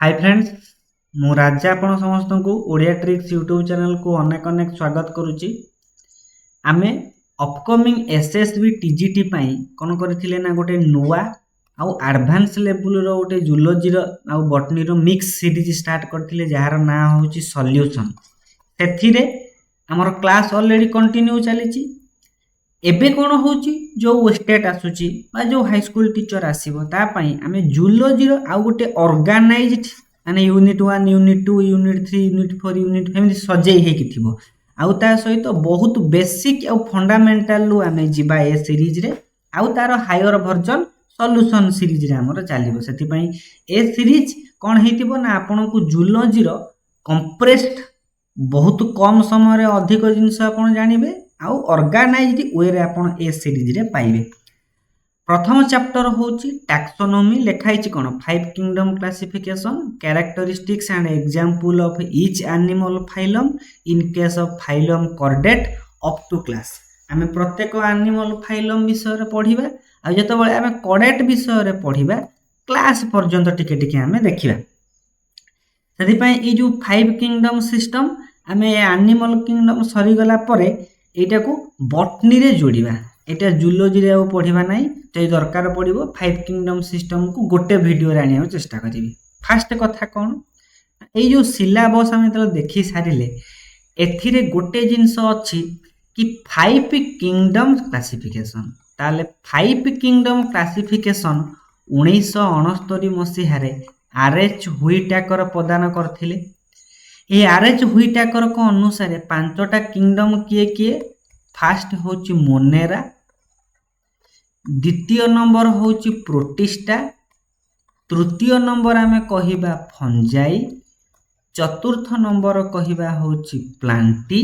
Hi friends, मु राजा आपण समस्त को ओडिया ट्रिक्स यूट्यूब चैनल को अनेक अनेक स्वागत करुच्ची। आमे अपकमिंग एसएसबी टीजीटी पाई कौन करथिले ना गोटे नुआ आउ एडवांस लेवल रो गोटे जूलॉजी रो आउ बॉटनी रो मिक्स सीरीज स्टार्ट करथिले जहार ना होची सॉल्यूशन। सेथिरे हमर क्लास ऑलरेडी कंटिन्यू चलीची। एबे कौन होची जो स्टेट आसुची बा जो हाई स्कूल टीचर आसीबो ता पई आमे जूलॉजी रो आउ गोटे ऑर्गेनाइज्ड माने unit 1 unit 2 unit 3 unit 4 unit एमती सजै हेकि थिबो आउ ता सहित बहुत बेसिक आउ फंडामेंटल रु आमे जिबा ए सीरीज रे आउ तार हायर वर्जन सॉल्यूशन सीरीज रे हमर चालिबो। सेति पई ए सीरीज कोन हेतिबो ना आपन को जूलॉजी रो कंप्रेस्ड बहुत कम समय रे अधिक जिंस आपन जानिबे आउ ऑर्गेनाइज्ड वे रे आपन ए सीरीज रे पाइबे। प्रथम चैप्टर होची टैक्सोनॉमी लेखाई कोन 5 kingdom classification characteristics and example of each animal phylum in case of phylum chordate up to class. आमे प्रत्येक एनिमल फाइलम विषय रे पढिबा आ जतो बळे आमे कॉर्डेट विषय रे पढिबा क्लास पर्यंत टिके टिके आमे देखिबा। सेति पई ई जो 5 किंगडम सिस्टम आमे एनिमल किंगडम सरी गला परे एटा को बॉटनी रे जोड़िबा। एटा जूलॉजी रे आ पढिबा नाही ते दरकार पड़िबो 5 किंगडम सिस्टम को गोटे वीडियो रे आनिया चेष्टा करिवि। फास्ट कथा कोन ए जो सिलेबस हम त देखि सारिले एथिरे गोटे जिंस अछि कि 5 किंगडम क्लासिफिकेशन। ताले 5 किंगडम क्लासिफिकेशन 1969 मसीहा रे आरएच हुइटैकर प्रदान करथिले। ए आरएच हुइटैकर को अनुसार पांचटा किंगडम किए किए फास्ट होची मोनेरा, द्वितीय नंबर होची प्रोटिस्टा, तृतीय नंबर आमे कहिबा फंजाई, चतुर्थ नंबर कहिबा होची प्लांटी,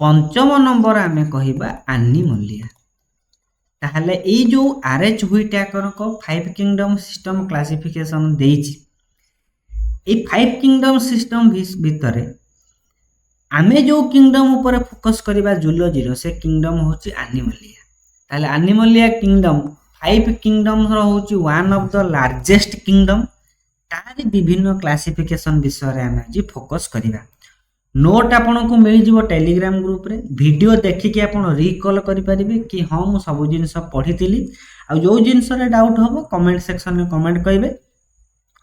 पंचम नंबर आमे कहिबा एनिमलिया। ताहले ए जो आरएच हुइटैकर को 5 किंगडम सिस्टम क्लासिफिकेशन देइची ए 5 किंगडम सिस्टम भितरे आमे जो किंगडम ऊपर फोकस करिबा जूलॉजी रो से किंगडम होची एनिमलिया। ताले एनिमलिया किंगडम 5 किंगडम रो होची one of the largest kingdom. तारि विभिन्न क्लासिफिकेशन विषय रे आमे जी फोकस करिबा। नोट आपन को मिल जिवो टेलीग्राम ग्रुप रे वीडियो देखि के आपन रिकॉल करि परिबे कि हां मु सब जिंस पढितिली आ जो जिंस रे डाउट होबो कमेंट सेक्शन में कमेंट कइबे।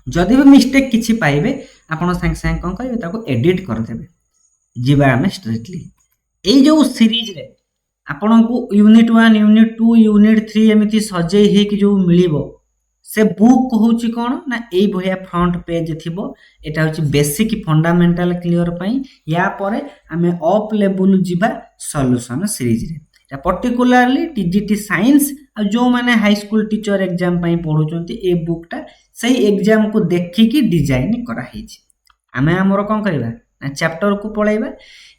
जदि भी मिस्टेक किछि पाइबे आपन संग संग कोन कइबे ताको एडिट कर देबे। जीवा हमें स्ट्रेटली ए जो सीरीज रे आपन को यूनिट 1 यूनिट 2 यूनिट 3 एमिति सजे हे कि जो मिलिबो से बुक होची कोन ना ए भया फ्रंट पेज थिबो। एटा होची बेसिक फंडामेंटल क्लियर पई या परे हमें अप लेवल जीवा सॉल्यूशन सीरीज रे या पर्टिकुलरली टीजीटी साइंस आ जो माने हाई स्कूल टीचर एग्जाम पई पढुचंती ए बुकटा सही एग्जाम को देखि कि डिजाइन करा हेची। हमें हमरो कोन करबा ना चैप्टर को पढाइबा।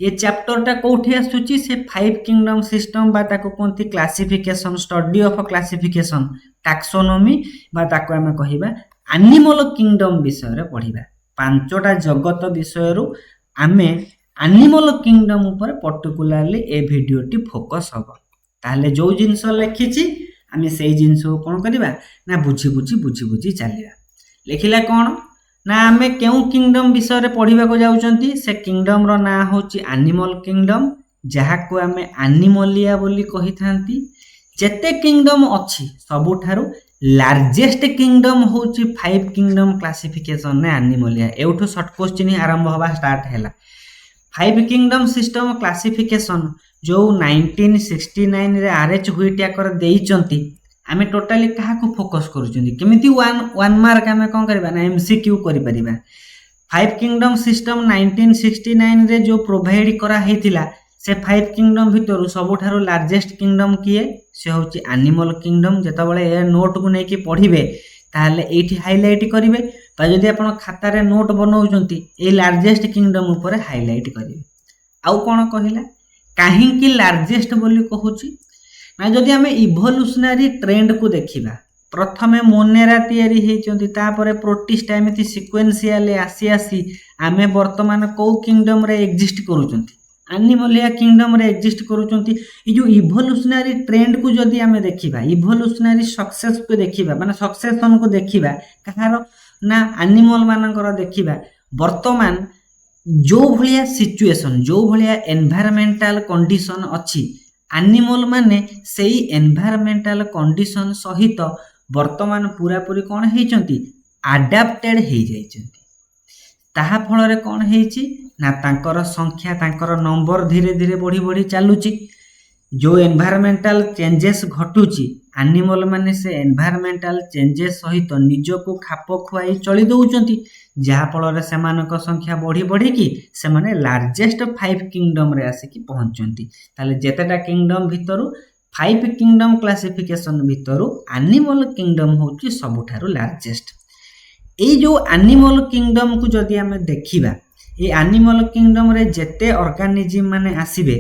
ये चैप्टर टा कोठी आसुची से 5 किंगडम सिस्टम बा ताको कोनती classification study of classification taxonomy बा ताको हमें कहिबा एनिमल किंगडम विषय रे पढिबा। पांचटा जगत विषय रु हमें एनिमल किंगडम ऊपर पर्टिकुलरली ए वीडियोटी फोकस हबो। ताले जो जिंस लेखिची हमें सेही जिंस को कोन करबा ना बुझी बुझी चलिया। लेखिला कोन ना आमे केउ किंगडम विषय रे पढिबा को जाउचंती से किंगडम रो ना होची एनिमल किंगडम जहा को आमे एनिमलिया बोली कहि थांती। जेते किंगडम अछि सबुठारु लार्जेस्ट किंगडम होची 5 किंगडम क्लासिफिकेशन ने एनिमलिया। एउठो शॉर्ट क्वेश्चन आरंभ होबा स्टार्ट हैला। 5 किंगडम सिस्टम क्लासिफिकेशन जो 1969 रे आरएच हुइटैकर देइचंती आमे टोटली कहा को फोकस करूचंदी केमिति वन मार्क आमे कोन करबा ना एमसीक्यू करि परिबा। 5 किंगडम सिस्टम 1969 रे जो प्रोवाइड करा हेतिला से 5 किंगडम भितरु सबुठारु लार्जेस्ट किंगडम किए से होची एनिमल किंगडम। जेता बळे ए नोट को नै कि पढिबे ताले एठी हाइलाइट करिवे बा जदि आपण खाता रे नोट बनाउचंती ए लार्जेस्ट किंगडम ऊपर हाइलाइट करिवे। आउ कोन कहिला काहे कि लार्जेस्ट बोली कहूची ना जदि हमें इवोल्यूशनरी ट्रेंड को देखिबा प्रथमे मोनेरा तयारी हेचंती तापरे प्रोटिस्टा एमिति सीक्वेंशियली आसी आसी आमे वर्तमान को किंगडम रे एग्जिस्ट करूचंती एनिमलिया किंगडम रे एग्जिस्ट करूचंती। ई जो इवोल्यूशनरी ट्रेंड को जदि हमें देखिबा इवोल्यूशनरी सक्सेस को देखिबा माने सक्सेशन को देखिबा कहार ना एनिमल मानकर देखिबा वर्तमान जो भलिया सिचुएशन जो भलिया एनवायरमेंटल कंडीशन अच्छी एनिमल माने सेई एनवायरमेंटल कंडीशन सहित वर्तमान पूरा पूरी कौन हेइचंती अडाप्टेड हेइ जाइचंती ताहा फଳରେ कौन हेइची ना तांकर संख्या तांकर नंबर धीरे धीरे बढ़ी बढ़ी चलुची जो एनवायरमेंटल चेंजेस घटुची एनिमल माने से एनवायरमेंटल चेंजेस सहित निजको खाप खुआई चली दउचंती जहा फଳରେ सेमानक संख्या बढ़ी बढ़ी कि से माने लार्जेस्ट 5 किंगडम रे आसी पहुंचंती ताले जेतेटा किंगडम भितरु 5 किंगडम क्लासिफिकेशन भितरु एनिमल किंगडम होची सबुठारु लार्जेस्ट ए जो एनिमल किंगडम को जदि आमे देखिबा ए एनिमल किंगडम रे जेते ऑर्गेनिज्म माने आसीबे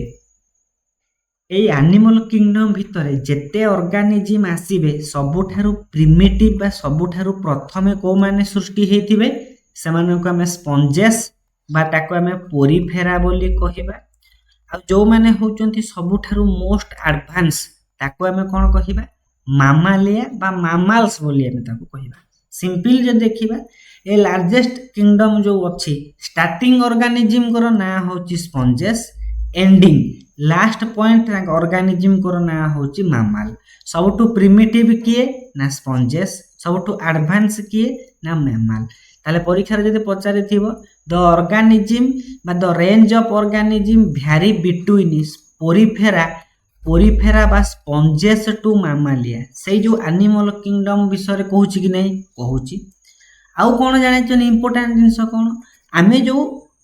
ए एनिमल किंगडम भितरे जेते ऑर्गेनिज्म आसीबे सबुठारु प्रिमिटिव बा सबुठारु प्रथमे को माने सृष्टि हेथिबे सेमानको आमे स्पंजेस बा ताको आमे पोरीफेरा बोली कहिबा आ जो माने होचंती सबुठारु मोस्ट एडवांस ताको आमे कोन कहिबा मामालिया बा मामाल्स बोली आमे ताको कहिबा सिंपल जो देखिबा ए लार्जेस्ट किंगडम जो अछि स्टार्टिंग ऑर्गेनिज्म को ना होची sponges ending last point organism को ना होची मामाल सबटू प्रिमिटिव किए ना स्पंजेस सबटू एडवांस किए ना मैमाल ताले परीक्षा जदि पचारि थिबो द ऑर्गेनिज्म बा the range of organism vary between Porifera बा स्पंजेस टू मामालिया से जो एनिमल किंगडम विषय कहूची कि नहीं कहूची आउ कौन जाने इंपोर्टेंट जिनस कौन आमे जो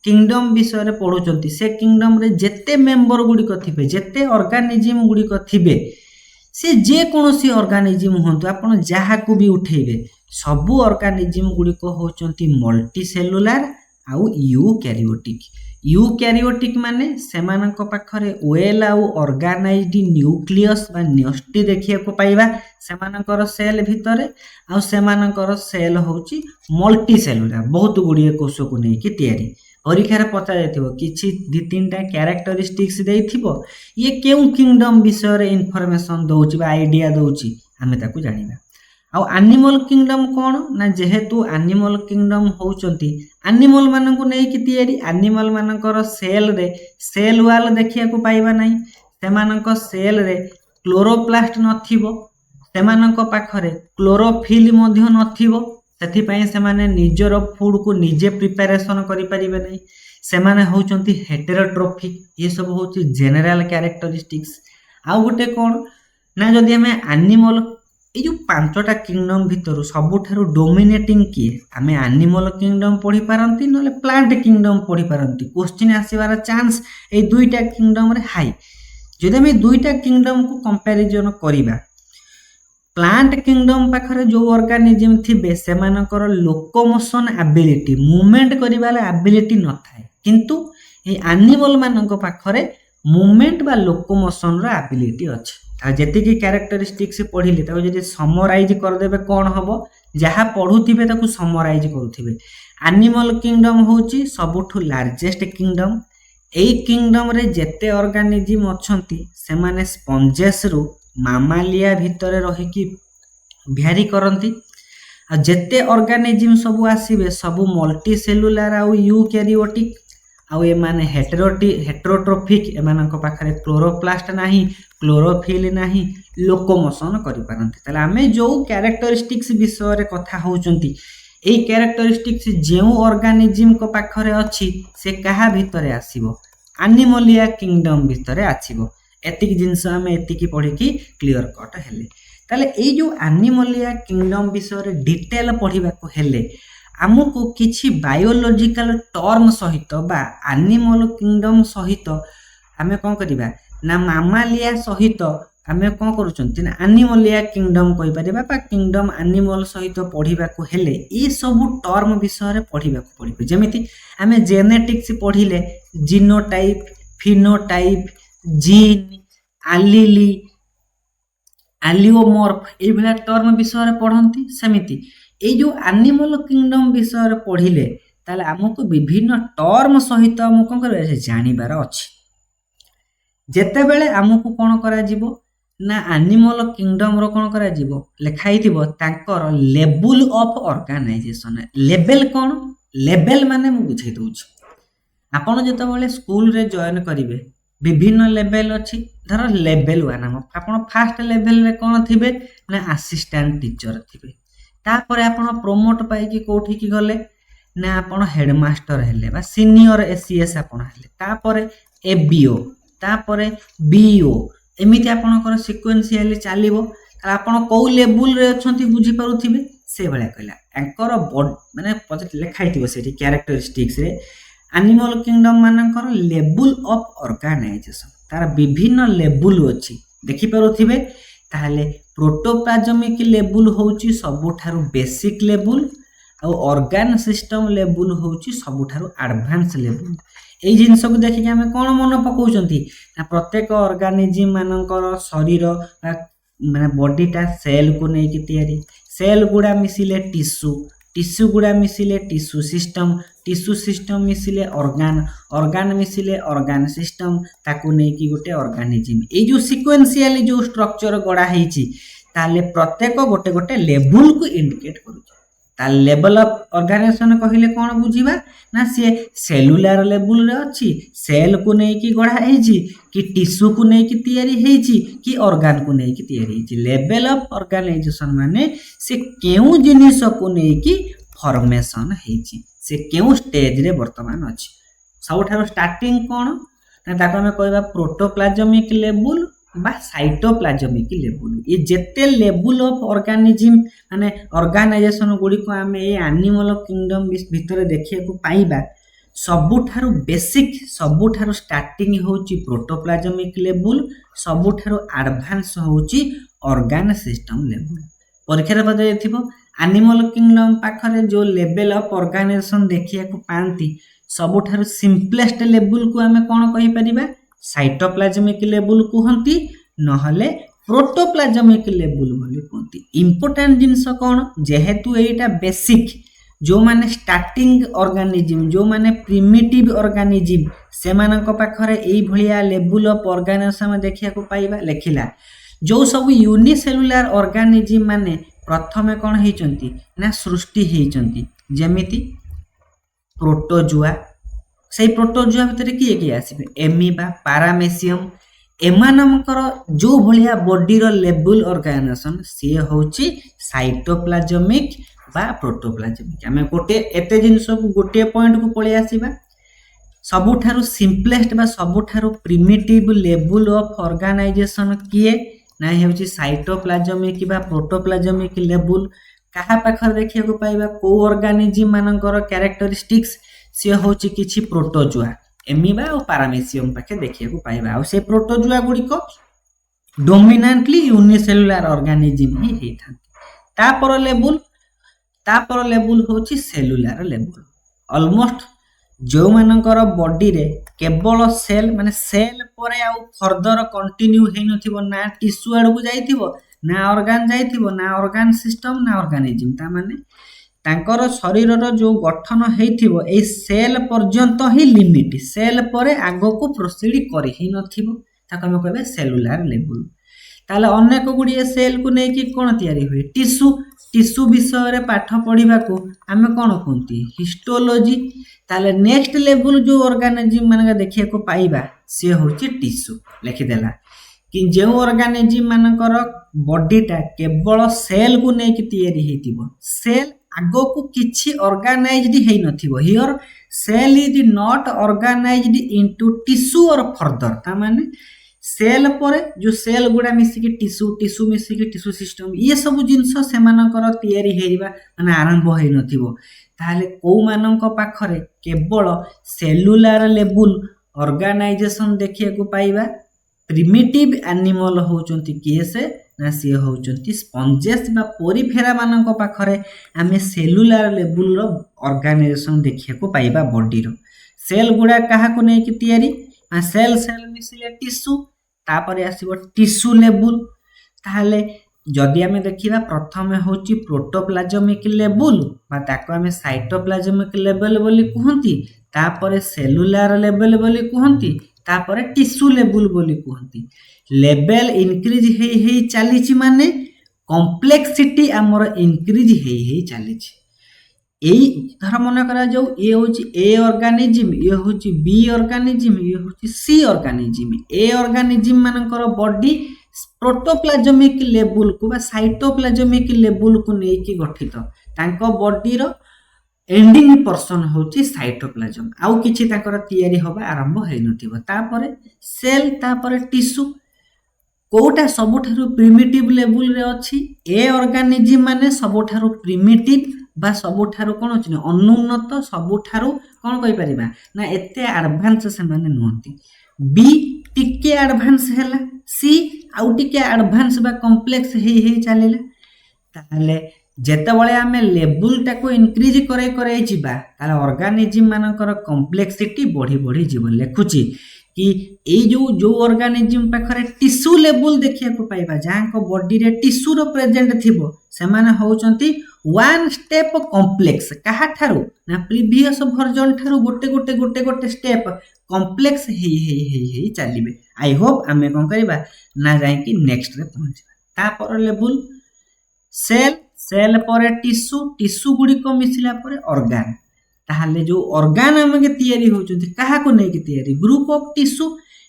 किंगडम विषय पढ़ुचंती से किंगडम रे जेते मेंबर गुड़िक थिबे जेते ऑर्गेनिज्म गुड़िक थिबे से जे कोनोसी ऑर्गेनिज्म होंतु आपण जहा को भी उठेबे सबु ऑर्गेनिज्म गुड़िक होचंती मल्टी सेलुलर आउ यूकैरियोटिक माने सेमानक पाखरे वेल आउ ऑर्गेनाइज्ड न्यूक्लियस बा न्यष्टि देखिया को पाइबा सेमानकर सेल भितरे आउ सेमानकर सेल होची मल्टी सेलुलर बहुत गुड़िए कोष को नहीं कि तैयारी परीक्षा रे पचा जायथिबो किछि दि तीनटा कैरेक्टरिस्टिक्स देइथिबो ये केउ किंगडम विषय रे इंफॉर्मेशन दउची बा आईडिया दउची हमें ताकू जानिबा आउ एनिमल किंगडम कोन ना जेहेतु एनिमल किंगडम होउचंती एनिमल माननकु नै कि तयारी एनिमल मानकर सेल रे सेल वाल देखिया को पाइबा नै सेमानक सेल रे क्लोरोप्लास्ट नथिबो सेमानक पाखरे क्लोरोफिल मध्य नथिबो सेथि पई से माने निजर फूड को निजे प्रिपरेशन करि परिबे नै सेमाने होउचंती हेटेरोट्रोफिक ये सब होउची जनरल कैरेक्टरिस्टिक्स आउ गोटे कोन ना जदि हमें एनिमल ए जो पांचटा किंगडम भितर सबुठारु डोमिनेटिंग किए आमे एनिमल किंगडम पढ़ी पारंती नले प्लांट किंगडम पढ़ी पारंती क्वेश्चन आसीबार चांस ए दुईटा किंगडम रे हाई जदि हमें दुईटा किंगडम को कंपैरिजन करिबा प्लांट किंगडम पाखरे जो ऑर्गेनिज्म थिबे सेमानकर लोकोमोशन एबिलिटी मूवमेंट करिबाला एबिलिटी न थाए किंतु ए एनिमल मानक पाखरे मूवमेंट बा लोकोमोशन रा एबिलिटी अछि आ जेति की कैरेक्टरिस्टिक्स पढ़िले ताको जदि समराइज कर देबे कोन हबो जहा पढुथिबे ताको समराइज करूथिबे एनिमल किंगडम होची सबुठु लार्जेस्ट किंगडम एई किंगडम रे जेते ऑर्गेनिज्म अछंती से माने स्पंजेस रु मामालिया भितरे रही कि भ्यारी करंती आ जेते ऑर्गेनिज्म सब आसीबे सब मल्टी सेलुलर आ यूकैरियोटिक आ ए माने हेटेरोट्रोफिक एमानक पाखरे क्लोरोप्लास्ट नाही क्लोरोफिल नाही लोकोमोशन करि पारंती तले आमे जो कैरेक्टरिस्टिक्स विषय रे कथा होउचंती ए कैरेक्टरिस्टिक्स जेउ ऑर्गेनिज्म को पाखरे अछि से कहा भितरे आसीबो एनिमलिया किंगडम भितरे आसीबो एतिक जिंस आमे एतिकी पढी कि क्लियर कट हेले ताले ए जो एनिमलिया किंगडम विषय रे डिटेल पढिबा को हेले आमको किछि बायोलॉजिकल टर्म सहित बा एनिमल किंगडम सहित आमे कोन करिबा ना मामालिया सहित आमे कोन करूचंती ना एनिमलिया किंगडम कहि परिबा बा किंगडम एनिमल सहित पढिबा को हेले ए सब टर्म विषय रे पढिबा को पडिबे जेमिति आमे जेनेटिक्स पढिले जीनोटाइप फिनोटाइप जीन एलीली एलियोमॉर्फ ए भला टर्म विषय रे पढंती समिति ए जो एनिमल किंगडम विषय रे पढिले ताले हमको विभिन्न टर्म सहित हम कोन करबे जानिबार अछि जेते बेले हमको कोन करा जिवो ନା ଆନିମଲ କିଙ୍ଗଡମ ର କଣ କରାଯିବ ଲେଖା ହେଇଥିବ ତାଙ୍କର ଲେବୁଲ ଅଫ ଅର୍ଗାନାଇଜେସନ। ଲେବେଲ କଣ? ଲେବେଲ ମାନେ ମୁଁ ବୁଝେଇ ଦଉଛି। ଆପଣ ଯେତେବେଳେ ସ୍କୁଲରେ ଜଏନ୍ କରିବେ ବିଭିନ୍ନ ଲେଭେଲ ଅଛି। ଧର ଲେଭେଲ 1 ଆପଣ ଫାଷ୍ଟ ଲେଭେଲରେ କଣ ଥିବେ ନା ଆସିଷ୍ଟାଣ୍ଟ ଟିଚର ଥିବେ। ତାପରେ ଆପଣ ପ୍ରମୋଟ ପାଇକି କୋଉଠିକି ଗଲେ ନା ଆପଣ ହେଡମାଷ୍ଟର ହେଲେ ବା ସିନିୟର ଏସିଏସ୍ ଆପଣ ହେଲେ। ତାପରେ ଏବିଓ, ତାପରେ ବିଓ, ଏମିତି ଆପଣଙ୍କର ସିକ୍ୱେନ୍ସିଆଲି ଚାଲିବ। ଆପଣ କୋଉ ଲେବୁଲରେ ଅଛନ୍ତି ବୁଝିପାରୁଥିବେ। ସେଇଭଳିଆ କହିଲା ଆଙ୍କର ମାନେ ଲେଖା ହେଇଥିବ ସେଠି କ୍ୟାରେକ୍ଟରିଷ୍ଟିକ୍ସରେ ଆନିମଲ କିଙ୍ଗଡମ ମାନଙ୍କର ଲେବୁଲ ଅଫ ଅର୍ଗାନାଇଜେସନ, ତାର ବିଭିନ୍ନ ଲେବୁଲ ଅଛି ଦେଖିପାରୁଥିବେ। ତାହେଲେ ପ୍ରୋଟୋପ୍ଲାଜମିକ ଲେବୁଲ ହଉଛି ସବୁଠାରୁ ବେସିକ ଲେବୁଲ, ଆଉ ଅର୍ଗାନ ସିଷ୍ଟମ ଲେବୁଲ ହଉଛି ସବୁଠାରୁ ଆଡଭାନ୍ସ ଲେବୁଲ। ଏଇ ଜିନିଷକୁ ଦେଖିକି ଆମେ କଣ ମନେ ପକାଉଛନ୍ତି ନା ପ୍ରତ୍ୟେକ ଅର୍ଗାନିଜିମ ମାନଙ୍କର ଶରୀର ବା ମାନେ ବଡିଟା ସେଲକୁ ନେଇକି ତିଆରି। ସେଲ ଗୁଡା ମିଶିଲେ ଟିସ୍ୟୁ, ଟିସ୍ୟୁ ଗୁଡା ମିଶିଲେ ଟିସ୍ୟୁ ସିଷ୍ଟମ ମିଶିଲେ ଅର୍ଗାନ, ଅର୍ଗାନ ମିଶିଲେ ଅର୍ଗାନ ସିଷ୍ଟମ, ତାକୁ ନେଇକି ଗୋଟେ ଅର୍ଗାନିଜିମ। ଏଇ ଯୋଉ ସିକ୍ୱେନ୍ସିଆଲି ଯୋଉ ଷ୍ଟ୍ରକ୍ଚର ଗଢା ହେଇଛି ତାହେଲେ ପ୍ରତ୍ୟେକ ଗୋଟେ ଗୋଟେ ଲେବୁଲକୁ ଇଣ୍ଡିକେଟ କରୁଛି। ତାହେଲେ ଲେବଲ ଅଫ ଅର୍ଗାନାଇଜେସନ କହିଲେ କଣ ବୁଝିବା ନା ସିଏ ସେଲୁଲାର ଲେବୁଲରେ ଅଛି, ସେଲକୁ ନେଇକି ଗଢା ହେଇଛି କି ଟିସ୍ୟୁକୁ ନେଇକି ତିଆରି ହେଇଛି କି ଅର୍ଗାନକୁ ନେଇକି ତିଆରି ହେଇଛି। ଲେଭେଲ ଅଫ ଅର୍ଗାନାଇଜେସନ ମାନେ ସେ କେଉଁ ଜିନିଷକୁ ନେଇକି ଫର୍ମେସନ ହେଇଛି, ସେ କେଉଁ ଷ୍ଟେଜରେ ବର୍ତ୍ତମାନ ଅଛି। ସବୁଠାରୁ ଷ୍ଟାର୍ଟିଂ କଣ ନା ତାକୁ ଆମେ କହିବା ପ୍ରୋଟୋପ୍ଲାଜମିକ ଲେବୁଲ ବା ସାଇଟୋପ୍ଲାଜମିକ ଲେବୁଲ। ଏ ଯେତେ ଲେବୁଲ ଅଫ ଅର୍ଗାନିଜିମ ମାନେ ଅର୍ଗାନାଇଜେସନ ଗୁଡ଼ିକ ଆମେ ଏଇ ଆନିମଲ କିଙ୍ଗଡମ ଭିତରେ ଦେଖିବାକୁ ପାଇବା, ସବୁଠାରୁ ବେସିକ ସବୁଠାରୁ ଷ୍ଟାର୍ଟିଂ ହେଉଛି ପ୍ରୋଟୋପ୍ଲାଜମିକ ଲେବୁଲ, ସବୁଠାରୁ ଆଡଭାନ୍ସ ହେଉଛି ଅର୍ଗାନ ସିଷ୍ଟମ ଲେବୁଲ। ପରୀକ୍ଷାରେ ପଚାରିଥିବ ଆନିମଲ କିଙ୍ଗଡମ ପାଖରେ ଯୋଉ ଲେଭେଲ ଅଫ ଅର୍ଗାନାଇଜେସନ ଦେଖିବାକୁ ପାଆନ୍ତି ସବୁଠାରୁ ସିମ୍ପଲେଷ୍ଟ ଲେବୁଲକୁ ଆମେ କଣ କହିପାରିବା ସାଇଟୋପ୍ଲାଜମିକ ଲେବୁଲ କୁହନ୍ତି, ନହେଲେ ପ୍ରୋଟୋପ୍ଲାଜମିକ ଲେବୁଲ ବୋଲି କୁହନ୍ତି। ଇମ୍ପୋର୍ଟାଣ୍ଟ ଜିନିଷ କଣ, ଯେହେତୁ ଏଇଟା ବେସିକ, ଯୋଉମାନେ ଷ୍ଟାର୍ଟିଂ ଅର୍ଗାନିଜିମ ଯୋଉମାନେ ପ୍ରିମିଟିଭ ଅର୍ଗାନିଜିମ ସେମାନଙ୍କ ପାଖରେ ଏଇଭଳିଆ ଲେବୁଲ ଅଫ ଅର୍ଗାନାଇଜେସନ ଦେଖିବାକୁ ପାଇବା। ଲେଖିଲା ଯୋଉ ସବୁ ୟୁନିସେଲୁଲାର ଅର୍ଗାନିଜିମ ମାନେ ପ୍ରଥମେ କଣ ହେଇଛନ୍ତି ନା ସୃଷ୍ଟି ହେଇଛନ୍ତି, ଯେମିତି ପ୍ରୋଟୋଜୁଆ, ସେଇ ପ୍ରୋଟୋଜୁଆ ଭିତରେ କିଏ କିଏ ଆସିବେ ଏମିବା, ପାରାମେସିୟମ, ଏମାନଙ୍କର ଯୋଉ ଭଳିଆ ବଡିର ଲେବୁଲ ଅର୍ଗାନାଇଜେସନ ସିଏ ହଉଛି ସାଇଟୋପ୍ଲାଜମିକ ବା ପ୍ରୋଟୋପ୍ଲାଜମିକ। ଆମେ ଗୋଟେ ଏତେ ଜିନିଷକୁ ଗୋଟିଏ ପଏଣ୍ଟକୁ ପଳେଇ ଆସିବା। ସବୁଠାରୁ ସିମ୍ପଲେଷ୍ଟ ବା ସବୁଠାରୁ ପ୍ରିମିଟିଭ ଲେବୁଲ ଅଫ ଅର୍ଗାନାଇଜେସନ କିଏ ନା ହେଉଛି ସାଇଟୋପ୍ଲାଜମିକ ବା ପ୍ରୋଟୋପ୍ଲାଜମିକ ଲେବୁଲ। କାହା ପାଖରେ ଦେଖିବାକୁ ପାଇବା କୋଉ ଅର୍ଗାନିଜିମ ମାନଙ୍କର କ୍ୟାରେକ୍ଟରିଷ୍ଟିକ୍ସ, ସିଏ ହଉଛି କିଛି ପ୍ରୋଟୋଜୁଆ, ଏମିବା ଆଉ ପାରାମେସିୟମ ପାଖେ ଦେଖିବାକୁ ପାଇବା। ଆଉ ସେ ପ୍ରୋଟୋଜୁଆ ଗୁଡ଼ିକ ଡୋମିନାଣ୍ଟଲି ୟୁନିସେଲୁଲାର ଅର୍ଗାନିଜିମ ହିଁ ହେଇଥାନ୍ତି। ତାପର ଲେବୁଲ ହଉଛି ସେଲୁଲାର ଲେବୁଲ। ଅଲମୋଷ୍ଟ ଯେଉଁମାନଙ୍କର ବଡିରେ କେବଳ ସେଲ ମାନେ ସେଲ ପରେ ଆଉ ଫର୍ଦର କଣ୍ଟିନ୍ୟୁ ହେଇନଥିବ, ନା ଟିସ୍ୟୁ ଆଡକୁ ଯାଇଥିବ, ନା ଅର୍ଗାନ ଯାଇଥିବ, ନା ଅର୍ଗାନ ସିଷ୍ଟମ, ନା ଅର୍ଗାନିଜିମ, ତା ମାନେ ତାଙ୍କର ଶରୀରର ଯୋଉ ଗଠନ ହେଇଥିବ ଏଇ ସେଲ ପର୍ଯ୍ୟନ୍ତ ହିଁ ଲିମିଟ, ସେଲ ପରେ ଆଗକୁ ପ୍ରୋସିଡ କରି ହିଁ ନଥିବ, ତାକୁ ଆମେ କହିବା ସେଲୁଲାର ଲେବୁଲ। ତାହେଲେ ଅନେକ ଗୁଡ଼ିଏ ସେଲକୁ ନେଇକି କଣ ତିଆରି ହୁଏ ଟିସ୍ୟୁ। ଟିସ୍ୟୁ ବିଷୟରେ ପାଠ ପଢିବାକୁ ଆମେ କଣ କୁହନ୍ତି ହିଷ୍ଟୋଲୋଜି। ତାହେଲେ ନେକ୍ସଟ ଲେବୁଲ ଯୋଉ ଅର୍ଗାନିଜିମ ମାନଙ୍କ ଦେଖିବାକୁ ପାଇବା ସିଏ ହଉଛି ଟିସ୍ୟୁ। ଲେଖିଦେଲା କି ଯେଉଁ ଅର୍ଗାନିଜିମ ମାନଙ୍କର ବଡିଟା କେବଳ ସେଲକୁ ନେଇକି ତିଆରି ହେଇଥିବ, ସେଲ ଆଗକୁ କିଛି ଅର୍ଗାନାଇଜଡ ହେଇନଥିବ, here cell is not organised into tissue or further, ତା ମାନେ ସେଲ ପରେ ଯୋଉ ସେଲ ଗୁଡା ମିଶିକି ଟିସ୍ୟୁ, ଟିସ୍ୟୁ ମିଶିକି ଟିସ୍ୟୁ ସିଷ୍ଟମ, ଇଏ ସବୁ ଜିନିଷ ସେମାନଙ୍କର ତିଆରି ହେଇବା ମାନେ ଆରମ୍ଭ ହେଇନଥିବ। ତାହେଲେ କୋଉମାନଙ୍କ ପାଖରେ କେବଳ ସେଲୁଲାର ଲେବୁଲ ଅର୍ଗାନାଇଜେସନ ଦେଖିବାକୁ ପାଇବା, ପ୍ରିମିଟିଭ ଆନିମଲ ହଉଛନ୍ତି କିଏ ସେ ନା ସିଏ ହଉଛନ୍ତି ସ୍ପଞ୍ଜେସ୍ ବା ପୋରିଫେରା ମାନଙ୍କ ପାଖରେ ଆମେ ସେଲୁଲାର ଲେବୁଲର ଅର୍ଗାନାଇଜେସନ ଦେଖିବାକୁ ପାଇବା ବଡିର। ସେଲ ଗୁଡା କାହାକୁ ନେଇକି ତିଆରି ନା ସେଲ ମିଶିଲେ ଟିସ୍ୟୁ, ତାପରେ ଆସିବ ଟିସ୍ୟୁ ଲେବୁଲ। ତାହେଲେ ଯଦି ଆମେ ଦେଖିବା ପ୍ରଥମେ ହଉଛି ପ୍ରୋଟୋପ୍ଲାଜମିକ ଲେବୁଲ ବା ତାକୁ ଆମେ ସାଇଟୋପ୍ଲାଜମିକ ଲେଭେଲ ବୋଲି କୁହନ୍ତି, ତାପରେ ସେଲୁଲାର ଲେଭେଲ ବୋଲି କୁହନ୍ତି, तापर टिश्यू लेवल बोली कहती लेवल इनक्रीज हे चली माने कम्प्लेक्सिटी आमर इनक्रीज हे चली यही धर मन करा जाऊ ये हूँ ए ऑर्गेनिज्म ये हूँ बी ऑर्गेनिज्म ये हूँ सी ऑर्गेनिज्म ए ऑर्गेनिज्म मानकर बॉडी प्रोटोप्लाज्मिक लेवल को बा साइटोप्लाज्मिक लेवल को लेकिन गठित तांको बॉडी रो एंडिंग पर्सन होची साइटोप्लाज्म आउ किछि ताकर तयारी होबा आरंभ होई नथिबो तापर सेल तापर टिश्यू कोटा सबुठारु प्रिमिटिव लेवल रे अछि ए ऑर्गेनिज्म माने सबुठारु प्रिमिटिव बा सबुठारु कोन अछि अनुन्नत सबुठारु कोन कहि परिबा ना एते एडवांस से माने नहंती बी टिके एडवांस हैला सी आउ टिके एडवांस बा कॉम्प्लेक्स हे चलेला ताले जेतेबळे आमे लेवल टाको इनक्रीज करे जिबा ताले ऑर्गेनिज्म मानकर कॉम्प्लेक्सिटी बढ़ी जीव लेखुची कि ए जो ऑर्गेनिज्म पाखरे टिश्यू लेवल देखिया को पाइबा जहां को बॉडी रे टिश्यू रो प्रेजेंट थिबो से माने होचंती वन स्टेप कॉम्प्लेक्स कहा ठारू ना प्रीवियस वर्जन ठारू गोटे स्टेप कॉम्प्लेक्स हे चलिबे आई होप आमे कोन करबा ना जाय कि नेक्स्ट रे पहुंचबा तापर लेवल सेल पर टिश्यू गुडी को मिसिला पर ऑर्गन ताहले जो ऑर्गन हमके तयारी होचंती कहा को नै कि तयारी group of tissue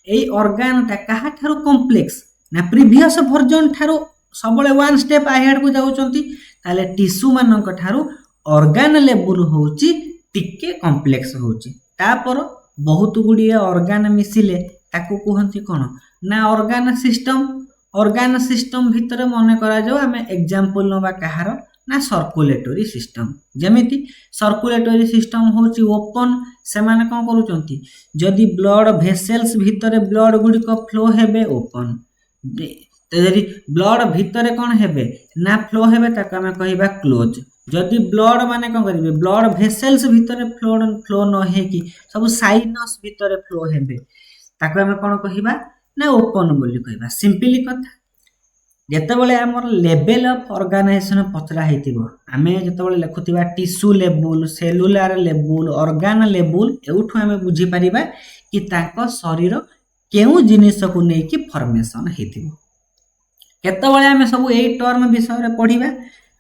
A organ ता कहा ठारू कॉम्प्लेक्स ना प्रीवियस वर्जन ठारू सबले वन स्टेप अहेड को जाउचंती ताले टिश्यू मानक ठारू ऑर्गन लेवल होची टिके कॉम्प्लेक्स होची तापर बहुत गुडी ऑर्गन मिसिले ताको कहंती कोन ना ऑर्गन सिस्टम भितर मन करा जाऊ आमे एग्जांपल नबा कहार ना सर्कुलेटरी सिस्टम जेमिति सर्कुलेटरी सिस्टम होची ओपन से माने कोन करूचंती जदी ब्लड वेसल्स भितर ब्लड गुडी को फ्लो हेबे ओपन तरी ब्लड भितर कोन हेबे ना फ्लो हेबे ताका आमे कहिबा क्लोज जदी ब्लड माने कोन करिवे ब्लड वेसल्स भितर फ्लो न हे कि सब साइनस भितर फ्लो हेबे ताका आमे कोन कहिबा ना ओपन बोली कहिबा सिंपली कथा जेतेबेले हमर लेवल ऑफ ऑर्गेनाइजेशन पचरा हेतिबो आमे जेतेबेले लेखुतिबा tissue level cellular level organ level एउठु आमे बुझी परिबा कि ताको शरीर केउ जिनिस को नै कि फॉर्मेशन हेतिबो केतेबेले आमे सब एई टर्म विषय रे पढिबा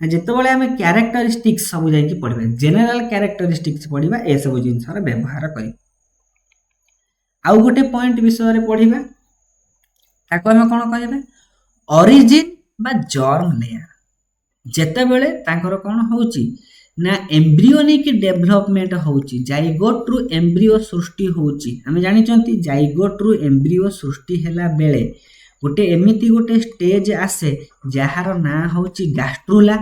जेतेबेले आमे कैरेक्टरिस्टिक्स सब जाई कि पढिबा जनरल कैरेक्टरिस्टिक्स पढिबा ए सब जिनिस रे व्यवहार करी आउ गोटे पॉइंट विषय रे पढिबा ताको आमे कोन कहिबा ओरिजिन बा जर्म लेयर जेतेबेले तांकर कोन होउची ना एम्ब्रियोनिक डेवलपमेंट होउची जाइगोट रु एम्ब्रियो सृष्टि होउची हमें जानि चंती जाइगोट रु एम्ब्रियो सृष्टि हैला बेले गोटे एमिति गोटे स्टेज आसे जहार ना होउची गास्ट्रुला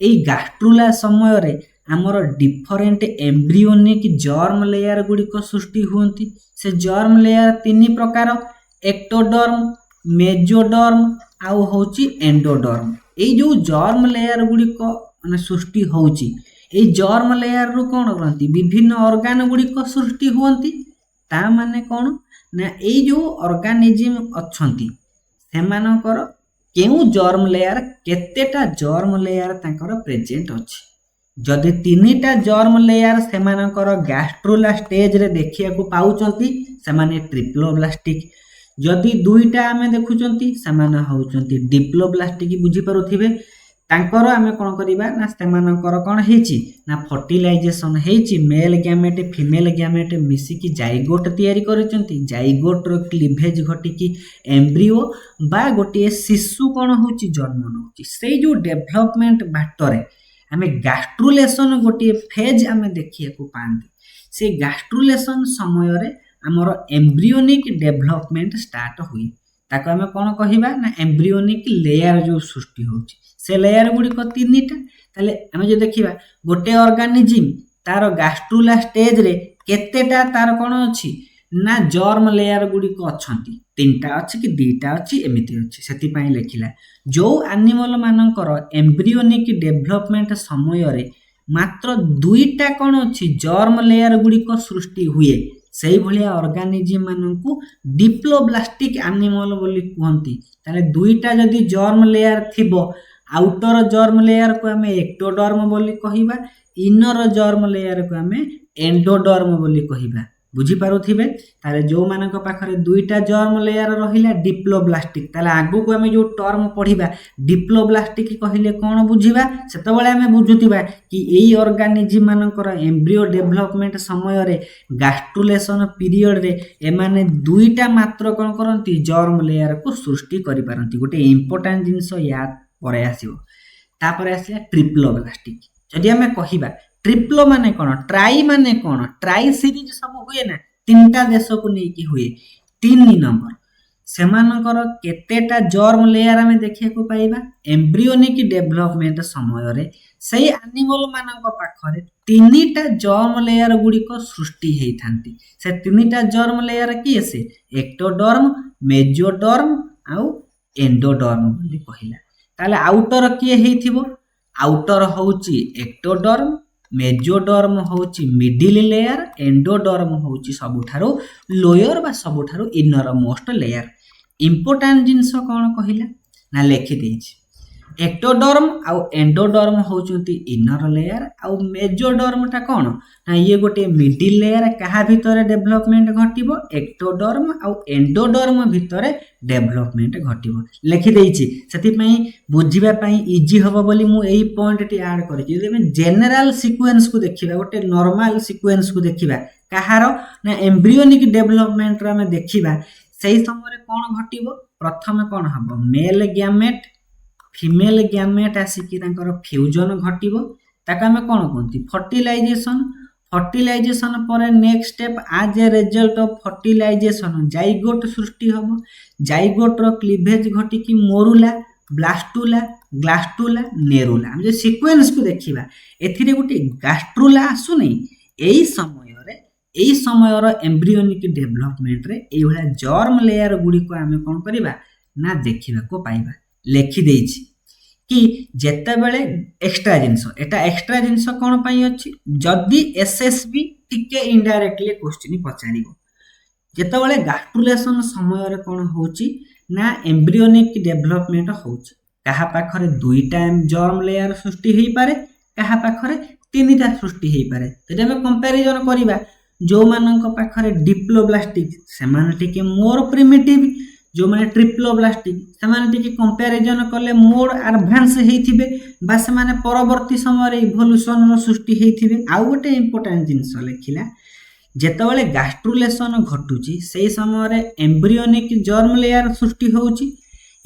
एई गास्ट्रुला समय रे हमर डिफरेंट एम्ब्रियोनिक जर्म लेयर गुडी को सृष्टि होंती से जर्म लेयर तीन प्रकार एक्टोडर्म मेजोडर्म आउ होची एंडोडर्म ए जो जर्म लेयर गुडी को माने सृष्टि होउची ए जर्म लेयर रु कोन करंती विभिन्न ऑर्गन गुडी को सृष्टि होंती ता माने कोन ना ए जो ऑर्गेनिज्म अछंती सेमानकर केउ जर्म लेयर केतेटा जर्म लेयर तांकर प्रेजेंट अछि जदि तीनटा जर्म लेयर सेमानकर गैस्ट्रुला स्टेज रे देखिया को पाउचंती सेमाने ट्रिप्लोब्लास्टिक जदि दुईटा आमे देखुचंती समान होउचंती डिप्लोब्लास्टिक बुझी पारुथिबे तांकर आमे कोन करिबा ना सेमानकर कोन हेची ना फर्टिलाइजेशन हेची मेल गैमेट फीमेल गैमेट मिसी की जाइगोट तयारी करिचंती जाइगोट रो क्लीवेज घटी की एम्ब्रियो बा गोटे शिशु कोन होची जन्म नउची सेई जो डेवलपमेंट बाटरे आमे गैस्ट्रुलेशन गोटे फेज आमे देखिया को पांती से गैस्ट्रुलेशन समय रे हमर एम्ब्रियोनिक डेवलपमेंट स्टार्ट हुई ताको हमें कोन कहिबा ना एम्ब्रियोनिक लेयर जो सृष्टि होची से लेयर गुडी को तीनटा ताले हमें जे देखिबा गोटे ऑर्गेनिज्म तार गैस्ट्रुला स्टेज रे केतेटा तार कोन अछि ना जर्म लेयर गुडी को अछंती तीनटा अछि कि दुईटा अछि एमिति अछि सेति पई लेखिला जो एनिमल मानकर एम्ब्रियोनिक डेवलपमेंट समय रे मात्र दुईटा कोन अछि जर्म लेयर गुडी को सृष्टि हुए सेही भलिया ऑर्गेनिज्म मानकु डिप्लोब्लास्टिक एनिमल बोली कहंती ताले दुईटा जदी जर्म लेयर थिबो आउटर जर्म लेयर को हमें एक्टोडर्म बोली कहिबा इनर जर्म लेयर को हमें एंडोडर्म बोली कहिबा बुझी पारुथिबे ताले जो मानक पाखरे दुईटा जर्म लेयर रहिला डिप्लोब्लास्टिक ताले आगु को हमें जो टर्म पढ़िबा डिप्लोब्लास्टिक कहिले कोन बुझिबा सेतबेले हमें बुझुतिबा कि एई ऑर्गेनिज्म मानकर एम्ब्रियो डेवलपमेंट समय रे गास्ट्रुलेशन पीरियड रे एमाने दुईटा मात्र कोन करंती जर्म लेयर को सृष्टि करि पारंती गोटे इंपोर्टेंट जिंस या परे आसीबो तापर आसीला ट्रिप्लोब्लास्टिक जदि हमें कहिबा ट्रिप्लो माने कोन ट्राई माने कोन ट्राई सीरीज सब हुए ना तीनटा देश को नहीं कि हुए 3 नंबर सेमानकर केतेटा जर्म लेयर हमें देखिया को पाइबा एम्ब्रियोनिक डेवलपमेंट समय रे सही एनिमल मानक पाखरे तीनटा जर्म लेयर गुडी को सृष्टि हेई थांती से तीनटा जर्म लेयर की से एक्टोडर्म मेजोडर्म आउ एंडोडर्म बोली कहिला ताले आउटर की हेइथिबो आउटर होउची एक्टोडर्म मेजोडर्म होउची मिडिल लेयर एंडोडर्म होउची सबुठारो लोयर बा सबुठारो इनर मोस्ट लेयर इंपोर्टेंट जिंस कोन कहिला ना लिखि देछि एक्टोडर्म आउ एंडोडर्म होउचंती इनर लेयर आउ मेजोडर्म टा कोन ना ये गोटे मिडिल लेयर कहा भितरे डेवलपमेंट घटिबो एक्टोडर्म आउ एंडोडर्म भितरे डेवलपमेंट घटिबो लिखि देछि सेति पई बुझिबा पई इजी हबो बोली मु एई पॉइंट टी ऐड करि जदि हम जनरल सीक्वेंस को देखिबा गोटे नॉर्मल सीक्वेंस को देखिबा कहारो ना एम्ब्रियोनिक डेवलपमेंट रा में देखिबा सही समय रे कोन घटिबो प्रथम कोन हबो मेल गैमेट फीमेल गैमेट आसिकी तांकर फ्यूजन घटिबो ताका हमें कोन कहंती फर्टिलाइजेशन फर्टिलाइजेशन पर नेक्स्ट स्टेप आज a result of fertilisation zygote सृष्टि हबो जाइगोट रो क्लीवेज घटी की मोरुला ब्लास्टुला ग्लास्टुला नेरुला हम जे सीक्वेंस को देखिबा एथिरे गुटी गास्ट्रुला आसु नै एई समय रो एम्ब्रियोनिक डेवलपमेंट रे एई भला जर्म लेयर गुडी को हमें कोन करिबा ना देखिबा को पाइबा लेखि देछि कि जेते बेले एक्स्ट्रा जिंस एटा एक्स्ट्रा जिंस कोन पई अछि जदी एसएसबी टिके इनडायरेक्टली क्वेश्चन पचारिबो जेते बेले गास्ट्रुलेशन समय रे कोन होछि ना एम्ब्रियोनिक डेवलपमेंट होछि कहा पाखरे दुईटा जर्म लेयर सृष्टि हेई पारे कहा पाखरे तीनटा सृष्टि हेई पारे जदि हम कंपैरिजन करिबा जो मानक पाखरे डिप्लोब्लास्टिक सेमान टिके मोर प्रिमिटिव जो माने ट्रिप्लोब्लास्टिक सेमान टिके कंपैरिजन करले मोर एडवांस हेइथिबे बा सेमाने परवर्ती समय रे इवोल्यूशन रो सृष्टि हेइथिबे आउ गोटे इंपोर्टेंट जिंस लेखिला जेतेबेले गास्ट्रुलेशन घटुची सेही समय रे एम्ब्रियोनिक जर्म लेयर सृष्टि होउची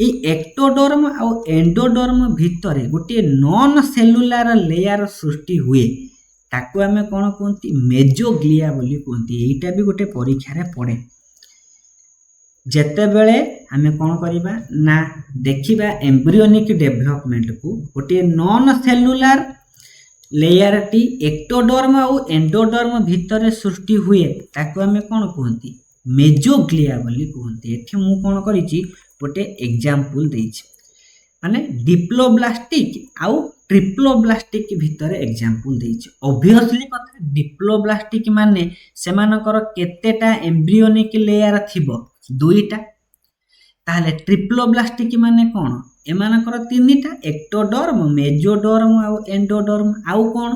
ए एक्टोडर्म आउ एंडोडर्म भितरे गोटे नॉन सेलुलर लेयर सृष्टि हुए ताकू हमें कोन कहंती मेजोग्लिया बोली कहंती एटा भी गोटे परीक्षा रे पड़े जेते बेले हमें कोन करिबा ना देखिबा एम्ब्रियोनिक डेवलपमेंट को गोटे non cellular layer T ectoderm आउ एंडोडर्म भितरे सृष्टि हुए ताकू हमें कोन कहंती मेजोग्लिया बोली कहंती एठी मु कोन करिछि गोटे एग्जांपल देछि माने डिप्लोब्लास्टिक आउ ट्रिप्लोब्लास्टिक भितरे एग्जांपल देछि ऑब्वियसली कथा डिप्लोब्लास्टिक माने सेमानकर केतेटा एम्ब्रियोनिक लेयर थिबो दुईटा ताहले ट्रिप्लोब्लास्टिक माने कोन एमानकर तीनटा एक्टोडर्म मेजोडर्म आउ एंडोडर्म आउ कोन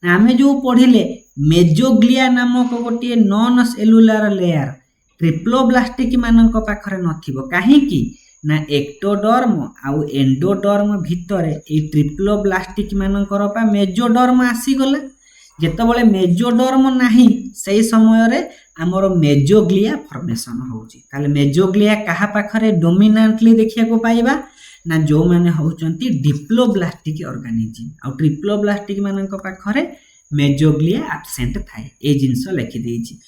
आमे जो पढिले मेजोग्लिया नामक गोटे नॉन सेलुलर लेयर ट्रिप्लोब्लास्टिक मानक पाखरे नथिबो काहे कि ना एक्टोडर्म आउ एंडोडर्म भितरे ए ट्रिप्लोब्लास्टिक मानकर पा मेजोडर्म आसी गला जेतेबेले मेजोडर्म नाही सेही समय रे हमर मेजोग्लिया फॉर्मेशन होउची ताले मेजोग्लिया कहा पाखरे डोमिनेंटली देखिया को पाइबा ना जो माने होउचंती डिप्लोब्लास्टिक ऑर्गेनिज्म आ ट्रिप्लोब्लास्टिक मानक पाखरे मेजोग्लिया एब्सेंट थाए ए जिंस लिखि देछि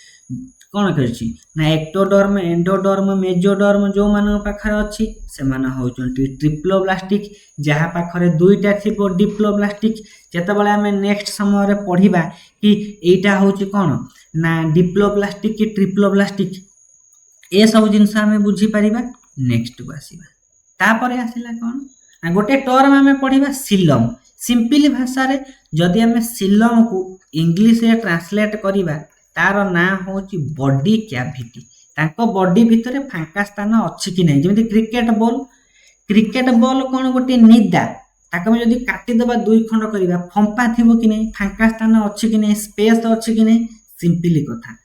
कोन करछि ना एक्टोडर्म एंडोडर्म मेजोडर्म जो मानक पाखरे अछि से माने होउचंती ट्रिप्लोब्लास्टिक जहा पाखरे दुईटा थिबो डिप्लोब्लास्टिक जेतेबेले हमें नेक्स्ट समय रे पढिबा कि एटा होउची कोन ना डिप्लोब्लास्टिक कि ट्रिप्लोब्लास्टिक ए सब जिंस हमें बुझी परिबा नेक्स्ट को आसीबा तापरे आसिला कोन ना गोटे टर्म हमें पढिबा सिलम सिंपली भाषा रे जदि हमें सिलम को इंग्लिश रे ट्रांसलेट करिबा तार ना होची बॉडी कैविटी तांको बॉडी भितरे फांका स्थान अछि कि नै जेमि क्रिकेट बॉल कोन गोटे निदा ताको हम जदि काटी देबा दुई खंड करिबा फंपा थिबो कि नै फांका स्थान अछि कि नै स्पेस अछि कि नै सिंपली कथा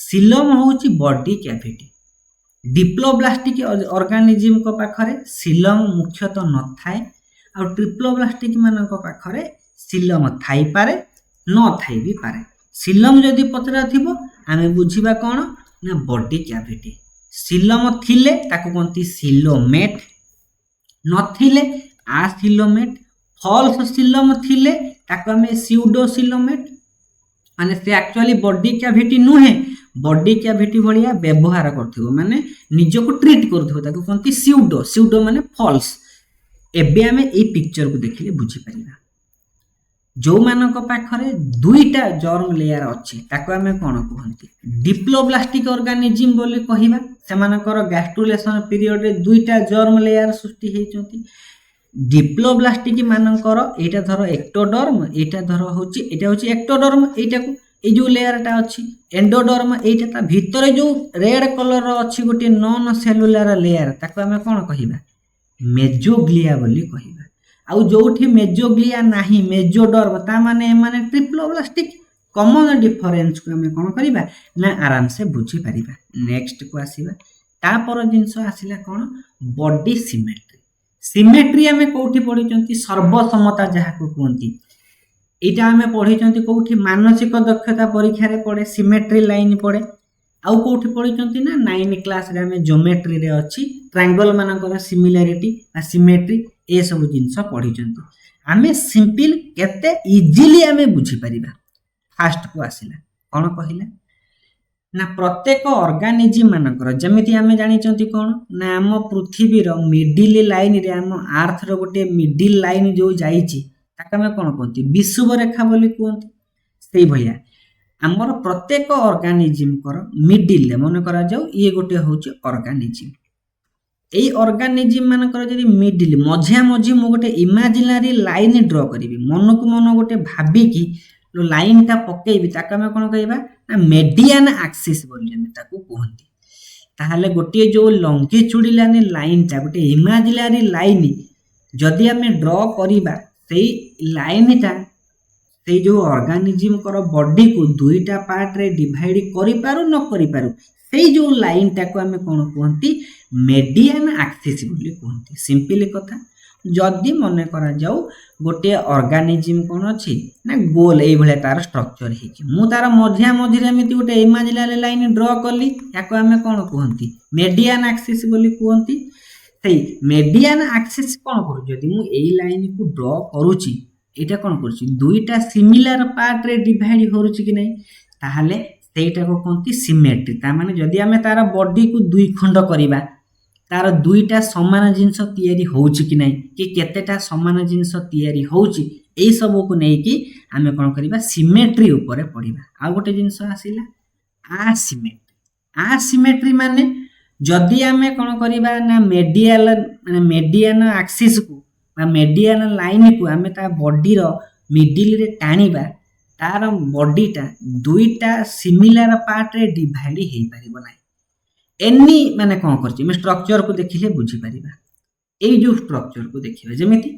सिलम होची बॉडी कैविटी डिप्लोब्लास्टिक ऑर्गेनिज्म को पाखरे सिलम मुख्यतः न थाए और ट्रिप्लोब्लास्टिक मानक पाखरे सिलम थाई पारे न थाई भी पारे सिलम जदि पतरा थिबो आमे बुझिबा कोन ना बॉडी कैविटी सिलम थिले ताको कोंती सिलोमेट नथिले आसिलोमेट फॉल्स सिलम थिले ताको आमे स्यूडो सिलोमेट माने से एक्चुअली बॉडी कैविटी नुहे बॉडी कैविटी भलिया व्यवहार करथिबो माने निजको ट्रीट करथिबो ताको कोंती स्यूडो स्यूडो माने फॉल्स एबे आमे ए पिक्चर को देखिले बुझी परिबा जो मानक पाखरे दुईटा जर्म लेयर अछि ताको आमे कोन कहंती डिप्लोब्लास्टिक ऑर्गेनिज्म बोली कहिबा सेमानकर गैस्ट्रुलेशन पीरियड रे दुईटा जर्म लेयर सृष्टि हेचंती डिप्लोब्लास्टिक मानकर एटा धर एक्टोडर्म एटा धर होची एटा होची एक्टोडर्म एटा को ए जो लेयरटा अछि एंडोडर्म एटा ता भितरे जो रेड कलर अछि गोटे नॉन सेलुलर लेयर ताको आमे कोन कहिबा मेजोग्लिया बोली कहिबा आउ जोठी मेजोग्लिया नाही मेजोडर्म ता माने ट्रिप्लोब्लास्टिक कॉमन डिफरेंस को हमें कोन करिबा ना आराम से बुझी परिबा नेक्स्ट को आसीबा ता पर जिंस आसिला कोन बॉडी सिमेट्री सिमेट्री हमें कोठी पढिचंती सर्वसमता जहा को कहंती एटा हमें पढिचंती कोठी मानसिक दक्षता परीक्षा रे पड़े सिमेट्री लाइन पड़े आउ कोठी पढिचंती ना 9 क्लास रे हमें ज्योमेट्री रे अछि ट्रायंगल मानकर सिमिलैरिटी आ सिमेट्री ए सब जिंस पढिचंती हमें सिंपल केते इजीली हमें बुझी परिबा फास्ट को आसिला कोन कहिला ना प्रत्येक ऑर्गेनिज्म मानकर जमिति हमें जानि चंती कोन ना हम पृथ्वी रो मिडिल लाइन रे हम अर्थ रो गोटे मिडिल लाइन जो जाईची ताका में कोन कहंती विषुव रेखा बोली कहंती सेई भलिया हमर प्रत्येक ऑर्गेनिज्म कर मिडिल ले मन करा जाऊ ये गोटे होची ऑर्गेनिज्म एई ऑर्गेनिज्म मानकर जदि मिडिल मझिया मझी मो गोटे इमेजिनरी लाइन ड्रा करिवि मन को मन गोटे भाबी की लाइन टा पकेइबि ताका में कोन कहइबा ना मेडियन एक्सिस बोली हम ताको कहंती ताहाले गोटे जो लंगिट्यूडिनल लाइन टा गोटे इमेजिनरी लाइन जदि हमें ड्रा करिबा सेई लाइन टा से जो ऑर्गेनिज्म कर बॉडी को दुईटा पार्ट रे डिवाइड करि पारु न करि पारु से जो लाइन टा को हमें कोन कहंती मेडियन एक्सिस बोली कहंती सिंपली कथा जदि मन करा जाऊ गोटे ऑर्गेनिज्म कोन अछि ना गोल एई भले तार स्ट्रक्चर हेछि मु तार मझिया मझी रे एमिति गोटे इमेजिनरी लाइन ड्रा करली याको हमें कोन कहंती मेडियन एक्सिस बोली कहंती सेई मेडियन एक्सिस कोन करू जदि मु एई लाइन को ड्रा करूची एटा कोन करछि दुईटा सिमिलर पार्ट रे डिवाइड होरुछि कि नै ताहाले सेटा को कहंती सिमेट्री ता माने जदि हमें तार बॉडी को दुई खंड करिबा तार दुईटा समान जिंस तयारी होउछि कि नै कि केतेटा समान जिंस तयारी होउछि एई सब को नै कि हमें कोन करिबा सिमेट्री ऊपर पढिबा आ गोटे जिंस आसिला आसिमेट्री माने जदि हमें कोन करिबा ना मेडियन एक्सिस को बा मेडियन लाइन को हमें ता बॉडी रो मिडिल रे टाणीबा तार बॉडी टा दुईटा सिमिलर पार्ट रे डिवाइड हेई परिबो नै एनी माने कोन करछि मैं स्ट्रक्चर को देखिले बुझी परिबा एई जो स्ट्रक्चर को देखिबा जेमिति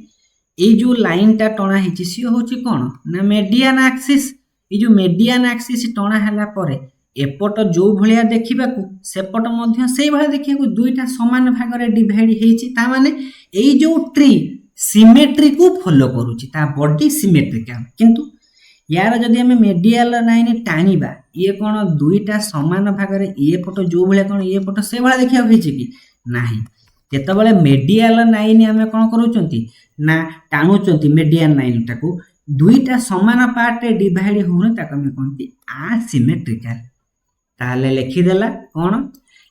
एई जो लाइन टा टणा हेछि सी होछि कोन ना मेडियन एक्सिस ए जो मेडियन एक्सिस टणा हला परे एपट जो भलिया देखिबा को सेपट मध्य सेई भलिया देखिबा को दुईटा समान भाग रे डिवाइड हेछि ता माने एई जो ट्री सिमेट्री को फॉलो करूछि ता बॉडी सिमेट्रिकल किंतु यार जदि हमें मेडियल लाइन टाणीबा ये कोन दुईटा समान भाग रे ये पट जो भले कोन ये पट से भले देखिया होइछि कि नाही जेतबेले मेडियल लाइन हमें कोन करूचंती ना टाणुचंती मेडियल लाइन टाको दुईटा समान पार्ट रे डिवाइड होने ताको हमें कोनती असिमेट्रिकल ताले लिखि देला कोन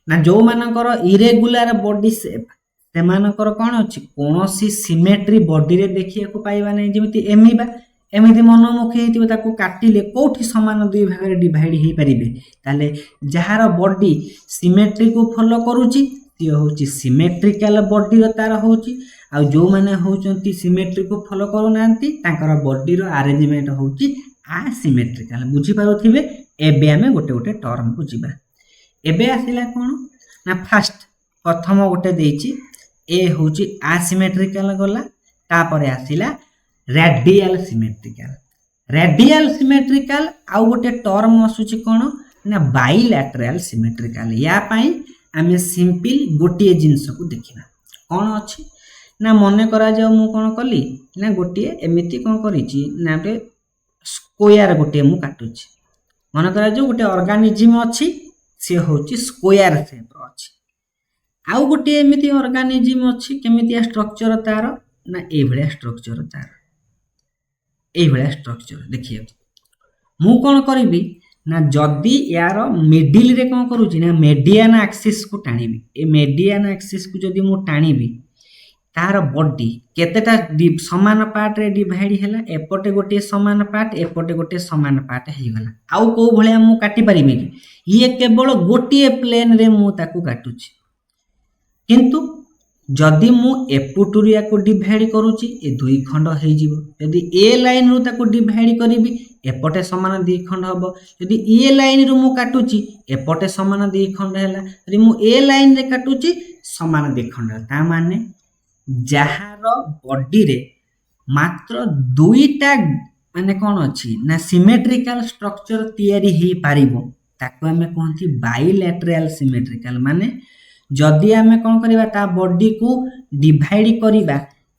ना जो मानकर इरेगुलर बॉडी शेप से मानकर कोन अछि कोनोसी सिमेट्री बॉडी रे देखिया को पाइबा नै जेमिति एमिबा एमिति मनोमुखी हेतिबो ताको काटिले कोठी समान दुई भाग रे डिवाइड हेई परिबे ताले जहार बॉडी सिमेट्री को फॉलो करूची ते होची सिमेट्रिकल बॉडी रो तार होची आ जो माने होचंती सिमेट्री को फॉलो करू नांती ताकर बॉडी रो अरेंजमेंट होची असिमेट्रिकल बुझी पारुथिबे एबे हमें गोटे गोटे टर्म को जिबा एबे आसिला कोन ना फर्स्ट प्रथम गोटे देइची ए होची असिमेट्रिकल गला तापरे आसिला रेडियल सिमेट्रिकल आ गोटे टर्म आसुची कोन ना बाइलैटराल सिमेट्रिकल। या पाई आमे सिंपल गोटे जिनस को देखिबा कौन अछि ना मन करा जाओ मु कौन कली ना गोटे एमिति कौन करिछि ना बे स्क्वायर गोटे मु काटुछि मन करा जाओ गोटे ऑर्गेनिज्म अछि से होछि स्क्वायर शेप रो अछि आउ गोटे एमिति ऑर्गेनिज्म अछि केमिति स्ट्रक्चर तार ना ए भलिया स्ट्रक्चर तार ए भलिया स्ट्रक्चर देखिए मु कौन करिबी ना जदि यार मिडिल रे कौन करूची ना मेडियन एक्सिस को टाणीबी ए मेडियन एक्सिस को जदि मु टाणीबी तार बॉडी केतेटा समान पार्ट रे डिवाइड हैला एपटे गोटे समान पार्ट एपटे गोटे समान पार्ट हे गला आउ को भलिया मु काटी परिबे कि ये केवल गोटे प्लेन रे मु ताकू काटुची किंतु जदि मु एपुटुरिया को डिवाइड करूची ए दुई खंड हे जिवो यदि ए लाइन रु ताकू डिवाइड करिबी एपटे समान दुई खंड हबो यदि ए लाइन रु मु काटुची एपटे समान दुई खंड हैला यदि मु ए लाइन रे काटुची समान दुई खंड ता माने जहार बॉडी रे मात्र दुईटा माने कोन अछि ना सिमेट्रिकल स्ट्रक्चर तयारी हे पारिबो ताको हमें कहंती बाइलैटरल सिमेट्रिकल माने जदि आमे कोन करिबा ता बॉडी को डिवाइड करिबा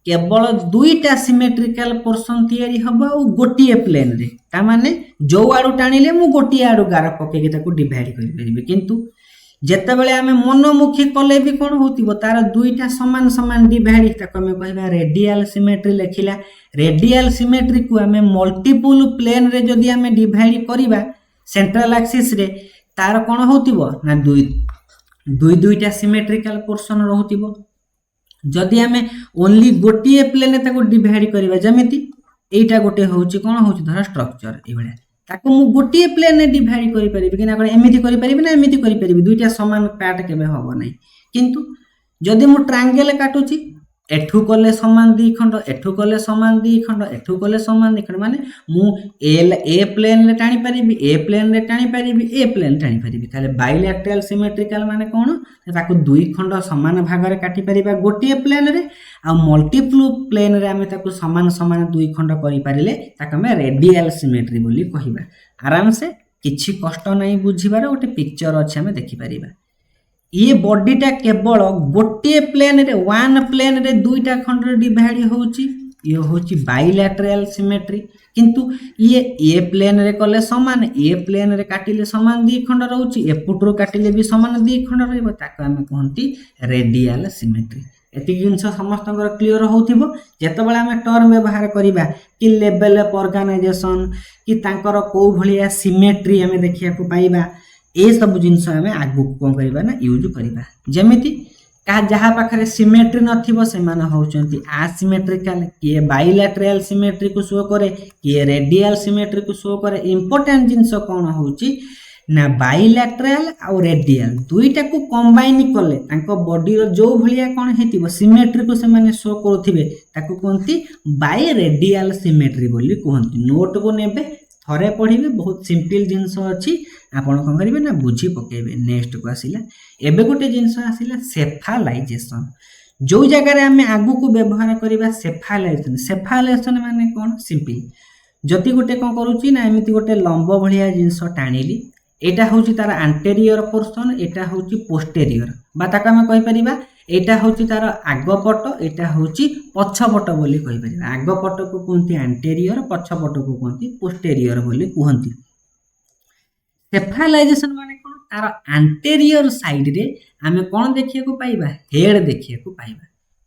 केवल दुईटा सिमेट्रिकल पोर्शन तयारी हबो और गोटिए प्लेन रे ता माने जो आडू टाणीले मु गोटिए आडू गार पके के ताको डिवाइड करि परिबे किंतु जेतेबेले आमे मनोमुखी कले भी कोन होतिबो तार दुईटा समान समान डिवाइड ताको हमें कहबा रेडियल सिमेट्री लेखिला रेडियल सिमेट्री को आमे मल्टीपल प्लेन रे जदि आमे डिवाइड करिबा सेंट्रल एक्सिस रे तार कोन होतिबो ना दुईटा सिमेट्रिकल पोर्शन रहउतिबो जदि आमे ओनली गोटिए प्लेन ताको डिवाइड करिबा जेमिति एटा गोटे होउची कोन होउची धर स्ट्रक्चर ए भलिया ताको मु गोटिए प्लेन रे डिवाइड करि परिबि किना कोन एमिति करि परिबि ना एमिति करि परिबि दुईटा समान पार्ट केबे होबो नै किंतु जदि मु ट्रायंगल काटुची एठू कले समान दी खंड एठू कले समान दी खंड एठू कले समान दी खंड माने मु ए प्लेन रे टाणी परिबि ए प्लेन रे टाणी परिबि ए प्लेन टाणी परिबि ताले बाइलैटरल सिमेट्रिकल माने कोन ताको दुई खंड समान भाग रे काटी परिबा गोटिए प्लेन रे आ मल्टीपल प्लेन रे आमे ताको समान समान दुई खंड करि पारिले ताको हमें रेडियल सिमेट्री बोली कहिबा आराम से किछि कष्ट नै बुझिबार गोटे पिक्चर अछि हमें देखि परिबा ये बॉडीटा केवल गोटे प्लेन रे वन प्लेन रे दुईटा खंड रे डिवाइड होउची ये होउची बाइलैटरल सिमेट्री किंतु ये ए प्लेन रे कले समान ए प्लेन रे काटिले समान दी खंड रहउची एपुटरो काटिले भी समान दी खंड रहइबो ताको हमें कहंती रेडियल सिमेट्री एति जिंस समस्त क्लियर होउथिबो जेतेबेला हमें टर्म व्यवहार करिबा कि लेवल ऑफ ऑर्गेनाइजेशन कि तांकर को भलिया सिमेट्री हमें देखिया को पाइबा ए सब जिनस हमें आगु कोन करिबा ना यूज करिबा जेमिति का जहा पाखरे सिमेट्री नथिबो से माने होउचंती एसिमेट्रिकल कि बाइलैटरल सिमेट्री को शो करे कि रेडियल सिमेट्री को शो करे इंपोर्टेंट जिनस कोन होउची ना बाइलैटरल और रेडियल दुईटा को कंबाइन करले तांको बॉडी रो जो भलिया कोन हेतिबो सिमेट्री को से माने शो करथिबे ताको कोनती बाइ रेडियल सिमेट्री बोली कहंती नोट को नेबे थरे पढ़िबे बहुत सिंपल जिनस अछि आपण कोन करिवे ना बुझी पकेबे नेक्स्ट को आसिला एबे गोटे जिनस आसिला सेफालाइजेशन जो जगह रे हमें आगु को व्यवहार करिबा सेफालाइजेशन माने कोन सिंपल जति गोटे कोन करूची ना एमिति गोटे लंब भलिया जिनस टाणीली एटा होची तार एंटीरियर पोर्शन एटा होची पोस्टेरियर बा ताका हम कहि परिबा एटा होची तार आग पट एटा होची पछ पट बोली कहि परिबा आग पट को कोनती एंटीरियर पछ पट को कोनती पोस्टेरियर बोली कहंती सेफालाइजेशन माने कोन तार एंटीरियर साइड रे हमें कोन देखिया को पाइबा हेड देखिया को पाइबा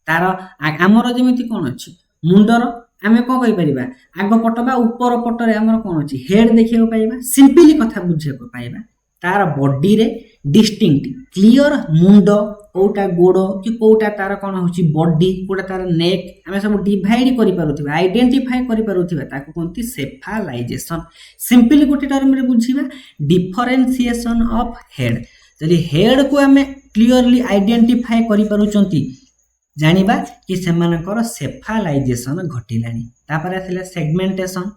तार हमर जेमिति कोन अछि मुंडर आमे को कहि परिबा आग पट बा ऊपर पट रे हमर कोन अछि हेड देखिया को पाइबा सिंपली कथा बुझिया को पाइबा तार बॉडी रे डिस्टिंक्ट क्लियर मुंड कोटा गोड़ो कि कोटा तार कोन होची बॉडी कोटा तार नेक हमें सब डिवाइड करि पारुथिबा आइडेंटिफाई करि पारुथिबा ताको कोनती सेफालाइजेशन सिंपली गोटे टर्म रे बुझिबा डिफरेंशिएशन ऑफ हेड जदि हेड को हमें क्लियरली आइडेंटिफाई करि पारुचंती जानिबा कि सेमानकर सेफालाइजेशन घटिलानी तापर आथिला सेगमेंटेशन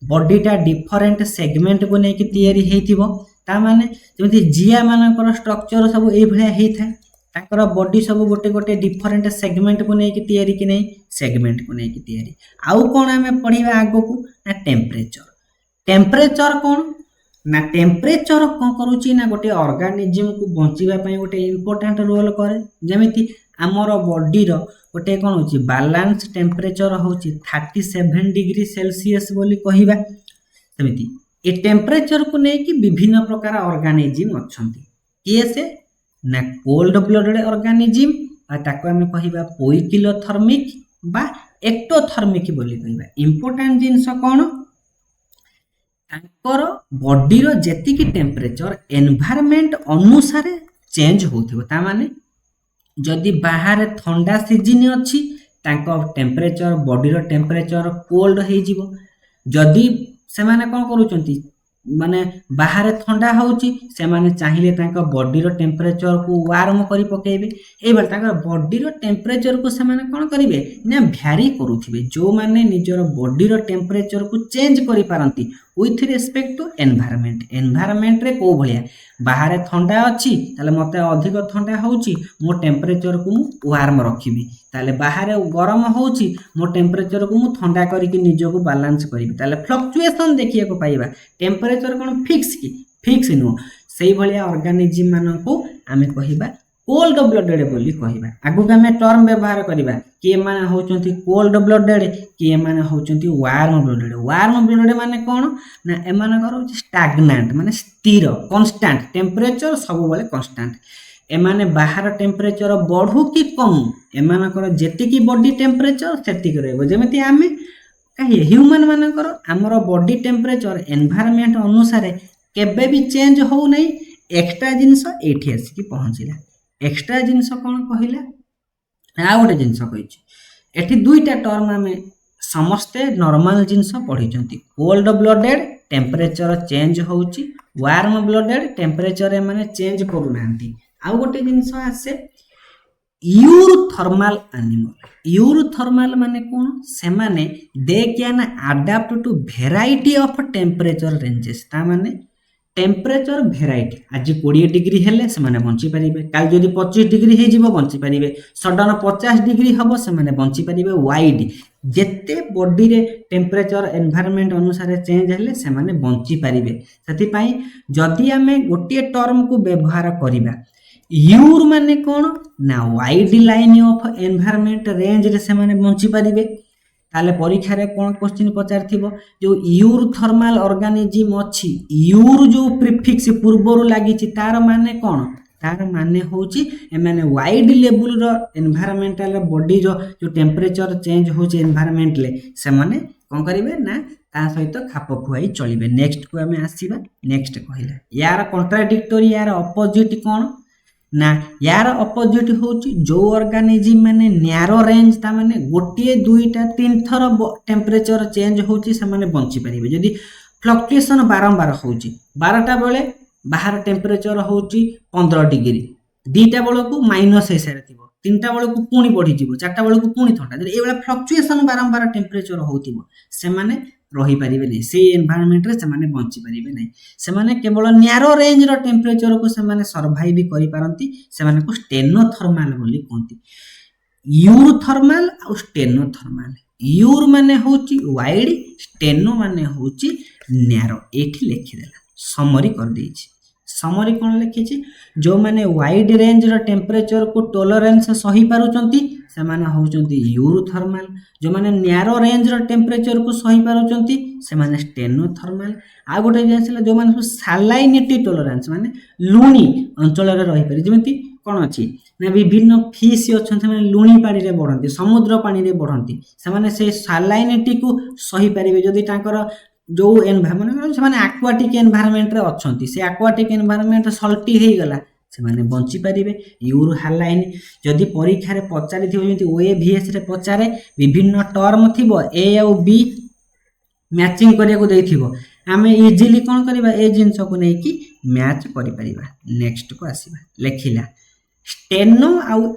बॉडीटा डिफरेंट सेगमेंट को नै कि तयारी हेतिबो ता माने जेमति जिया मानकर स्ट्रक्चर सब ए भलिया हेइ थाए ताकर बॉडी सब गोटे गोटे डिफरेंट सेगमेंट को नै कि तयारी कि नै सेगमेंट को नै कि तयारी आउ कोन हमें पढिबा आगो को ना टेम्परेचर कोन ना टेम्परेचर कौन करुच्ची ना गोटे ऑर्गेनिज्म को बचाई गोटे इम्पोर्टेंट रोल करे जमीती आमर बॉडीर गोटे कौन हो बैलेंस टेम्परेचर हूँ 37 डिग्री सेल्सियस बोली कहवा सेमती ए टेम्परेचर को लेकिन विभिन्न प्रकार ऑर्गेनिज्म अच्छा किए से ना कोल्ड ब्लडेड ऑर्गेनिज्म ताको आम कहवा पोइकिलोथर्मिक बा एक्टोथर्मिक बोली कहवा इम्पोर्टेंट जिनस कौन तांकर बॉडीर जेतिकी टेम्परेचर एनवायरनमेंट अनुसार चेंज होथिबो ता माने जदि बाहर ठंडा सीजन अच्छी टेम्परेचर बॉडीर टेम्परेचर कोल्ड हो जिवो जदि से माने कौन करूचंती माने बाहर ठंडा होउची से माने चाहिए तांका बॉडीर टेम्परेचर को वार्म करी पकेबे ए बार तांका बॉडीर टेम्परेचर को से माने कौन करिवे ना भ्यारी करूथिबे जो माने निजर बॉडीर टेम्परेचर को चेंज करि पारंती विथ रिस्पेक्ट टू एनवायरनमेंट रे को भलिया बाहर ठंडा अच्छी ताले मते अधिक ठंडा होउची मो टेम्परेचर को मु वार्म रखिबी ताले बाहर गरम होउची मो टेम्परेचर को मु ठंडा करिकि निजो को बैलेंस करिबी ताले फ्लक्चुएशन देखिया को पाइबा टेम्परेचर कोन फिक्स नु सेही भलिया ऑर्गेनिज्म मानको आमे कहिबा कोल्ड ब्लडेड बोली कहवा आगु आम टर्म व्यवहार करवा किए माने होचंती कोल्ड ब्लडेड किए माने होचंती वार्म ब्लडेड माने कौन ना एमानकर स्टाग्नांट माने स्थिर कांस्टेंट टेम्परेचर सब बेले कांस्टेंट एमाने बाहर टेम्परेचर बढ़ू कि कम एमानकर जेतिकी बॉडी टेम्परेचर सेतिकी रहबो जेमिति आमे कहिए ह्यूमन मानकर हमर बॉडी टेम्परेचर एनवायरनमेंट अनुसार केबे भी चेंज हो नहीं एक्स्ट्रा जिनस एठी आसिकी पहुंचला एक्स्ट्रा जिनस कौन कहला आ गोटे जिनस कही एठी दुईटा टर्म आम समस्ते नॉर्मल जिनस पढ़ी कोल्ड ब्लडेड टेम्परेचर चेंज होउची वार्म ब्लडेड टेम्परेचर माने चेंज करूना आ गोटे जिनस आसे यूरोथर्मल एनिमल यूरोथर्मल माने कौन से माने they can adapt to variety of temperature ranges ता माने टेम्परेचर भेराइटी आज 20 डिग्री हेले से माने बंची पारिबे काल जदि 25 डिग्री हे जिवो बंची पारिबे सडन 50 डिग्री हबो से माने बंची पारिबे वाइड जेते बॉडी रे टेम्परेचर एनवायरनमेंट अनुसार चेंज हेले से माने बंची पारिबे सेति पई जदि आमे गोटे टर्म को व्यवहार करिबा यूर माने कोन ना wide line of environment range रे से माने बंची पारिबे ताले परीक्षा रे कोन क्वेश्चन पचार थिबो जो यूरोथर्मल ऑर्गेनिज्म अछि यूर जो प्रीफिक्स पूर्वरु लागि छि तार माने कोन तार माने होची ए माने वाइड लेवल रो एनवायरनमेंटल बॉडी जो टेम्परेचर चेंज होची एनवायरनमेंट ले से माने कोन करिवे ना ता सहित खाप खुआई चलिबे नेक्स्ट को हमें आसीबा नेक्स्ट कहिला यार कॉन्ट्राडिक्टरी यार अपोजिट कोन ना यार अपोजिट होची जो ऑर्गेनिज्म माने न्यारो रेंज ता माने गोटे दुईटा तीन थर टेम्परेचर चेंज होची से माने बंची परिबे जदी फ्लक्चुएशन बारंबार होची 12टा बेले बाहर टेम्परेचर होची 15 डिग्री दीटा बेले को माइनस हिसाब थिबो तीनटा बेले को पुणी बढ़ी जिवो चारटा बेले को पुणी ठंडा जदी ए बेला फ्लक्चुएशन बारंबार टेम्परेचर होतिबो से माने रही पारिबे नै से एनवायरनमेंट रे से माने बंची पारिबे नै से माने केवल न्यारो रेंज रो टेम्परेचर को से माने सर्वाइव करि पारंती से माने को स्टेनोथर्मल बोली कोंती यूरोथर्मल आ स्टेनोथर्मल यूर माने होची वाइड स्टेनो माने होची न्यारो एठी लिखि देला समरी कर देछि समरी कोन लिखिछि जो माने वाइड रेंज रो टेम्परेचर को टॉलरेंस सही पारुचंती से माने होचंती यूरोथर्मल जो माने न्यारो रेंज रो टेम्परेचर को सही पारुचंती से माने स्टेनोथर्मल आ गोटे जेसला जो माने सलाइनिटी टॉलरेंस माने लुणी अंचल रे रहि पारि जेमिति कोन अछि ना विभिन्न फिश अछन से माने लुणी पानी रे बढ़ंती समुद्र पानी रे बढ़ंती से माने से सलाइनिटी को सही पारिबे जदी तांकर जो एनवायरनमेंट से माने एक्वाटिक एनवायरनमेंट रे अछंती से एक्वाटिक एनवायरनमेंट सल्टी हे गला से माने बंची पारिबे यूरो हालाइन जदी परीक्षा रे पचारि थिबो जेति ओएवीएस रे पचारे विभिन्न टर्म थिबो ए और बी मैचिंग करिया को देथिबो आमे इजीली कोन करबा ए जिंस को नै कि मैच करि परिबा नेक्स्ट को आसीबा लेखिला स्टेनो आउ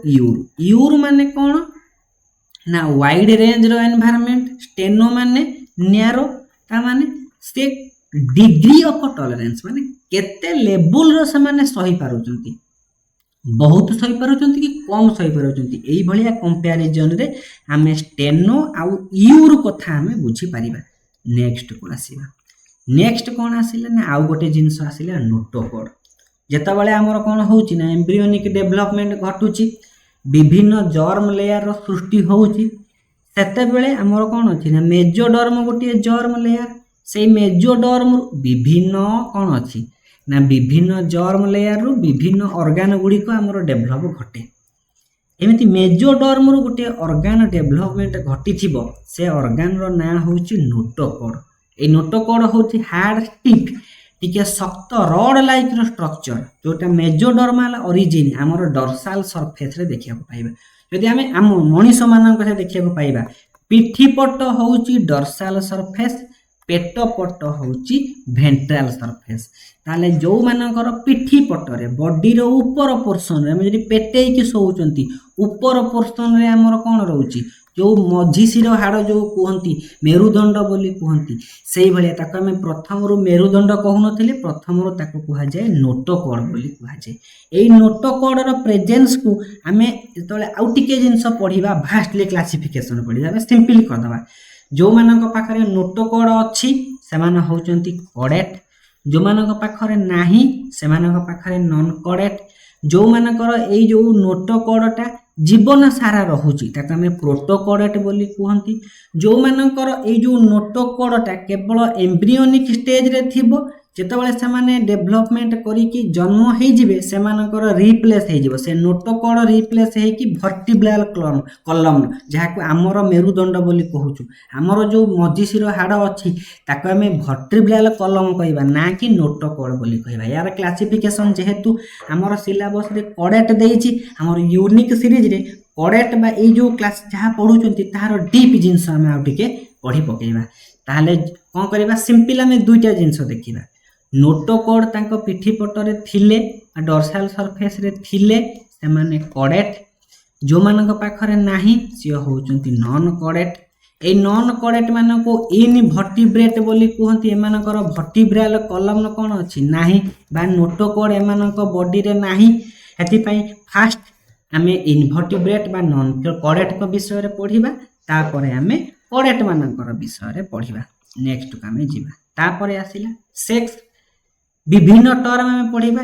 यूर माने कोन ना वाइड रेंज रो एनवायरनमेंट स्टेनो माने न्यारो ता माने से डिग्री ऑफ टॉलरेंस माने केते लेवल रो से माने सही पारुचंती बहुत सही पारुचंती कि कम सही पारुचंती एई भलिया कंपैरिजन रे हमें स्टेनो आउ यूर कथा हमें बुझी परिबा नेक्स्ट को आसीबा नेक्स्ट कौन आसिला ना आउ गोटे जिनस आसिला नोटोकोड जेतेबेले आमर कौन होउची ना एम्ब्रियोनिक डेवलपमेंट घटुची विभिन्न जर्म लेयर रो सृष्टि होउची सेतेबेले आमर कौन अछि ना मेजोडर्म गोटे जर्म लेयर से मेजोडर्म विभिन्न कौन अछि ना विभिन्न जर्म लेयर रु विभिन्न ऑर्गन गुडी को आमर डेवलप घटे एमिति मेजोडर्म रु गोटे ऑर्गन डेवलपमेंट घटी थिबो से ऑर्गन रो ना होउची नोटोकोड ए नोटोकोड होउची हार्ड स्टिफ टिके शक्त रड लाइक रो स्ट्रक्चर जोटा मेजोडर्माल ओरिजिन आमर डोर्साल सरफेस रे देखिया को पाइबा यदि आमे आम मनीष मानक से देखिया को पाइबा पिठी पट होउची डोर्साल सरफेस पेट पट होउची वेंट्रल सरफेस ताले जो मानकर पिठी पटरे बॉडी रो ऊपर पोर्शन रे जदि पेटे की सोउचंती ऊपर पोर्शन रे हमर कोन रहउची जो मझी शिर हाड़ जो कहती मेरुदंड बोली कहती से भाया ताको आम प्रथम रु मेरुदंड कहूनथिले प्रथम रु ताको कहा जाए नोटोकोड बोली कहा जाए एई नोटोकोड रो प्रेजेंस को आमे जतले आउ टिके जिंस पढिबा भास्टली क्लासिफिकेशन पढिबा आमे सिंपली कर दबा जो मानक पाखरे नोटोकोड अछि से मान होउचंती कोडेट जो मानक पाखरे नाही से मानक पाखरे नॉन कोडेट जो मानकर एई जो नोटोकोडटा जीवन सारा रहुची ताका में प्रोटोकोडेट बोली कहती जो मानकर एई जो नोटोकोडटा केवल एम्ब्रियोनिक स्टेज रे थिबो जेतेबेले से माने डेवलपमेंट करी कि जन्म हे जिवे से मानकर रिप्लेस हे जिवो से नोटोकोड रिप्लेस हे कि वर्टिब्रल कॉलम जहा को हमर मेरुदंड बोली कहूछु हमर जो मझिशिर हाड़ अछि ताको हमें वर्टिब्रल कॉलम कहबा ना कि नोटोकोड बोली कहबा यार क्लासिफिकेशन जेहेतु हमर सिलेबस रे कोडेट देइछि हमर यूनिक सीरीज रे कोडेट बा ए जो क्लास जहा पढुचंती तार डीप जिंस हम आ टिके पढी पकेबा ताले कोन करबा सिंपल हम दुईटा जिंस देखिबा नोटोकोड तांको पिठी पटरे थिले डोर्साल सरफेस रे थिले से माने कोडेट जो मानक पाखरे नाही से होउचंती नॉन कोडेट ए नॉन कोडेट मानको इनवर्टिब्रेट बोली कहंती एमानकर वर्टिब्रल कॉलम कोन अछि नाही बा नोटोकोड एमानक बॉडी रे नाही हेति पई फास्ट आमे इनवर्टिब्रेट बा नॉन कोडेट को विषय रे पढिबा तापरे आमे कोडेट मानकर विषय रे पढिबा नेक्स्ट को आमे जिबा तापरे आसिला सेक्स विभिन्न टर्म में पढ़िबा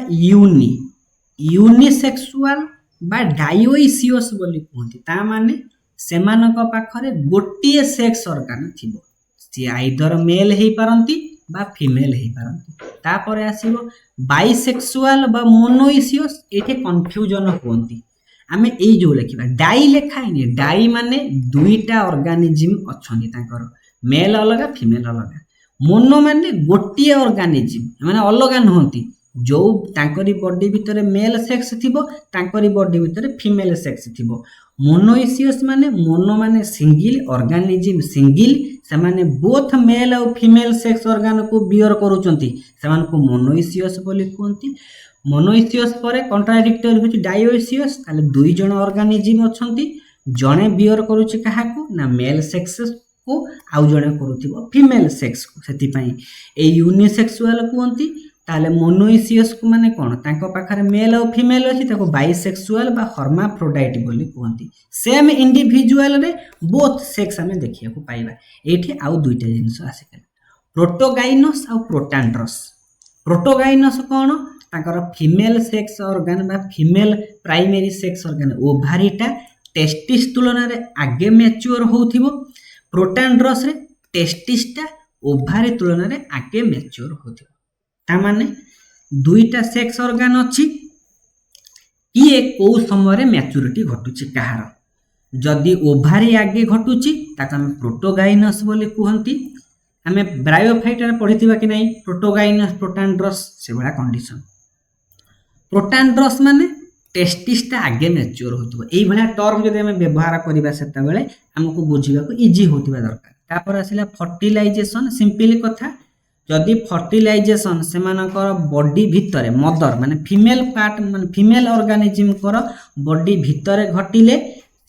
यूनिसेक्सुअल बा डायोइसियस बोली कहती ता माने सेमानक पाखरे गोटिए सेक्स ऑर्गन थिबो सी आइदर मेल हे पारंती बा फीमेल हे पारंती तापरे आसीबो बाइसेक्सुअल बा मोनोइसियस एठे कंफ्यूजन होंती आमे एई जो लिखिबा डाई लेखाइनी डाई माने दुईटा ऑर्गेनिज्म अछंती तांकर मेल अलग फीमेल अलग मोनो माने गोटिए ऑर्गेनिज्म माने अलग नहंती जो तांकरी बॉडी भितरे मेल सेक्स थिबो तांकरी बॉडी भितरे फीमेल सेक्स थिबो मोनोइसियस माने मोनो माने सिंगल ऑर्गेनिज्म सिंगल से माने बोथ मेल और फीमेल सेक्स ऑर्गन को बियर करूचंती सेमान को मोनोइसियस बोली कहंती मोनोइसियस परे कॉन्ट्राडिक्टरी होची डायोइसियस ताले दुई जण ऑर्गेनिज्म अछंती जणे बियर करूची काहाकू ना मेल सेक्स को आउ जणे करूथिबो फीमेल सेक्स को सेति पई ए यूनिसेक्सुअल कहंती ताले मोनोइसियस को माने कोन तांको पाखरे मेल और फीमेल अछि ताको बाइसेक्सुअल बा हर्माफ्रोडाइट बोली कहंती सेम इंडिविजुअल रे बोथ सेक्स हमें देखिया को पाइबा एठी आउ दुईटा जिंस आसे प्रोटोगाइनस और प्रोटोगाइनस कोन ताकर फीमेल सेक्स ऑर्गन बा फीमेल प्राइमरी सेक्स ऑर्गन ओभारीटा टेस्टिस तुलना रे आगे मैच्योर होउथिबो प्रोटैंड्रस रे टेस्टिसटा ओभारी तुलना रे आगे मैच्योर होथिबो ता माने दुईटा सेक्स ऑर्गन अछि किए को समय रे मैच्योरिटी घटुची कहार जदि ओभारी आगे घटुची ताका हम प्रोटोगाइनस बोली कहंती हमें ब्रायोफाइटर पढ़िथिबा कि नहीं प्रोटोगाइनस प्रोटैंड्रस से बड़ा कंडीशन प्रोटैंड्रस माने टेस्टिसटा आगे मैच्योर होतबो एई भला टर्म जदि हम व्यवहार करिबा सेता बेले हमको बुझिबा को इजी होतिबा दरकार तापर आसिला फर्टिलाइजेशन सिंपली कथा जदि फर्टिलाइजेशन से मानकर बॉडी भितरे मदर माने फीमेल पार्ट माने फीमेल ऑर्गेनिज्म कर बॉडी भितरे घटिले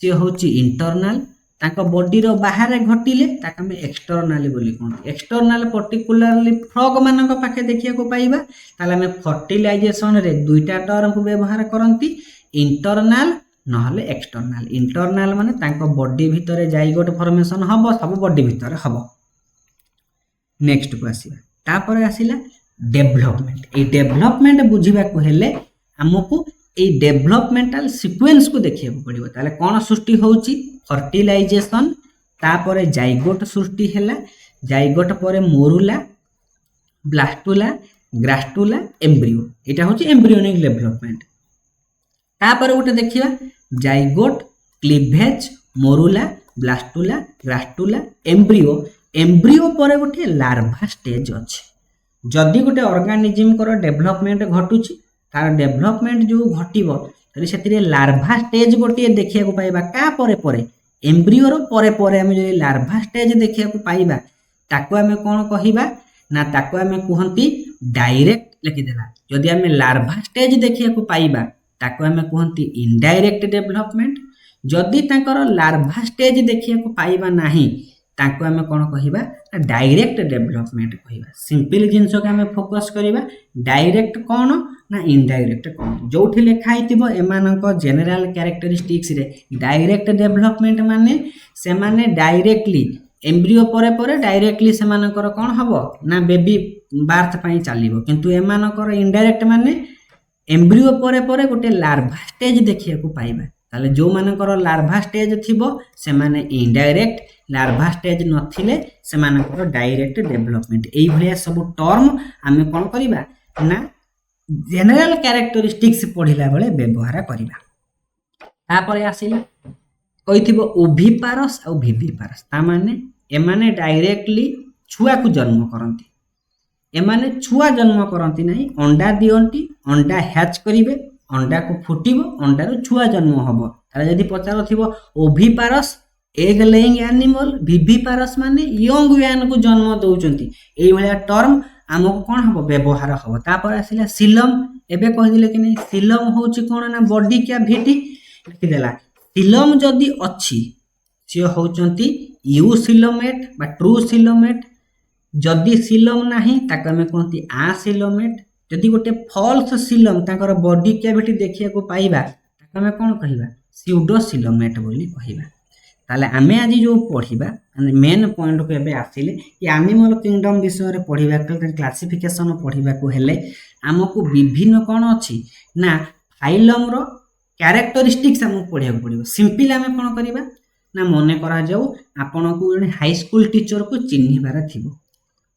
से होची इंटरनल ताको बॉडी रो बाहर घटिले ताका में एक्सटर्नल बोली कहंती एक्सटर्नल पर्टिकुलरली फ्रॉग मानक पाखे देखिया को पाइबा ताले में फर्टिलाइजेशन रे दुईटा टर्म को व्यवहार करंती इंटरनल नहले एक्सटर्नल इंटरनल माने ताको बॉडी भितरे जाइगोट फॉर्मेशन हबो सब बॉडी भितरे हबो नेक्स्ट को आसीबा तापर आसिला डेभलपमेंट। ए डेभलपमेंट बुझिबाकू हेले हमकू ए डेभलपमेंटल सीक्वेंस को देखिया पड़िबो। ताले कोन सृष्टि होउची फर्टिलाइजेशन, तापर जाइगोट सृष्टि हैला, जाइगोट पर मोरुला, ब्लास्टुला, ग्रास्टुला, एम्ब्रियो। एटा होची एम्ब्रियोनिक डेभलपमेंट। तापर गोटे देखिबा zygote, cleavage, morula, blastula, gastrula, embryo. Embryo पर गोटे लार्भा स्टेज अछि। जदि गोटे ऑर्गेनिज्म को डेभलपमेंट घटुची तार डेभलपमेंट जो घटिबो तरी सेतिरे लार्भा स्टेज गोटे देखिया को पाइबा का परे एम्ब्रियो रो परे हम जो लार्भा स्टेज देखिया को पाइबा ताको हमें कोन कहिबा ना ताको हमें कहंती डायरेक्ट लिखि देला। जदि हमें लार्भा स्टेज देखिया को पाइबा ताको हमें कहंती इनडायरेक्ट डेभलपमेंट। जदि ताकर लार्भा स्टेज देखिया को पाइबा नाही ताको हमें कोन कहिबा डायरेक्ट डेभलपमेंट कहिबा। सिंपल जिंस के हमें फोकस करिबा डायरेक्ट कोन ना इनडायरेक्ट कोन। जोठी लेखा आइतिबो एमानक जनरल कैरेक्टरिस्टिक्स रे डायरेक्ट डेभलपमेंट माने से माने डायरेक्टली एम्ब्रियो परे परे डायरेक्टली से मानकर कोन हबो ना बेबी बार्थ पई चालिबो। किंतु एमानकर इनडायरेक्ट माने एम्ब्रियो परे परे गोटे लार्भा स्टेज देखिया को पाइबा। ताले जो मानकर लार्भा स्टेज थिबो से माने इनडायरेक्ट, लार्भा स्टेज नथिले से मानकर डायरेक्ट डेभलपमेंट। एई भलिया सब टर्म आमे कोन करिबा ना जनरल कैरेक्टरिस्टिक्स पढ़िला बेले व्यवहार करिबा। तापर आसिला कहिथिबो ओविपारस आ विविपारस। ता माने एमाने डायरेक्टली छुआ को जन्म करंती। एमाने छुआ जन्म करंती नाही, अंडा दियंती, अंडा हैच करिवे, अंडा को फुटिबो, अंडा रो छुआ जन्म हबो। ताले जदि पचार थिबो ओविपारस एग लेइंग एनिमल, विविपारस माने यंग व्यान को जन्म दउचंती। एई भलिया टर्म आमको कौन हम व्यवहार हम। तापर आसिला सिलम। एबे कहिदिले कि नहीं सिलम होची कौन ना बॉडी कैविटी लिखिदेला। सिलम जदि अच्छी से होचंती यूसिलोमेट बा ट्रू सिलोमेट। जदि सिलम नाही ताको हमें कहती आसिलोमेट। जदि गोटे फॉल्स सिलम ताकर बॉडी कैविटी देखिया को पाइबा ताको हमें कौन कहिबा स्यूडोसिलोमेट बोली कहिबा। ताले आमे आज जो पढ़िबा मेन पॉइंट को एबे आसिले कि एनिमल किंगडम विषय रे पढ़िबा क्लासिफिकेशन पढ़िबा को हेले हमको विभिन्न कोन अछि ना फाइलम रो कैरेक्टरिस्टिक्स हमको पढ़िया को पड़िबो। सिंपल आमे कोन करिबा ना मने करा जाऊ आपण को जने हाई स्कूल टीचर को चिन्हिबार थिबो।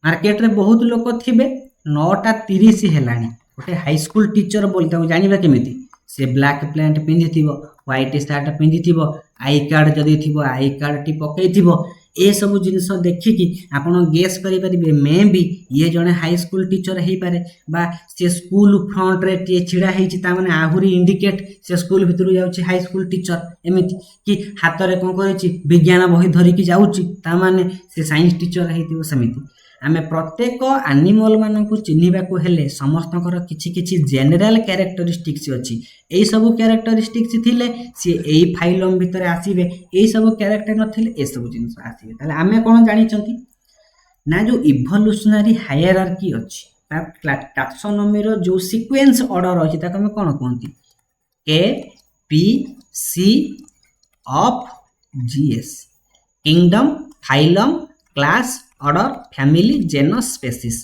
मार्केट रे बहुत लोक थिबे 9:30 हेलानी गोटे हाई स्कूल टीचर बोलता जानिबा केमिति से ब्लैक पैंट पिंधिथिबो, व्हाइट शर्ट पिंधिथिबो, आई कार्ड जदि थिबो आई कार्ड टी पकेइथिबो। ए सब जिनिस देखिकी आपण गेस करि परिबे मे बी ये जने हाई स्कूल टीचर हेई पारे बा से स्कूल फ्रंट रे टे छिड़ा हेइची ता माने आहुरी इंडिकेट से स्कूल भितरु जाउची हाई स्कूल टीचर। एमिति कि हाथ रे कोन करिची विज्ञान बही धरि की जाउची ता माने से साइंस टीचर हेइतिबो। समिति आमे प्रत्येक एनिमल मानकु चिन्हिबाकू हेले समस्तकर किछि किछि जनरल कैरेक्टरिस्टिक्स अछि। एई सब कैरेक्टरिस्टिक्स थिले सी एई फाइलम भितरे आसीबे, एई सब कैरेक्टर नथिले ए सब जिनिस आसीबे। ताले आमे कोन जानि चंती ना जो इवोल्यूशनरी हायरार्की अछि ता टैक्सोनॉमी रो जो सीक्वेंस ऑर्डर अछि ताको हम कोन कहंती A P C of GS. Kingdom, phylum, class, order, family, genus, species.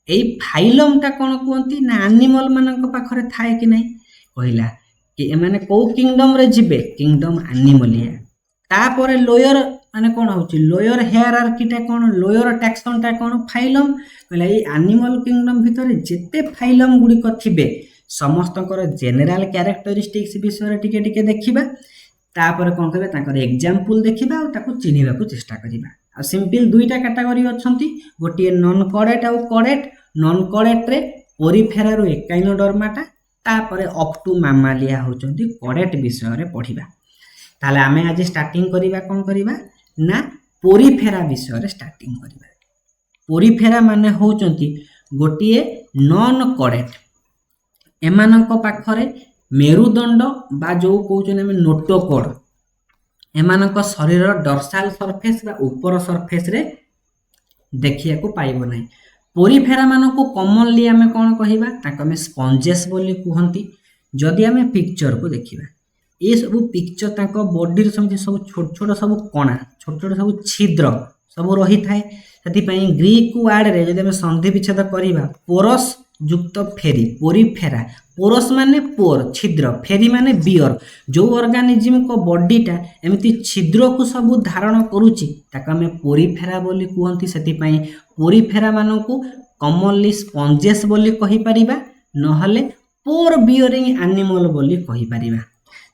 एई फाइलम ता कोन कहंती ना एनिमल मानक पाखरे थाए कि नहीं कहिला कि एमाने को किंगडम रे जिबे किंगडम एनिमलिया। तापर लोयर माने कोन होची लोयर हायरार्की ता कोन लोयर टैक्सन ता कोन फाइलम कहला। ए एनिमल किंगडम भितरे जेते फाइलम गुडी को थिबे समस्तकर जनरल कैरेक्टरिस्टिक्स विषय रे टिके टिके देखिबा। तापर कोन करबे ताकर एग्जांपल देखिबा और ताको चिन्हिबा को चेष्टा करिबा। आ सिंपल दुईटा कैटेगरी अछंती गोटे नॉन कॉडेट और कॉडेट। नॉन कॉडेट रे पोरिफेरा रो एकाइनोडर्माटा तापर अप टू मामालिया होचंती कॉडेट विषय रे पढ़िबा। ताले आमे आज स्टार्टिंग करिबा कोन करिबा ना पोरिफेरा विषय रे स्टार्टिंग करिबा। पोरिफेरा माने होचंती गोटे नॉन कॉडेट। एमानक पाखरे मेरुदंड बा जो कहउछन हम नोटोकोड एमानक शरीर डॉर्सल सरफेस बा ऊपर सरफेस रे देखिया को पाइबो नै। पोरिफेरा मानको कॉमनली हमें कोन कहिबा ताको हमें स्पंजेस बोली कहंती। जदि हमें पिक्चर को देखिबा ए सब पिक्चर ताको बॉडी रे सब छोट छोट सब कणा छोट छोट सब छिद्र सब रही थाए से ग्रीक वार्ड रे जदि आम संधि विच्छेद करवा पोरस युक्त फेरी पोरीफेरा पोरस माने पोर छिद्र फेरी माने बियर जो ऑर्गेनिज्म को बॉडीटा एमती छिद्र को सब धारण करुच्ची ताको आम पोरीफेरा बोली कहती से पोरीफेरा मानू कॉमनली स्पंजेस बोली कहि परिबा नहले पोर बियरिंग एनिमल बोली कहि परिबा।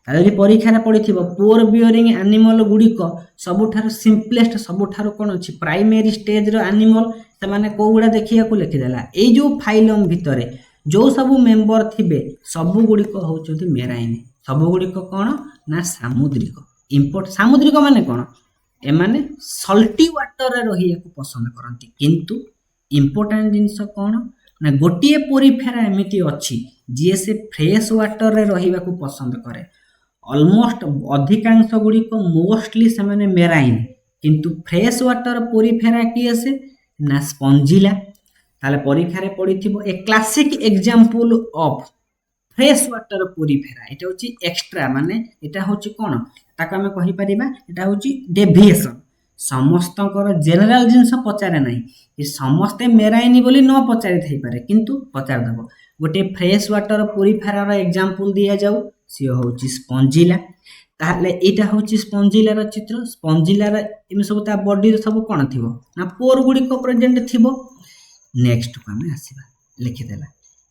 तादि परीक्षा पड़ी पोर बियरिंग एनिमल गुड़िक सबुठार सिंपलेस्ट सबुठार कौन अच्छी प्राइमेरी स्टेज रो एनिमल से माने को गुड़ा देखिया को लिखिदेला ए जो फाइलम भितर जो सबू मेंबर थिबे सबु गुड़िक होउछथि मेराइन सबु गुड़िक कौन ना सामुद्रिक इंपोर्ट सामुद्रिक माने कौन ए माने सल्टी वाटर रे रहिया को पसंद करंती किंतु इंपोर्टेंट जिनस कौन ना गोटिए पोरीफेरा एमिति अछि जे से फ्रेश वाटर रे रहिबा को पसंद करे ऑलमोस्ट अधिकांश गुड़िक मोस्टली से माने मेराइन किंतु फ्रेश वाटर पोरीफेरा किए से ना स्पंजिला ताले परीक्षा पड़ी a classic example of fresh water Porifera एटा होची एक्स्ट्रा माने एटा होची कोन ताका हम कहि परिबा एटा होची डेविएशन समस्तकर जनरल जिनस पचारे नाही कि समस्ते मेराइनी बोली न पचारि थई पारे किंतु पचार दबो गोटे फ्रेश वाटर पोरीफेरा रो एग्जांपल दिया जाऊ सी होची स्पंजिला ताहले एटा होची स्पंजिला रो चित्र स्पंजिला रो एमे सब ता बॉडी रो सब कोन थिबो ना पोर गुडी को प्रेजेंट थिबो नेक्स्ट को हम आसीबा लिखि देला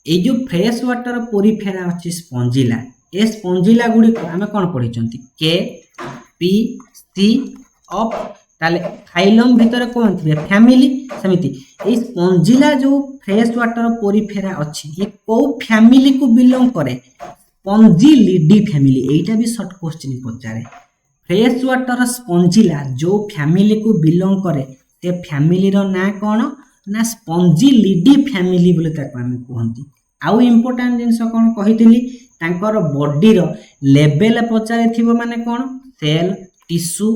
ए जो फ्रेश वाटर पोरीफेरा अछि स्पंजिला ए स्पंजिला गुडी को हम कोन पढिचंती के पी सी ऑफ ताले फाइलम भीतर कोन थिबे फैमिली समिति ए स्पंजिला जो फ्रेश वाटर पोरीफेरा अछि ये को फैमिली को बिलोंग करे स्पंजिलिडी फैमिली एटा भी शॉर्ट क्वेश्चन पचारे फ्रेश वाटर स्पंजिला जो फैमिली को बिलोंग करे ते फैमिली रो ना कोन ना स्पंजिलिडी फैमिली बोले ताको हम कहंती आउ इंपोर्टेंट जिंस कोन कहितली तांकर बॉडी रो लेवल पचारे थिबो माने कोन सेल टिश्यू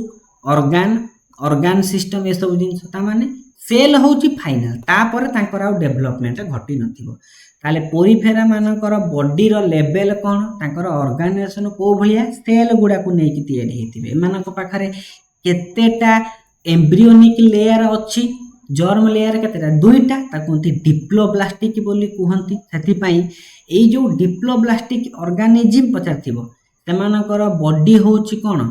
ऑर्गन सिस्टम ए सब जिंस ता माने सेल होची फाइनल तापर तांकर आउ डेवलपमेंट घटी नथिबो ताले पोरीफेरा मानकर बॉडी रो लेवल कोन तांकर ऑर्गेनाइजेशन को भलिया सेल गुडा को नै कि तयारी हेतिबे मानक पाखरे केतेटा एम्ब्रियोनिक लेयर अछि जर्म लेयर केतेटा दुईटा ताकुंती डिप्लोब्लास्टिक बोली कहंती सेति पई ए जो डिप्लोब्लास्टिक ऑर्गेनिज्म पचारथिबो सेमानकर बॉडी होची कोन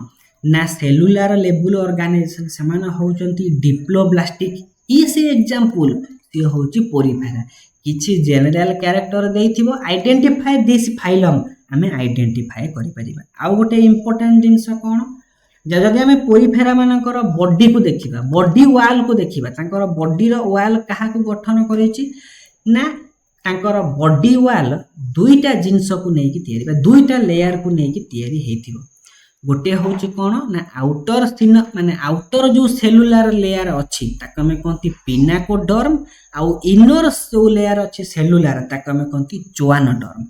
ना सेलुलर लेवल ऑर्गेनाइजेशन सेमाना होचंती डिप्लोब्लास्टिक ई से एग्जांपल ते होची पोरीफेरा किछि जनरल कैरेक्टर देइथिबो आइडेंटिफाई दिस फाइलम हमें आइडेंटिफाई करि परिबा आ गोटे इंपोर्टेंट जिंस कोन जदि आम पोरीफेरा मानकर बॉडी को देखिबा बॉडी वाल को देखिबा तांकर बॉडी रो वाल कहा को गठन करिछि ना तांकर बॉडी वाल दुईटा जिंस को नै कि तयारी दुईटा लेयर को नै कि तयारी हेतिबो गोटे होची कोन ना आउटर थिन माने आउटर जो सेलुलर लेयर अछि ताक हम कहंती पिनाकोडर्म आउ इनर जो लेयर अछि सेलुलर ताक हम कहंती जोआनोडर्म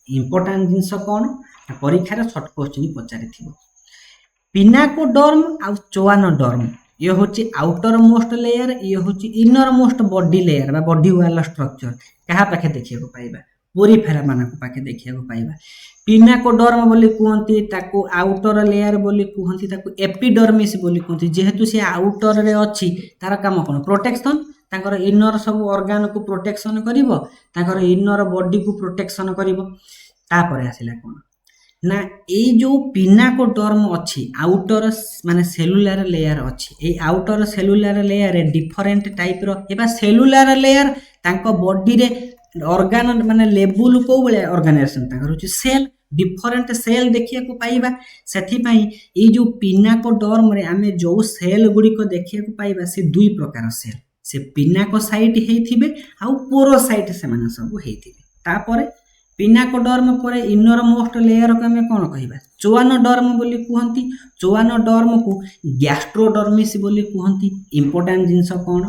इंपोर्टेंट जिंस कोन परीक्षा रे शॉर्ट क्वेश्चन पचारि थिबो पिनाकोडर्म आउ जोआनोडर्म ये होची आउटर मोस्ट लेयर ये होची इनर मोस्ट बॉडी लेयर बा बॉडी वाला स्ट्रक्चर कहा पाखे देखिया को पाइबा पोरीफेरा मानक पाखे देखिया को पाइबा पिनाकोडर्म बोली कहंती ताको आउटर लेयर बोली कहंती ताको एपिडर्मिस बोली कहंती जेहेतु से आउटर रे अछि तार काम कोन प्रोटेक्शन ताकर इनर सब ऑर्गन को प्रोटेक्शन करिवो ताकर इनर बॉडी को प्रोटेक्शन करिवो तापर आसिला कोन ना ए जो पिनाकोडर्म अछि आउटर माने सेलुलर लेयर अछि ए आउटर सेलुलर लेयर रे डिफरेंट टाइप रो एबा सेलुलर लेयर तांको बॉडी रे ऑर्गन माने लेवल को बले ऑर्गेनाइजेशन ताकर होची सेल डिफरेंट सेल देखिया को पाइबा सेथि पई ए जो पिनाकोडर्म रे हमें जो सेल गुडी को देखिया को पाइबा से दुई प्रकार सेल से पिनाकोसाइट हेथिबे आ पोरोसाइट से माने सब हेथिबे तापर पिनाकोडर्म पर इनर मोस्ट लेयर को हमें कोन कहिबा जोआनोडर्म बोली कहंती जोआनोडर्म को गैस्ट्रोडर्मिस बोली कहंती इंपोर्टेंट जिंस कोन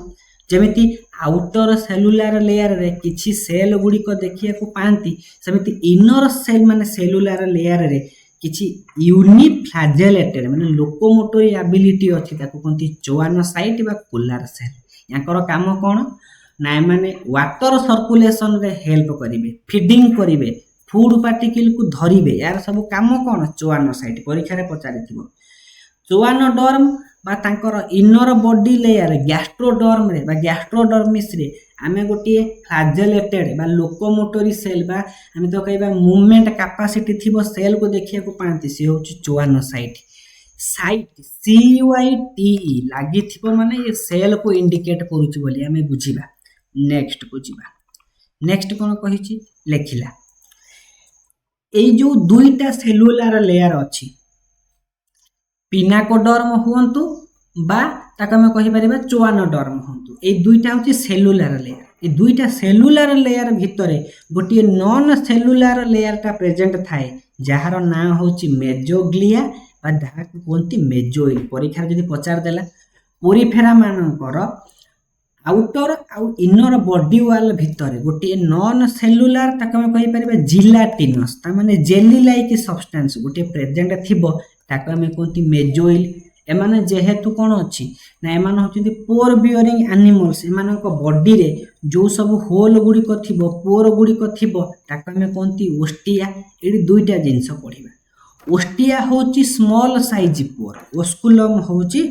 जेमिति आउटर सेलुलर लेयर रे किछि सेल गुडी को देखिया को पांती सेमिति इनर सेल माने सेलुलर लेयर रे किछि यूनिफ्लैजेलेटेड माने लोकोमोटरी एबिलिटी अछि ताको कहंती जोआनोसाइट बा कुलर सेल याकर काम कोन ना माने वाटर सर्कुलेशन रे हेल्प करिवे फीडिंग करिवे फूड पार्टिकल को धरिवे यार सब काम कोन जोआनोसाइट परीक्षा रे पचारिथिबो जोआनोडर्म बा तांकर इनर बॉडी लेयर गैस्ट्रोडर्म रे बा गैस्ट्रोडर्मिस रे आमे गोटे फ्लैजेलेटेड बा लोकोमोटरी सेल बा आमे तो कहबा मूवमेंट कैपेसिटी थिबो सेल को देखिया को पांती से होची चोआनोसाइट साइट CYTE लागि थिबो माने ये सेल को इंडिकेट करूची बोली आमे बुझिबा। नेक्स्ट को जिबा नेक्स्ट कोन कहिची लेखिला ए जो दुईटा सेलुलर लेयर अछि पिनाकोडर्म हुंतु बा ताका हम कहि परिबा चोआनोडर्म हुंतु ए दुईटा होची सेलुलर लेयर ए दुईटा सेलुलर लेयर भितरे गोटे नॉन सेलुलर लेयर ता प्रेजेंट थाए जहार ना होची मेजोग्लिया बा दाहा कोंती मेजोइल परीक्षा जदी पचार देला पोरिफेरा मानकर आउटर आउ इनर बॉडी वाल भितरे गोटे नॉन सेलुलर ताका हम कहि परिबा जिलाटिनस ता माने जेली लाइक सब्सटेंस गोटे प्रेजेंट थिबो ताका हम कोंती मेजोइल एमाने जेहेतु कोन अछि ना एमान होचंती पोर बियरिंग एनिमल्स एमान को बॉडी रे जो सब होल गुडी को थिबो पोर गुडी को थिबो ताका हम कोंती ओस्टिया एडी दुईटा जिंस पढिबा। ओस्टिया होची स्मॉल साइज पोर ओस्कुलम होची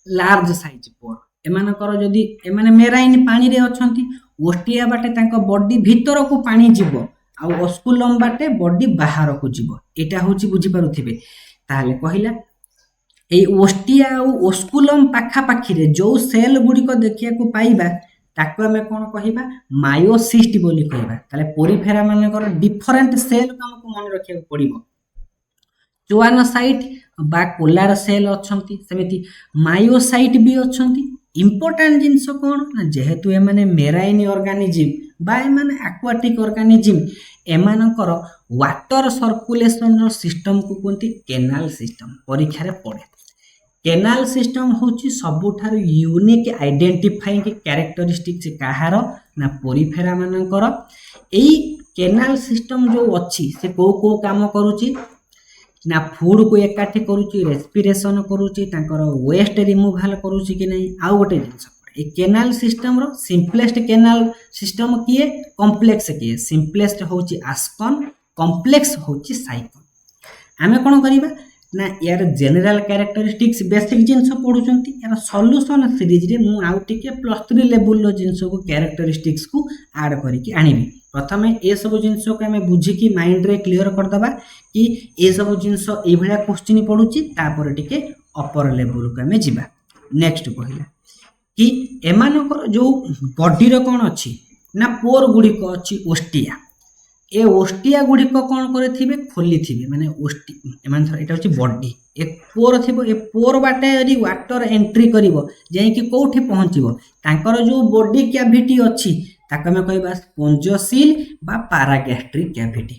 लार्ज साइज पोर एमानकर जदि एमाने मेराइन पानी रे अछंती ओस्टिया बाटे तांको बॉडी भीतर को पानी जीवो आ ओस्कुलम बाटे बॉडी बाहर को जीवो एटा होची बुझी पारुथिबे। ताहले कहिला ए ओस्टिया आ ओस्कुलम पाखा पाखी रे जो सेल गुडी को देखिया को पाइबा ताको हमें कोन कहिबा मायोसिस्ट बोली कहिबा। ताले पोरिफेरा मानकर डिफरेंट सेल को हमको मन रखिया पड़िबो चोआनोसाइट बा कोलार सेल अछंती सेमिति मायोसाइट भी अछंती। इंपोर्टेंट जिंस कोन ना जेहेतु ए माने मेराइन ऑर्गेनिज्म बा ए माने एक्वाटिक ऑर्गेनिज्म एमानकर वाटर सर्कुलेशन रो सिस्टम को कोंती केनाल सिस्टम परीक्षा रे पड़े। केनाल सिस्टम होची सबुठार यूनिक आइडेंटिफाइंग कैरेक्टरिस्टिक्स कहार ना पोरिफेरा मानकर एई केनाल सिस्टम जो अछि से को काम करूची ना फूड को एकाठी करूची रेस्पिरेशन करूची तांकर वेस्ट रिमूवल करूची कि नहीं आउ गोटे जिंस ए केनाल सिस्टम रो सिंपलेस्ट केनाल सिस्टम किए कॉम्प्लेक्स किए सिंपलेस्ट होची आस्कन कॉम्प्लेक्स होची साइकन। आमे कोन करिबा ना यार जनरल कैरेक्टरिस्टिक्स बेसिक जिंस पढुचंती यार सॉल्यूशन सीरीज रे मु आउ टिके +3 लेवल रो जिंस को कैरेक्टरिस्टिक्स को ऐड करिकि आनिबी। प्रथमे ए सब जिंस को हमें बुझी कि माइंड रे क्लियर कर दबा कि ए सब जिंस ए भलिया क्वेश्चन पढुची तापर टिके अपर लेवल को हमें जिबा। नेक्स्ट कहिला कि एमानकर जो बॉडी रो कोन अछि ना पोर गुडी को अछि ओस्टिया ए ओस्टिया गुडी को कोन करे थिबे खोली थिबे माने ओस्टि एमान थर एटा होची बॉडी ए पोर थिबो ए पोर बाटे यदि वाटर एंट्री करिवो जेई कि कोठी पहुंचीबो तांकर जो बॉडी कैविटी अछि ताका में कहबा स्पोंजोसिल बा पैरागैस्ट्रिक कैविटी।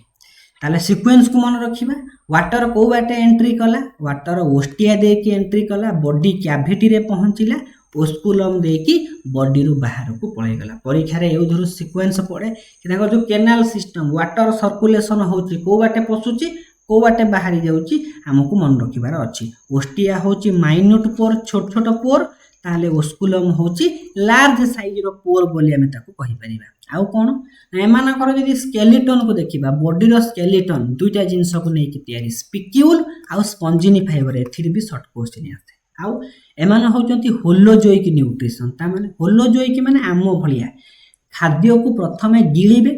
ताले सीक्वेंस को मन रखिबा वाटर को बाटे एंट्री कला वाटर ओस्टिया दे के एंट्री कला बॉडी कैविटी रे पहुंचिला ओस्कुलम दे कि बॉडी रो बाहर को पळे गला। परीक्षा रे एउ धरो सीक्वेंस पड़े कि तांकर जो केनाल सिस्टम वाटर सर्कुलेशन होची को बाटे पसुची को बाटे बाहरी जाउची हमकु मन रखिबार अछि। ओस्टिया होची माइन्यूट पोर छोट छोट पोर ताले ओस्कुलम होची लार्ज साइज रो पोर बोली हमें ताको कहि परिबा। आउ कोन एमानकर जदि स्केलेटन को देखिबा बॉडी रो स्केलेटन दुईटा जिंस को नै कि तयारी स्पिक्यूल आउ स्पंजिनी फाइबर एथिर भी शॉर्ट क्वेश्चन आसे। आउ एमान होचंती होलोजोइक न्यूट्रिशन ता माने होलोजोइक माने आमो भलिया खाद्य को प्रथमे गिळीबे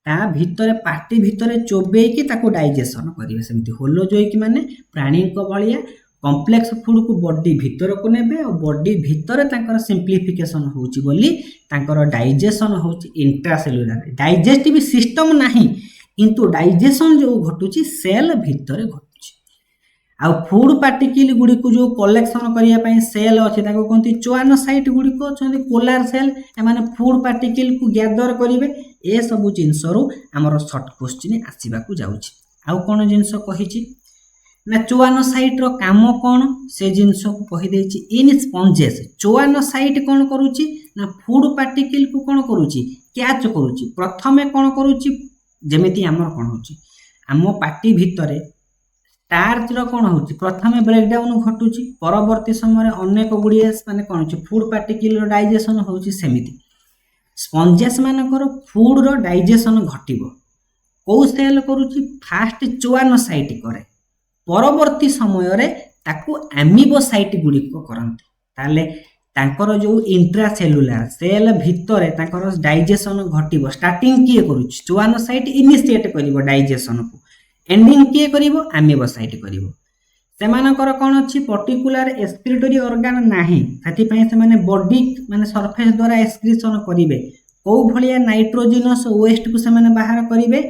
ता भितरे पार्टी भितरे चोबे कि ताको डाइजेशन करिवे सेमति होलोजोइक माने प्राणी को भलिया कॉम्प्लेक्स फूड को बॉडी भीतर को नेबे और बॉडी भीतर तांकर सिंप्लिफिकेशन होची बोली तांकर डाइजेशन होची इंट्रासेलुलर डाइजेस्टिव सिस्टम नाही किंतु डाइजेशन जो घटुची सेल भीतर घटुची। आ फूड पार्टिकल गुडी को जो कलेक्शन करिया पई सेल अछि ताको कोनती चोआनोसाइट गुडी को छथि कोलार सेल ए माने फूड पार्टिकल को गैदर करिवे ए सब जिंस रो हमर शॉर्ट क्वेश्चन आसीबा को जाउची। आउ कोन जिंस कहिची ना चोआनोसाइट रो काम कोन से जिंस को कहि देछि इन स्पंजेस चोआनोसाइट कोन करूची ना फूड पार्टिकल को कोन करूची कैच करूची प्रथमे कोन करूची जेमिति हमर कोन होची हमो पार्टी भितरे स्टार्च रो कोन होची प्रथमे ब्रेकडाउन घटुची परवर्ती समय अनेक गुडिया माने कोन होची फूड पार्टिकल रो डाइजेशन होची सेमिति स्पंजेस मानकर फूड रो डाइजेशन घटिबो को सेल करूची फास्ट चोआनोसाइट करे परवर्ती समय रे ताकू एमिबोसाइट गुड़िक करते ताले तांकर जो इंट्रासेलुलार सेल भितर तांकर डाइजेशन घटिबो स्टार्टिंग किए करूछ चुआनोसाइट इनिशिएट करिवो डाइजेशन को एंडिंग किए करिवो एमिबोसाइट करिवो सेमानकर कौन अच्छी पर्टिकुलर एक्सक्रीटरी ऑर्गन नाही साथी पई से माने बॉडी माने सरफेस द्वारा एक्सक्रीशन करिवे को भलिया नाइट्रोजनस वेस्ट को से माने बाहर करिवे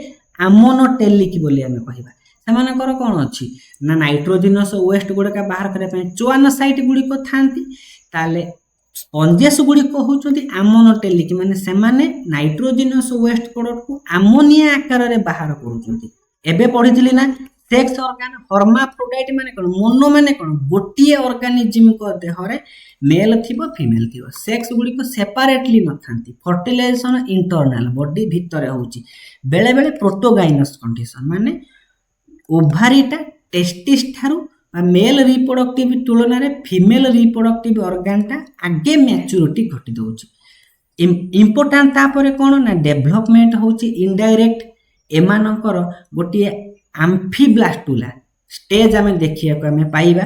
आमोनोटेलिक बोली हमें कहिबा सेमानकर कौन अच्छी ना नाइट्रोजनस वेस्ट गुड़का बाहर करने चुआनोसाइट गुड़िक थांती ताले स्पंजेस गुड़िक होचुंती आमोनोटेलिक माने सेमाने नाइट्रोजनस वेस्ट प्रोडक्ट को आमोनिया आकार रे बाहर करूचुंती एबे पढिथिली ना सेक्स ऑर्गन हर्माफ्रोडाइट माने कोन मोनो माने कोन गोटिए ऑर्गेनिज्म को देह रे मेल थिबो फीमेल थिबो सेक्स गुड़ी को सेपरेटली न थांती फर्टिलाइजेशन इंटरनल बॉडी भीतर होउची बेले बेले प्रोटोगाइनस कंडीशन माने ओभारीटा टेस्टिस थारु मेल रिप्रोडक्टिव तुलना रे फीमेल रिप्रोडक्टिव ऑर्गनटा आगे मैच्योरिटी घटी दउची इंपोर्टेंट तापरे कोन ना डेवलपमेंट होउची इनडायरेक्ट एमानकर गोटिए आम्फीब्लास्टुला स्टेज आम देखिया आम पाइबा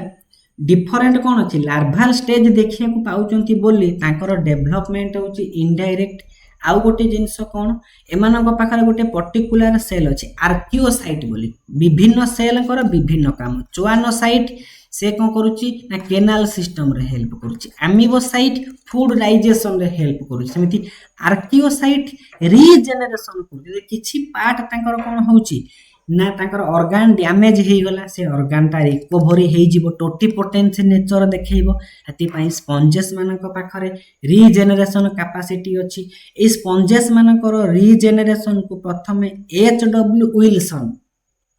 डिफरेंट कौन अच्छी लार्भाल स्टेज देखिया पाउचंती बोली तांकर डेवलपमेंट होची इनडायरेक्ट आउ गोटे जिनस कौन एमानक पाखरे गोटे पर्टिकुलर सेल अच्छी आर्कियोसाइट बोली विभिन्न सेल कर विभिन्न काम चुआनोसाइट से कौन करुच्ची ना केनाल सिस्टम रे हेल्प करुच्ची एमिबोसाइट फूड डाइजेशन रे हेल्प करुच्ची सेमिति आर्कियोसाइट रीजेनरेशन करुच्ची किछि पार्ट तांकर कौन होची ना तांकर ऑर्गन डैमेज हे गला से ऑर्गन ता रिकवरी हे जिवो टोटिपोटेंस नेचर देखैबो हति पई स्पंजेस मानक पाखरे रीजेनरेशन कैपेसिटी अछि ए स्पंजेस मानकर रीजेनरेशन को प्रथमे एचडब्ल्यू विल्सन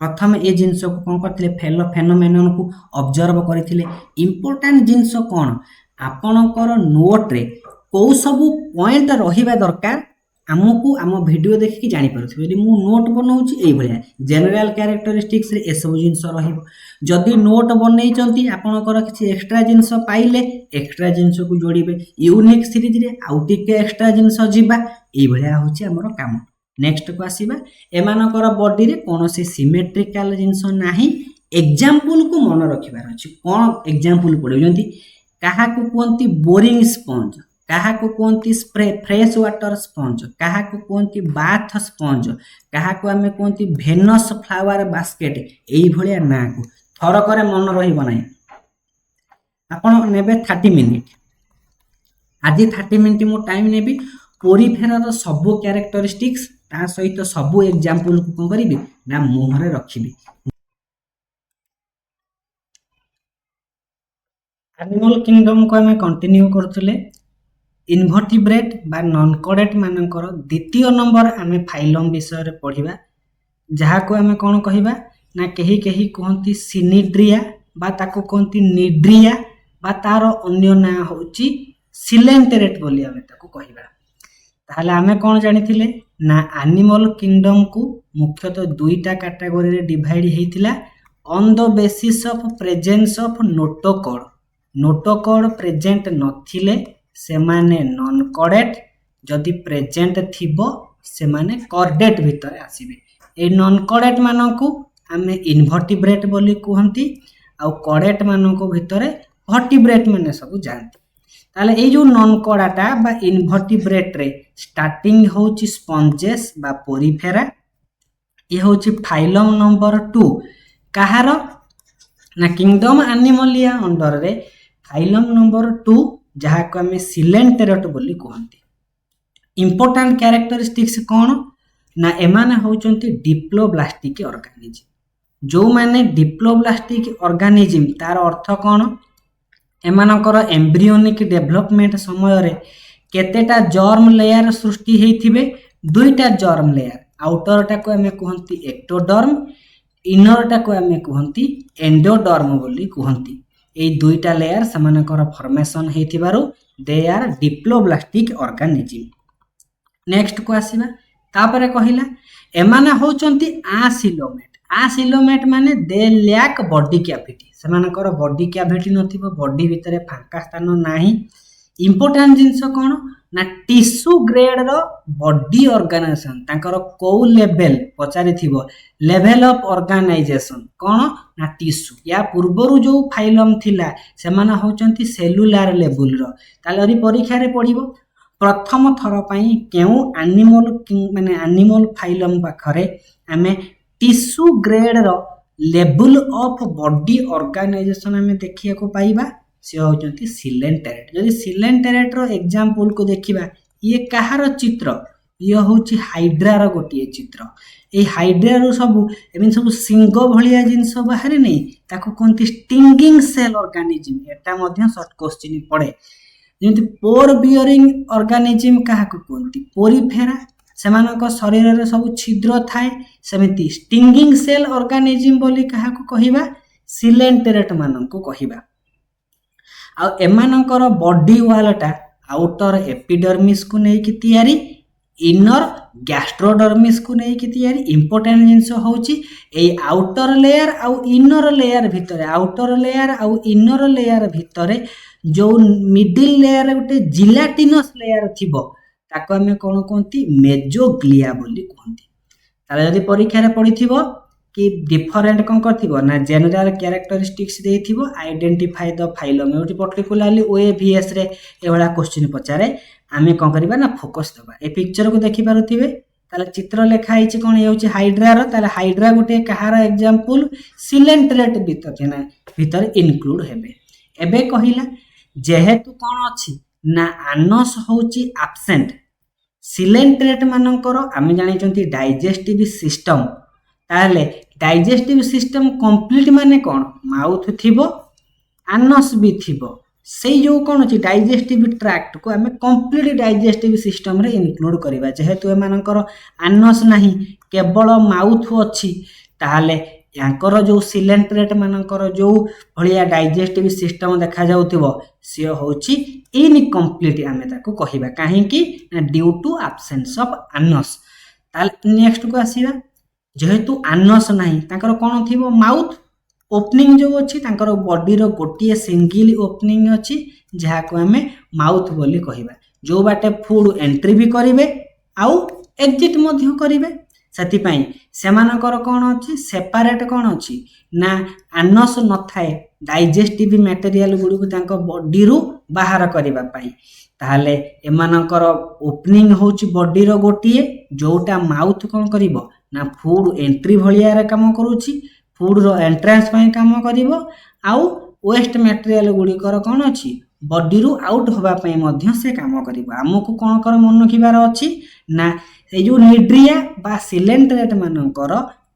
प्रथम ए जिनस को कोन करथिले फेनोमेनन को ऑब्जर्व करथिले इंपोर्टेंट जिनस कोन आपनकर नोट रे को सब पॉइंट रहिबा दरकार आमको आम वीडियो देखिकी जानी पारुथिबे मु नोट बनाउची एई भलिया जनरल कैरेक्टरिस्टिक्स रे ए सब जिंस रहिबो जदि नोट बनै चंती आपनकर किछि एक्स्ट्रा जिंस पाइले एक्स्ट्रा जिंस को जोड़िबे यूनिक सीरीज रे आउ टिके एक्स्ट्रा जिंस जिबा एई भलिया होची हमर काम नेक्स्ट को आसीबा एमानकर बॉडी रे कोनोसी सिमेट्रिकल जिंस नाही एग्जांपल को मन रखिबार अछि कोन एग्जांपल पडे जंती काहा को कोंती बोरिंग स्पंज काहा को कोंती स्प्रे फ्रेश वाटर स्पंज काहा को कोंती बाथ स्पंज काहा को हमें कोंती भेनस फ्लावर बास्केट एई भलिया ना को थरकरे मन रहिबो नाही आपण नेबे 30 मिनिट आज 30 मिनिट मो टाइम नेबी पोरीफेरार सब कैरेक्टरिस्टिक्स ता सहित सब एग्जांपल को कोन करिबी ना मुहरे रखिबी एनिमल किंगडम को हमें कंटिन्यू करथले इनवर्टिब्रेट बा नॉन कोडेट मानकर द्वितीय नंबर आमे फाइलम विषय रे पढिबा जहा को हमें कोन कहिबा ना केही केही कहंती सिनिड्रिया बा ताको कहंती निड्रिया बा तार अन्य ना होची सिलेंटेरेट बोली हमें ताको कहिबा ताहले हमें कोन जानिथिले ना एनिमल किंगडम को मुख्यतः दुईटा कैटेगरी रे डिवाइड हेतिला on the basis of presence of notochord present नथिले से माने नॉन कोडेट जदि प्रेजेंट थिबो से माने कोडेट भीतर आसीबे ए नॉन कोडेट मानको हमें इनवर्टिब्रेट बोली कहंती आ कोडेट मानको भीतर वर्टिब्रेट माने सब जानती ताले ए जो नॉन कोडाटा बा इनवर्टिब्रेट रे स्टार्टिंग होची स्पंजेस बा पोरीफेरा ए होची फाइलम नंबर 2 कहार ना किंगडम एनिमलिया अंडर रे फाइलम नंबर 2 जहा को हमें सिलेंटेरेट बोली कहंती इंपोर्टेंट कैरेक्टरिस्टिक्स कौन ना एमाने होचंती डिप्लोब्लास्टिक ऑर्गेनिज्म जो माने डिप्लोब्लास्टिक ऑर्गेनिज्म तार अर्थ कौन एमानकर एम्ब्रियोनिक डेवलपमेंट समय रे केतेटा जर्म लेयर सृष्टि हेथिबे दुईटा जर्म लेयर आउटरटा को हमें कहंती एक्टोडर्म इनरटा को हमें कहंती एंडोडर्म बोली कहंती ए दुईटा लेयर समानकर फॉर्मेशन हेथिबारु they are diploblastic organism next को आसीबा तापरे कहिला एमाने होचंती आसिलोमेट माने दे लैक बॉडी कैविटी समानकर बॉडी कैविटी नथिबो बॉडी भितरे फांका स्थान नाही इंपोर्टेंट जिनस कौन ना टिश्यू ग्रेड रो बॉडी ऑर्गेनाइजेशन तांकर को लेवल पचारि थिबो लेवल ऑफ ऑर्गेनाइजेशन कौन ना टिश्यू या पूर्वरु जो फाइलम थिला से माने होचंती सेलुलर लेवल रो तालरी परीक्षा रे पढिबो प्रथम थर पई केउ एनिमल माने एनिमल फाइलम पाखरे आमे टिश्यू ग्रेड रो लेवल ऑफ बॉडी ऑर्गेनाइजेशन आमे देखिया को पाइबा से होचंती सिलेंटेरेट जदि सिलेंटेरेट रो एग्जांपल को देखिबा ये कहार चित्र ये होची हाइड्रा रो गोटिए चित्र ए हाइड्रा रो सब एमिन सब सिंग भलिया जिंस बाहर नै ताको कोनती स्टिंगिंग सेल ऑर्गेनिज्म एटा मध्ये शॉर्ट क्वेश्चन पड़े जेंति पोर बियरिंग ऑर्गेनिज्म कहा को कोनती पोरिफेरा सेमानक शरीर रे सब छिद्र थाए समिति स्टिंगिंग सेल ऑर्गेनिज्म बोली कहा को कहिबा सिलेंटेरेट मानन को कहिबा आ एमानकर बॉडी वालटा आउटर एपिडर्मिस को नै कि तयारी इनर गैस्ट्रोडर्मिस को नै कि तयारी इंपोर्टेंट जिंस होची ए आउटर लेयर आ इनर लेयर भितरे आउटर लेयर आ इनर लेयर भितरे जो मिडिल लेयर गोटे जिलाटिनस लेयर थिबो ताको हमें कोन कोंती मेजोग्लिया बोली कोंती ताले यदि परीक्षा रे पढिथिबो कि डिफरेंट कौन करथिबो ना जनरल कैरेक्टरिस्टिक्स देथिबो आइडेंटिफाई द फाइलम एटी पर्टिकुलरली ओएवीएस रे एवला क्वेश्चन पचारे आमे कोन करबा ना फोकस दबा ए पिक्चर को देखि पारुथिबे ताले चित्र लेखा हिची कोन हेउची हाइड्रा रो ताले हाइड्रा गोटे कहार एग्जांपल सिलेंट्रेट भीतर इनक्लूड हेबे एबे कहिला जेहेतु कोन अछि ना आनस होची एब्सेंट सिलेंट्रेट मानकर आमे जानि चंती डाइजेस्टिव सिस्टम ताले डाइजेस्टिव सिस्टम कंप्लीट माने कौन माउथ थिबो आनस भी थिबो से जो कौन अछि डाइजेस्टिव ट्रैक्ट को हमें कंप्लीट डाइजेस्टिव सिस्टम रे इनक्लूड करिबा जेहेतु एमानकर आनस नाही केवल माउथ अछि ताले यांकर जो सिलेंट्रेट मानकर जो भलिया डाइजेस्टिव सिस्टम देखा जाउथिबो से होछि इनकम्प्लीट आमे ताको कहिबा काहे कि ड्यू टू एब्सेंस ऑफ आनस ताले नेक्स्ट को आसीबा जेहेतु आनस नाही तांकर कोन थिबो माउथ ओपनिंग जो अछि तांकर बॉडी रो गोटिए सिंगल ओपनिंग अछि जहा को हमें माउथ बोली कहिबा जो बाटे फूड एंट्री भी करिवे आउ एग्जिट मध्य करिवे सती पई सेमानकर कोन अछि सेपरेट कोन अछि ना आनस न थाए डाइजेस्टिव मटेरियल गुडी को तांको बॉडी रो बाहर करिबा पई ताहाले एमानकर ओपनिंग होछि बॉडी रो गोटिए जोटा माउथ कोन करिवो ना फूड एंट्री भलिया रे काम करूछि फूड रो एंट्रेंस पई काम करिवो आउ वेस्ट मटेरियल गुडी कर कोन अछि बॉडी रो आउट होबा पई मध्य से काम करिवो हमकु कोन कर मन रखिबार अछि ना ए जो निड्रिया बा सिलेंट्रेट मानकर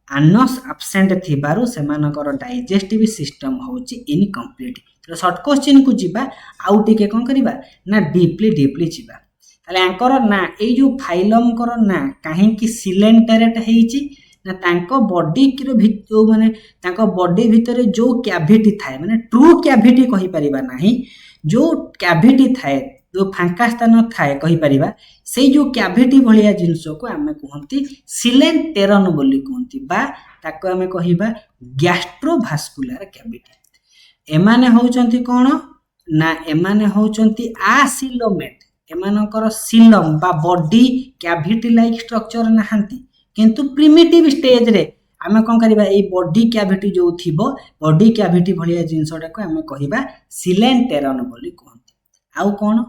आनस एब्सेंट थिबारु सेमानकर डाइजेस्टिव सिस्टम होछि इनकम्प्लीट तो शॉर्ट क्वेश्चन को जिबा आउ टिके कोन करिबा ना डीपली जिबा ताले अंकर ना ए जो फाइलम कर ना काहे कि सिलेंट्रेट हेछि ना तांको बॉडी किरो भितो माने तांको बॉडी भितरे जो कैविटी थाए माने ट्रू कैविटी कहि परिबा नाही जो कैविटी थाए जो फांका स्थान थाए कहि परिबा से जो कैविटी भलिया जिंसो को हमें कहंती सिलेंटेरन बोली कहंती बा ताको हमें कहिबा गैस्ट्रोवास्कुलर कैविटी एमाने होचंती कोन ना एमाने होचंती आसिलोमेट एमानकर सिलम बा बॉडी कैविटी लाइक स्ट्रक्चर नाहंती किंतु प्रिमिटिव स्टेज रे आमे कोन करिबा ए बॉडी कैविटी जो थिबो बॉडी कैविटी भलिया जिंसोटा को हमें कहिबा सिलेंटेरन बोली कहंती आउ कोन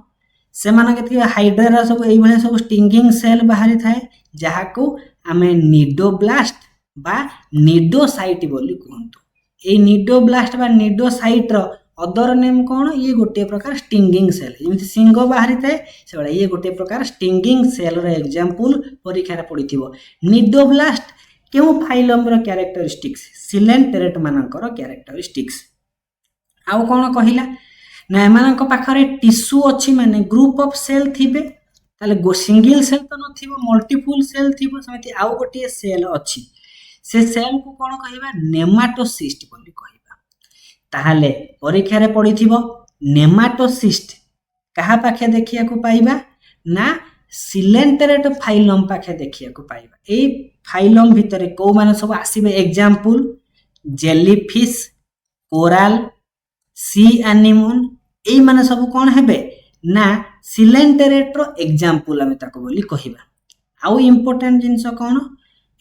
से माने के हाइड्रा सब एई भलिया सब स्टिंगिंग सेल बाहरी थाए जहा को हमें निडोब्लास्ट बा निडोसाइट बोली कहंतु ए निडोब्लास्ट बा निडोसाइट रो अदर नेम कोन ये गोटे प्रकार स्टिंगिंग सेल जेमिति सिंग बाहरी थाए से बडा ये गोटे प्रकार स्टिंगिंग सेल रो एग्जांपल परीक्षा रे पडिथिबो निडोब्लास्ट केउ फाइलम रो कैरेक्टरिस्टिक्स सिलेंटेरेट मानकर कैरेक्टरिस्टिक्स आउ कोन कहिला ना एमानक पाखरे टिश्यू अछि माने ग्रुप ऑफ सेल थिबे ताले सिंगल सेल तो न थिबो मल्टीपल सेल थिबो समिति आउ गोटे सेल अछि से सेल को कोन कहिबा नेमाटोसिस्ट बोली कहिबा ताहाले परीक्षा रे पडिथिबो नेमाटोसिस्ट कहा पाखे देखिया को पाइबा ना सिलेंटेरेट फाइलम पाखे देखिया को पाइबा ए फाइलम भितरे को माने सब आसीबे example jellyfish coral sea anemone एई माने सब कोन हेबे ना सिलेंटेरेट रो एग्जांपल आमे ताको बोली कहिबा। आउ इंपोर्टेंट जिंस कोन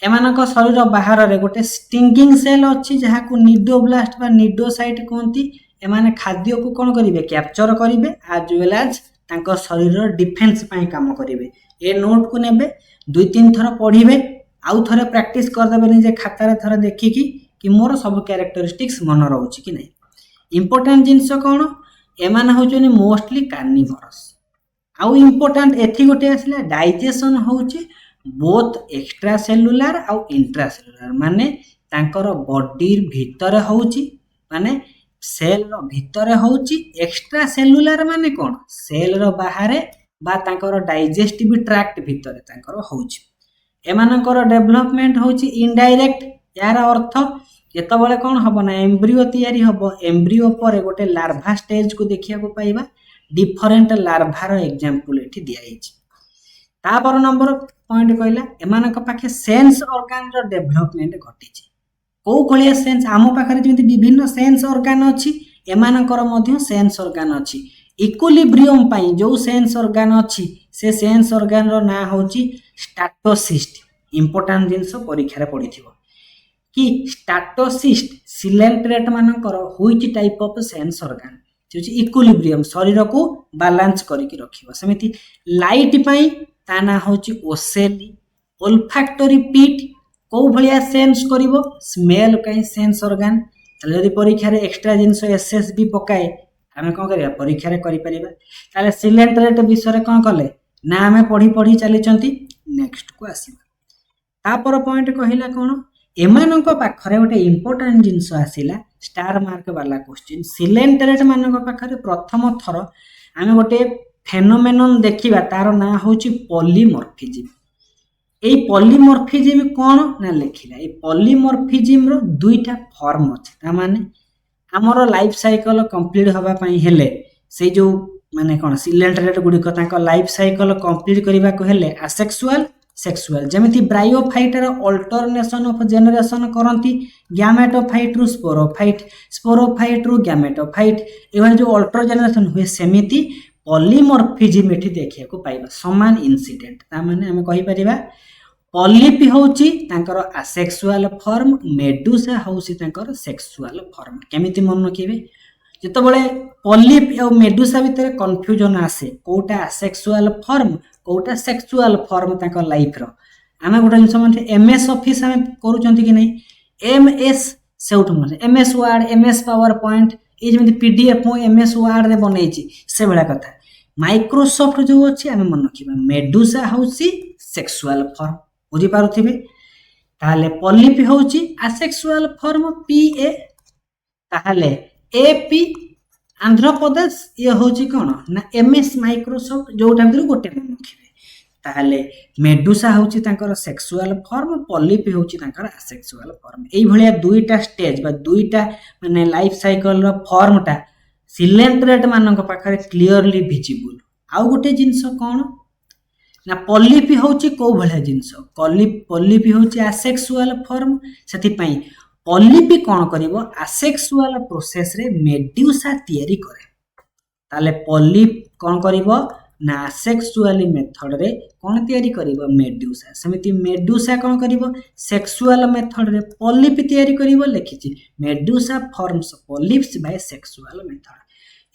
एमानक शरीर बाहर रे गोटे स्टिंगिंग सेल अछि जहा को निडोब्लास्ट बा निडोसाइट कहंती। एमाने खाद्य को कोन करिवे कैप्चर करिवे एज वेल एज तांको शरीर डिफेंस पई काम करिवे। ए नोट को नेबे 2-3 थर पढिबे आउ थरे प्रैक्टिस कर देबे नि जे खाता रे थरे देखि कि मोर सब कैरेक्टरिस्टिक्स मन रहउची कि नै। इंपोर्टेंट जिंस कोन एमाने होचनी मोस्टली कार्निवोरस। आउ इंपोर्टेंट एथि गोटे आसला डाइजेशन होची बोथ एक्स्ट्रा सेलुलर आउ इंट्रा सेलुलर माने तांकर बॉडी भीतर होची माने सेल रो भीतर होची। एक्स्ट्रा सेलुलर माने कोन सेल रो बाहरे बा तांकर डाइजेस्टिव ट्रैक्ट भीतर तांकर होची। एमानकर डेवलपमेंट होची इनडायरेक्ट। यार अर्थ जेतबेले कोन हबो ना एम्ब्रियो तयारी हबो एम्ब्रियो पर गोटे लार्भा स्टेज को देखिया को पाइबा। डिफरेंट लार्भार एग्जांपल एठी दिया हिची। तापर नंबर पॉइंट कहला एमानक पाखे सेंस ऑर्गन रो डेवलपमेंट घटिची। को कोलिया सेंस आमो पाखरे जेमिति विभिन्न सेंस ऑर्गन अछि एमानकर मध्य सेंस ऑर्गन अछि। इक्विलिब्रियम पई जो सेंस ऑर्गन अछि से सेंस ऑर्गन रो ना होची स्टैटोसिस्ट। इंपोर्टेंट जिंस परीक्षा रे पढिथिबो कि स्टैटोसिस्ट सिलेंट्रेट मानकर which type of sense organ J equilibrium शरीर को बैलेंस करके रखिबो। सेमिति लाइट पई ताना होची ओसेली। ओल्फैक्टरी पीट को भलिया सेंस करिवो स्मेल काई सेंस ऑर्गन। तले यदि परीक्षा रे एक्स्ट्रा जिंस एसएसबी पकाए हमें कोन करिया परीक्षा रे करि परिबा। ताले सिलेंट्रेट विषय रे कोन कले ना हमें पढ़ी चली चंती। नेक्स्ट को आसीबा तापर पॉइंट कहिला कोन एमानक पाखरे गोटे इंपोर्टेंट जिंस आसिला स्टार मार्क वाला क्वेश्चन। सिलेंट्रेट मानक पाखरे प्रथम थर आमे गोटे फेनोमेनन देखिबा तार ना होची पॉलीमॉर्फिज्म। ए पॉलीमॉर्फिज्म कोन ना लेखिला ए पॉलीमॉर्फिज्म रो दुईटा फॉर्म अछि। ता माने हमरो लाइफ साइकिल कंप्लीट होबा पई हेले से जो माने कोन सिलेंट्रेट गुडी को ताको लाइफ साइकिल कंप्लीट करिबा को हेले असेक्सुअल सेक्सुअल जेमिति ब्रायोफाइट रो अल्टरनेशन ऑफ जनरेशन करंती गैमेटोफाइट रु स्पोरोफाइट स्पोरोफाइट रु गैमेटोफाइट एवं जो अल्टर जनरेशन हुए सेमिति पॉलीमॉर्फिज्म एठी देखिया को पाइबा समान इंसिडेंट। ता माने हम कहि परिबा पॉलिप होची तांकर असेक्सुअल फॉर्म मेडुसा होची तांकर सेक्सुअल फॉर्म। केमिति मन रखिबे जेतबेले पॉलिप और मेडुसा भितर कंफ्यूजन आसे कोटा असेक्सुअल फॉर्म कोटा सेक्सुअल फॉर्म तांकर लाइफ रो। आमे गोटे जिंस माने एमएस ऑफिस हम करूचंती कि नै एमएस सेउट माने MS Word MS PowerPoint ए जेमिति पीडीएफ मो एमएस वर्ड रे बनेछि से बेला कथा। माइक्रोसॉफ्ट जो अछि आमे मन रखिबा मेडुसा होची सेक्सुअल फॉर्म बुझी पारुथिबे। ताले पॉलिप होची असेक्सुअल फॉर्म पीए ताले एपी आंध्र प्रदेश ये होची कोन ना एमएस माइक्रोसॉफ्ट जोटा भीतर गोटे मन रखिबे। ताले मेडुसा होची तांकर सेक्सुअल फॉर्म पॉलिप होची तांकर असेक्सुअल फॉर्म। एई भलिया दुईटा स्टेज बा दुईटा माने लाइफ साइकिल रो फॉर्मटा सिलेंट्रेट मानक पाखरे क्लियरली विजिबल। आउ गोटे जिंस कोन ना पॉलिप होची को भलिया जिंस पॉलिप होची असेक्सुअल फॉर्म। सेति पई पॉलिप कोन करिवो असेक्सुअल प्रोसेस रे मेडुसा तयारी करे। ताले पॉलिप कोन करिवो ना सेक्सुअल मेथड रे कोन तयारी करिवो मेडुसा। समिति मेडुसा कोन करिवो सेक्सुअल मेथड रे पॉलिप तयारी करिवो लिखिछि medusa forms polyps by sexual method.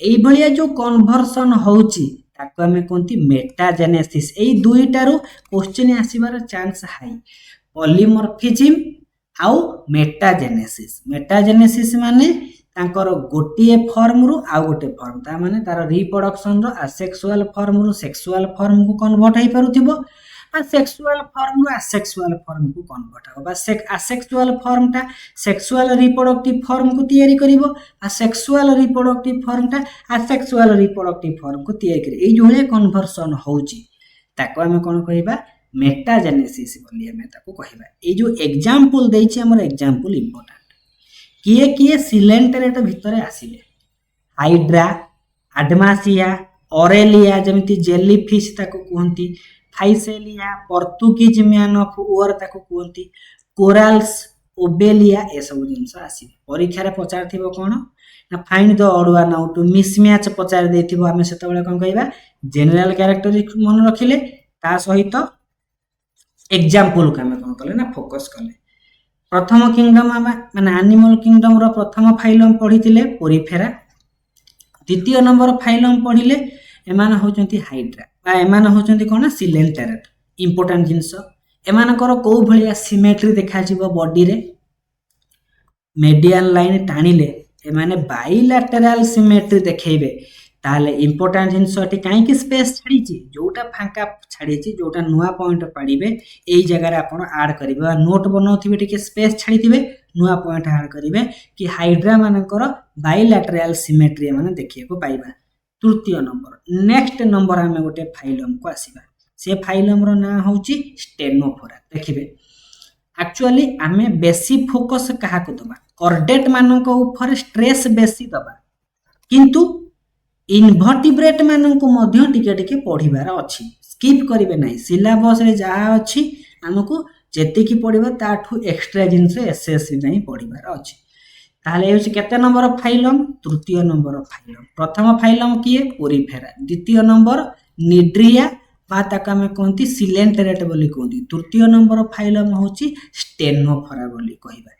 एई भलिया जो कन्वर्सन होउची ताको हमें कोनती मेटाजेनेसिस। एई दुईटारो क्वेश्चन आसीबार चांस हाई पॉलीमॉर्फिज्म आउ मेटाजेनेसिस। मेटाजेनेसिस माने तांकर गोटिए फॉर्म रु आ गोटे फॉर्म ता माने तार रिप्रोडक्शन रो असेक्सुअल फॉर्म रु सेक्सुअल फॉर्म को कन्वर्ट होई पारुथिबो आ सेक्सुअल फॉर्म रु असेक्सुअल फॉर्म को कन्वर्ट हो बा असेक्सुअल फॉर्म ता सेक्सुअल रिप्रोडक्टिव फॉर्म को तयारी करिवो आ सेक्सुअल रिप्रोडक्टिव फॉर्म ता असेक्सुअल रिप्रोडक्टिव फॉर्म को तयारी करी। एई जोळे कन्वर्सन होउची ताको हम कोन कहिबा मेटाजेनेसिस बोली हमें ताको कहिबा। ए जो एग्जांपल देछि हमर एग्जांपल इंपोर्टेंट किए किए सिलेंट्रेट भितरे आसीले हाइड्रा आडमासिया ऑरेलिया जेमिति जेलीफिश ताको कहंती Physalia Portuguese man of war ताको कहंती कोराल्स ओबेलिया ए सब जिनस आसी परीक्षा रे पचारथिबो कोन ना find the odd one out mismatch पचार देथिबो आमे सेतबेले कोन कहबा जनरल कैरेक्टरिस्टिक मन रखिले ता सहित एग्जांपल को आमे कोन कले ना फोकस कले प्रथम किंगडम माने एनिमल किंगडम रो प्रथम फाइलम पढितिले पोरिफेरा द्वितीय नंबर फाइलम पढिले एमान होचंती हाइड्रा बा एमान होचंती कोन सिलेंटेरेट इंपोर्टेंट जिंस एमानकर को भलिया सिमेट्री देखा जिवो बॉडी रे मेडियल लाइन टाणिले एमाने बाइलैटरल सिमेट्री देखेबे ताले इंपोर्टेंट जिंस अटी काई कि स्पेस छाड़ी छि जोटा फांका छाड़ी छि जोटा नुवा पॉइंट पाड़िबे एई जगह रे आपण ऐड करिवे नोट बनौथिबे टिके स्पेस छाड़ीथिबे नुवा पॉइंट ऐड करिवे कि हाइड्रा मानकर बाइलैटरल सिमेट्री माने देखिए को पाइबा तृतीय नंबर नेक्स्ट नंबर हमें गोटे फाइलम को आसीबा से फाइलम रो ना होची स्टेनोफोरा देखिबे एक्चुअली आमे बेसी फोकस कहा को दबा कॉर्डेट मानक ऊपर स्ट्रेस बेसी दबा किंतु इन्वर्टिब्रेट मानक मध्य टिके टिके पढिबार अछि स्किप करिवे नै सिलेबस रे जहा अछि हमकु जेतिकी पढिबा ताठू एक्स्ट्रा जिंस एसएससी नै पढिबार अछि ताले होछि केते नंबर फाइलम तृतीय नंबर फाइलम प्रथम फाइलम किए पोरिफेरा द्वितीय नंबर निड्रिया बा ताका में कोंती सिलेंटेरेट बोली कोंती तृतीय नंबर फाइलम होछि स्टेनोफोरा बोली कहिबा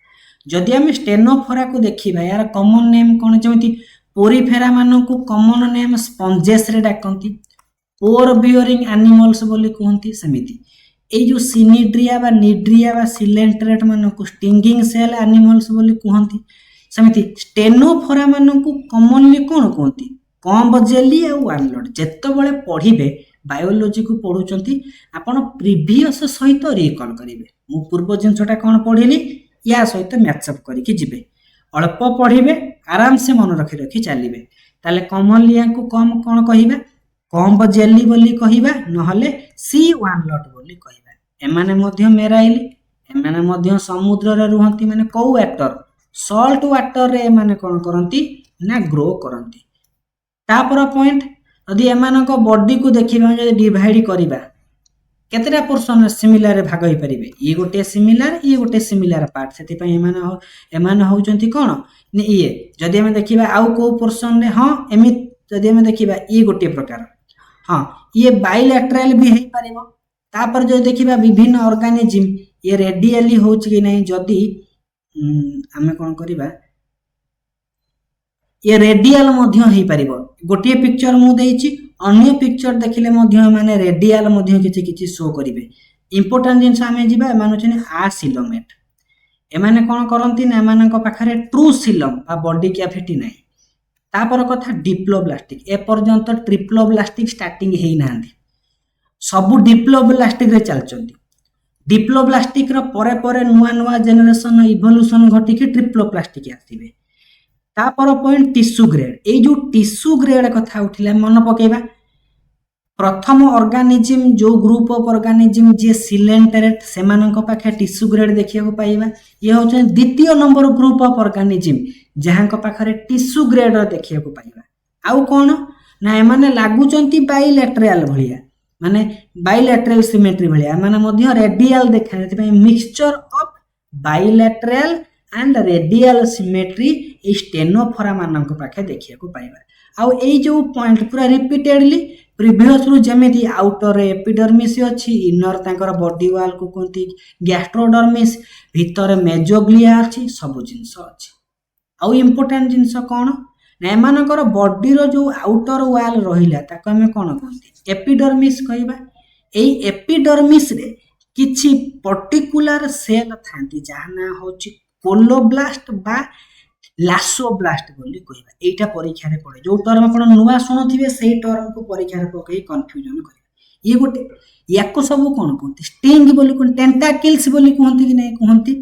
जदि हम स्टेनोफोरा को देखिबा यार कॉमन नेम कोन जेमिति पोरिफेरा मानकु कॉमन नेम स्पंजेस रे डाकंती पोर बियरिंग एनिमल्स बोली कोंती समिति ए जो सिनिड्रिया बा निड्रिया बा सिलेंटेरेट मानकु स्टिंगिंग सेल एनिमल्स बोली कोंती समिति स्टेनोफोरा मानकु कॉमनली कोन कोंती कॉम्ब जेली आ वानलट जेतबेले पढिबे बायोलॉजी को पढुचंती आपण प्रीवियस सहित रिकॉल करिवे मु पूर्व जिंसटा कोन पढिली या सहित मैच अप करिकि जिवे अल्प पढिबे आराम से मन रखि रखि चलिबे ताले कॉमनली याकू कम कोन कहिबा कॉम्ब जेली बोली कहिबा नहले सी वानलट बोली कहिबा एमाने मध्य मेराइल एमाने मध्य समुद्र रे रुहंती माने को वाटर सॉल्ट वाटर रे माने कोन करंती ना ग्रो करंती तापर पॉइंट यदि एमानक बॉडी को देखिबा जदि डिवाइड करिबा केतेटा पोर्शन सिमिलर भाग होई परिबे ये गोटे सिमिलर पार्ट सेति पय एमान होउचंती कोन ने ये जदि हम देखिबा आउ को पोर्शन रे हां एमि जदि हम देखिबा ये गोटे प्रकार हां ये बाइलैटरल भी हेई परिबो तापर जो देखिबा विभिन्न ऑर्गेनिज्म ये रेडियली होउछ कि नै जदि हमें कोन करिबा ये रेडियल मध्य हेई परिबो गोटे पिक्चर मु देइछि अन्य पिक्चर देखिले मध्य माने रेडियल मध्य किछि किछि शो करिवे इंपोर्टेंट जिंस हमें जिबा एमानो छने आसिलोमेट एमाने कोन करंती ना एमानक पाखरे ट्रू सिलम बा बॉडी कैविटी नै तापर कथा डिप्लोब्लास्टिक ए पर्यंत ट्रिप्लोब्लास्टिक स्टार्टिंग हेई नांदी सब डिप्लोब्लास्टिक रे चलचंती डिप्लोब्लास्टिक रो परे परे नुवा नुवा जनरेशन इवोल्यूशन घटी कि ट्रिप्लोप्लास्टिक आसीबे तापर पॉइंट टिश्यू ग्रेड ए जो टिश्यू ग्रेड कथा उठिला मन पकेबा प्रथम ऑर्गेनिज्म जो ग्रुप ऑफ ऑर्गेनिज्म जे सिलेंटेरेट सेमानक पाखे टिश्यू ग्रेड देखिया को पाइबा ये होचे द्वितीय नंबर ग्रुप ऑफ ऑर्गेनिज्म जहांक पाखरे टिश्यू ग्रेड देखिया को पाइबा आउ कोन ना एमाने लागुचंती बाइलैटरल भलिया माने बाइलैटरल सिमेट्री भलिया माने मध्य रेडियल देखा जेते mixture of bilateral and radial symmetry ए स्टेनोफोरा मानक पाखे देखिया को पाइबा आउ ए जो पॉइंट पूरा रिपीटेडली प्रीवियस रु जेमिति आउटर एपिडर्मिस अछि इनर तांकर बॉडी वॉल को कोंती गैस्ट्रोडर्मिस भीतर मेजोग्लिया अछि सब जिंस अछि आउ इंपोर्टेंट जिंस कोन ना मानकर बॉडी रो जो आउटर वॉल रहिला ताको हमें कोन कोंती एपिडर्मिस कहबा ए एपिडर्मिस रे किछि पर्टिकुलर सेल थांती जहाना होछि कोलोब्लास्ट बा लासोब्लास्ट बोली कहबा एटा परीक्षा रे पड़े जो टर्म आपण नुवा सुनथिबे सेही टर्म को परीक्षा रे पकई कंफ्यूजन करे ये गोटे याको सब कोन कोंती स्टिंग बोली कोन टेंटाकिल्स बोली कोंती कि नै कोंती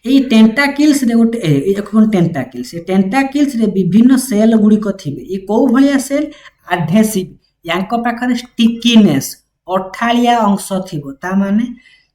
ए टेंटाकिल्स रे गोटे ए कोन टेंटाकिल्स रे विभिन्न सेल गुडी को थिबे ये को भलिया सेल एडहेसिव यांको पाखरे स्टिकीनेस अठालिया अंश थिबो ता माने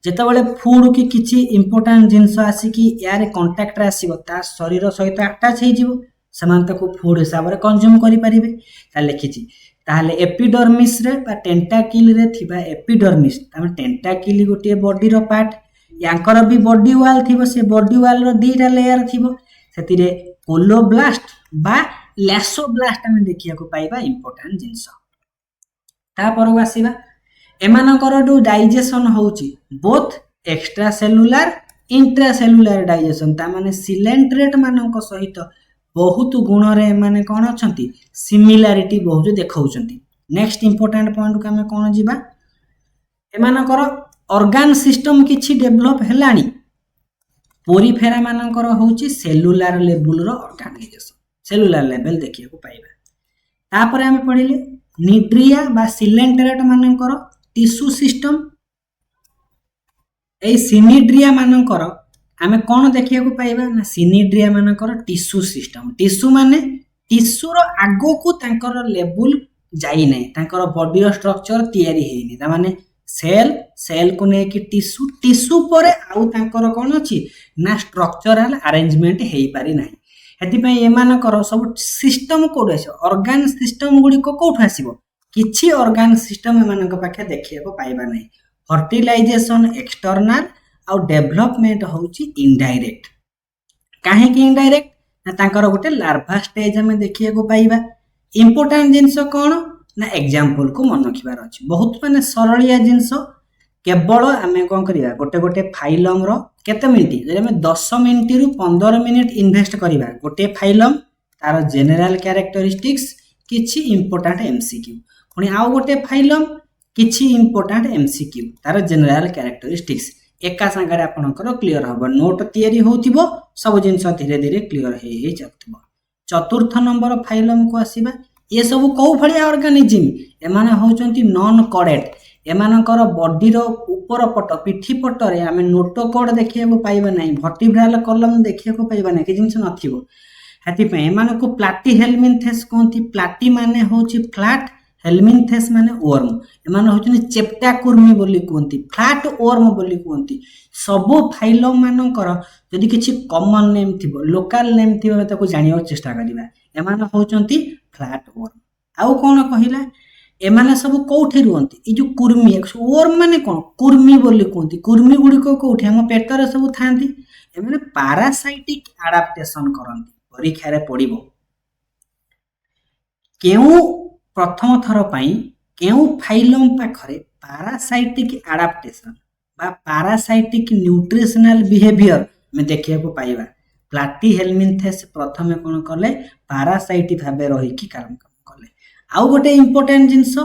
जेतबेले फूड की किछि इंपोर्टेंट जिंस आसी कि यार कांटेक्ट रे आसीबो ता शरीर सहित अटैच हे जिवो समान तको फूड हिसाब रे कंज्यूम करि परिबे ता लिखिछि ताले एपिडर्मिस रे बा टेंटाकिल रे थिबा एपिडर्मिस तामे टेंटाकिल गोटे बॉडी रो पार्ट यांकर भी बॉडी वाल थिबो से बॉडी वाल रो दीटा लेयर थिबो सेतिरे कोलोब्लास्ट बा लैसोब्लास्ट हम देखिया को पाइबा इंपोर्टेंट जिंस तापर आसीबा एमानकर जो डाइजेशन होउची both extra cellular intra cellular digestion ता माने सिलेंट्रेट मानक सहित बहुत गुण रे माने कोन अछंती सिमिलरिटी बहुत देखाउछंती नेक्स्ट इंपोर्टेंट पॉइंट को हमें कोन जीवा एमानकर ऑर्गन सिस्टम किछि डेवलप हेलानी पोरीफेरा मानकर होउची सेलुलर लेवल रो ऑर्गेनाइजेशन सेलुलर लेवल देखिया को पाइबा तापर हम पढिले निड्रिया बा सिलेंट्रेट मानकर टिश्यू सिस्टम ए सिनिड्रिया मानकर आमे कोन देखिया को पाइबा ना सिनिड्रिया मानकर टिश्यू सिस्टम टिश्यू माने टिश्यू रो आगो को तांकर लेवल जाई नै तांकर बॉडी रो स्ट्रक्चर तयारी हेनी ता माने सेल सेल को ने कि टिश्यू टिश्यू परे आउ तांकर कोन अछि ना स्ट्रक्चरल अरेंजमेंट हेई पारि नै हेति पय एमानकर सब सिस्टम कोड आसी ऑर्गन सिस्टम गुडी को कोठ आसीबो किछि ऑर्गन सिस्टम एमानक पाखे देखिया को पाइबा नै फर्टिलाइजेशन एक्सटर्नल आउ डेवलपमेंट होउची इनडायरेक्ट काहे कि इनडायरेक्ट ना तांकर गोटे लार्वा स्टेज हमें देखिया को पाइबा इंपोर्टेंट जिंस कोन ना एग्जांपल को मन रखिबार अछि बहुत माने सरलिया जिंस केवल आमे कोन करिया गोटे गोटे फाइलम रो केते मिनिट जे हमें 10 मिनिट रु 15 मिनिट इन्वेस्ट करिबा गोटे फाइलम तार जनरल कैरेक्टरिस्टिक्स किछि इंपोर्टेंट एमसीक्यू पुनी आउ गोटे फाइलम किछि इंपोर्टेंट एमसीक्यू तार जनरल कैरेक्टरिस्टिक्स एका संगरे आपनकर क्लियर हबो नोट तयारी होतिबो सब जिंस धीरे धीरे क्लियर हे जातबो चतुर्थ नंबर फाइलम को आसीबा ये सब कौ भलिया ऑर्गेनिज्म एमाने होचंती नॉन कोडेड एमानकर बॉडी रो ऊपर पट पिठी पट रे हमें नोटोकोड देखिया को पाइबा नै वर्टिब्रल कॉलम देखिया को पाइबा नै कि जिंस नथिबो हेति पे एमान को प्लाटी हेलमिन्थेस कोंती प्लाटी माने होची फ्लैट हेलमिन्थेस माने वर्म एमान होचनी चेप्टा कुर्मी बोली कोंती फ्लैट वर्म बोली कोंती सब फाइलम मानकर जदि किछि कॉमन नेम थिबो लोकल नेम थिबो ताको जानियो चेष्टा करिबा एमान होचंती फ्लैट वर्म आउ कोन कहिला एमाने सब कोठे रुहंती ई जो कुर्मी वर्म माने कोन कुर्मी बोली कोंती कुर्मी गुडी को कोठे हम पेट रे सब थांती एमाने पैरासाइटिक एडाप्टेशन करंती परीक्षा रे पडिबो केउ प्रथम थर पई केउ फाइलम पाखरे पैरासाइटिक एडाप्टेशन बा पैरासाइटिक न्यूट्रिशनल बिहेवियर में देखिया को पाइबा प्लाटी हेलमिन्थेस प्रथमे कोन करले पैरासाइट भाबे रही की काम करले आउ गोटे इंपोर्टेंट जिंस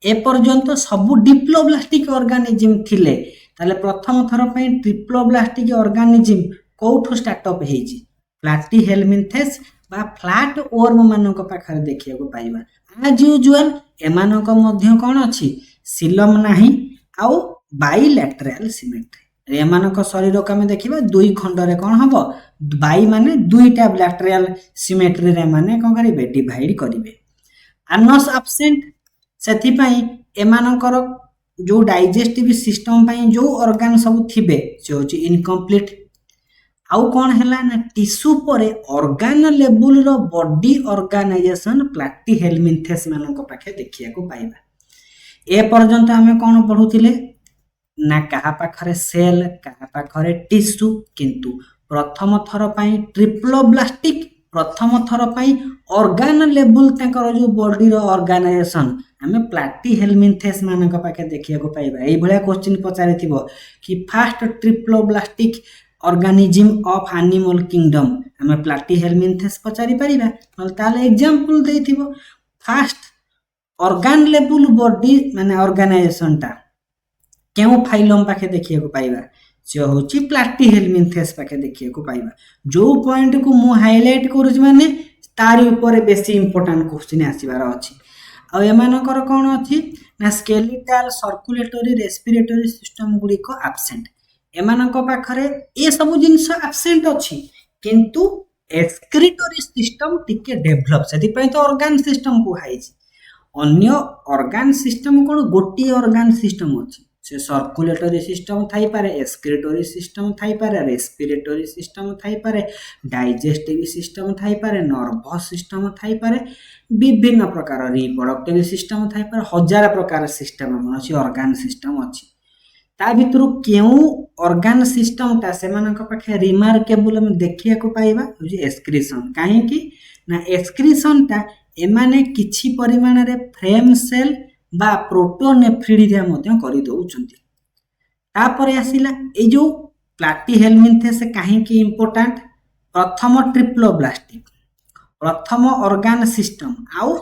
ए पर्यंत सब डिप्लोब्लास्टिक ऑर्गेनिज्म थिले ताले प्रथम थर पई ट्रिप्लोब्लास्टिक ऑर्गेनिज्म कोठो स्टार्टअप हेजी प्लाटी हेलमिन्थेस बा फ्लैट वर्म मानक पाखरे देखिया को पाइबा आज यूजुअल एमानक मध्य कोन अछि सिलम नाही आउ बाइलैटरल सिमेट्री एमानक शरीर को हम देखिबा दुई खंड रे कोन हबो बाई माने दुईटा लैटरल सिमेट्री रे माने कोन करिवे डिवाइड करिवे अनस एब्सेंट सेथि पई एमानकर जो डाइजेस्टिव सिस्टम पई जो ऑर्गन सब थिबे से होची इनकम्प्लीट आउ कोन हैला ना टिश्यू परे ऑर्गन लेवल रो बॉडी ऑर्गेनाइजेशन प्लाटी हेलमिन्थेस मानक पाखे देखिया को पाइबा ए पर्यंत हमें कोन पढुतिले ना कहा पाखरे सेल कहा पाखरे टिश्यू किंतु प्रथम थर पई ट्रिप्लोब्लास्टिक प्रथम थर पई ऑर्गन लेवल ताकर जो बॉडी रो ऑर्गेनाइजेशन हमें प्लाटी हेलमिन्थेस मानक पाखे देखिया को पाइबा एई भलिया क्वेश्चन पचारिथिबो कि first triploblastic organism of animal kingdom हमें प्लाटी हेलमिन्थेस पचारि परिबा नल ताले एग्जांपल देथिबो फर्स्ट ऑर्गन लेवल बॉडी माने ऑर्गेनाइजेशन ता केउ फाइलम पाखे देखिया को पाइबा से होची प्लाटी हेलमिन्थेस पाखे देखिया को पाइबा जो पॉइंट को मु हाइलाइट करूछ माने तारि ऊपर बेसी इंपोर्टेंट क्वेश्चन आसीबार अछि आ एमानकर कोन अछि ना स्केलेटल सर्कुलेटरी रेस्पिरेटरी सिस्टम गुडी को एब्सेंट एमानक पाखरे ए सब जिंस एब्सेंट अछि किंतु एक्सक्रीटरी सिस्टम टिके डेवलप सेति पय तो ऑर्गन सिस्टम को हाइछि अन्य ऑर्गन सिस्टम कोन गोटी ऑर्गन सिस्टम अछि से सर्कुलेटरी सिस्टम थाई पारे एक्सक्रीटरी सिस्टम थाई पारे रेस्पिरेटरी सिस्टम थाई पारे डाइजेस्टिव सिस्टम थाई पारे नर्वस सिस्टम थाई पारे विभिन्न प्रकार रिप्रोडक्टिव सिस्टम थाई पारे हजार प्रकार सिस्टम मन अछि ऑर्गन सिस्टम अछि ता भितर केउ ऑर्गन सिस्टम ता सेमानक पाखे रिमार्केबल हम देखिया को पाइबा होजी एक्सक्रीशन काहे कि ना एक्सक्रीशन ता एमाने किछि परिमाण रे फ्रेम सेल बा प्रोटोनेफ्रिडिया मध्ये करि दउछंती तापर आसिला ए जो प्लाटीहेल्मिन्थेस काहे कि इंपोर्टेंट प्रथम ट्रिप्लोब्लास्टिक प्रथम ऑर्गन सिस्टम आउ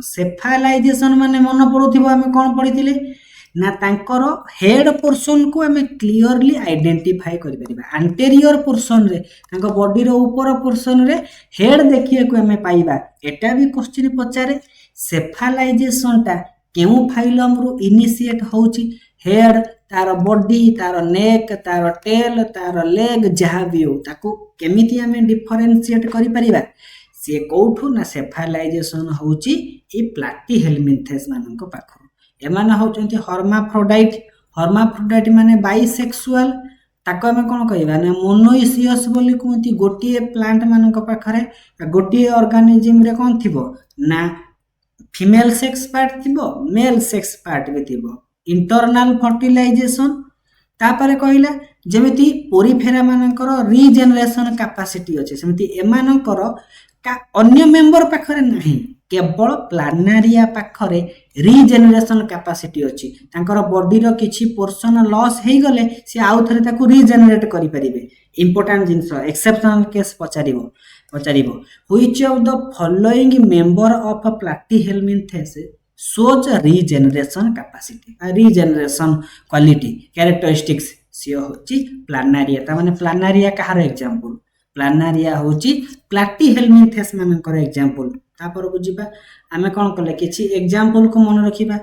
सेफालाइजेशन माने मन पड़ुथिबो हमें कोन पढिथिले ना तांकर हेड पोर्शन को हमें क्लियरली आइडेंटिफाई करि परिबा एंटीरियर पोर्शन रे तांको बॉडी रो ऊपर पोर्शन रे हेड देखिए को हमें पाइबा एटा भी क्वेश्चन पचारे सेफालाइजेशन टा केउ फाइलम रो इनिशिएट होउची हेड तार बॉडी तार नेक तार टेल तार लेग जहाँ भी हो ताको केमिति हमें डिफरेंशिएट करि परिबा से कोठु ना सेफालाइजेशन होउची ए प्लाटीहेल्मिन्थेस मानक पाखो एमाने होचंती हर्माफ्रोडाइट माने बाइसेक्सुअल ताको हमें कोन कहबा ना मोनोइसियस बोली कहती गोटिए प्लांट मानक पाखरे गोटिए ऑर्गेनिज्म रे कोन थिबो ना फीमेल सेक्स पार्ट थिबो मेल सेक्स पार्ट भी थिबो इंटरनल फर्टिलाइजेशन तापरे कहला जेमिति पोरीफेरा मानकर रीजेनरेशन कैपेसिटी अछि सेमिति एमानकर का अन्य मेंबर पाखरे नाही केवल प्लानारिया पाखरे रीजेनरेशन कैपेसिटी अछि तांकर बॉडी रो किछि पोर्शन लॉस हेई गले से आउ थरे ताकू रीजेनरेट करि परिबे इंपोर्टेंट जिंस एक्सेप्शनल केस पचारिबो which of the following member of Platyhelminthes shows regeneration capacity regeneration quality characteristics से होची प्लानारिया ता माने प्लानारिया कहार एग्जांपल प्लानारिया होची प्लाटीहेल्मिन्थेस मानकर एग्जांपल तापर बुझिबा आमे कोन कले किछि एग्जांपल को मन रखिबा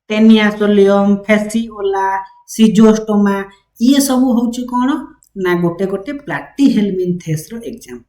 टेनिया सोलियम फेसिओला सिजोस्टोमा ये सब होची कोन ना गोटे गोटे प्लाटीहेल्मिन्थेस रो एग्जांपल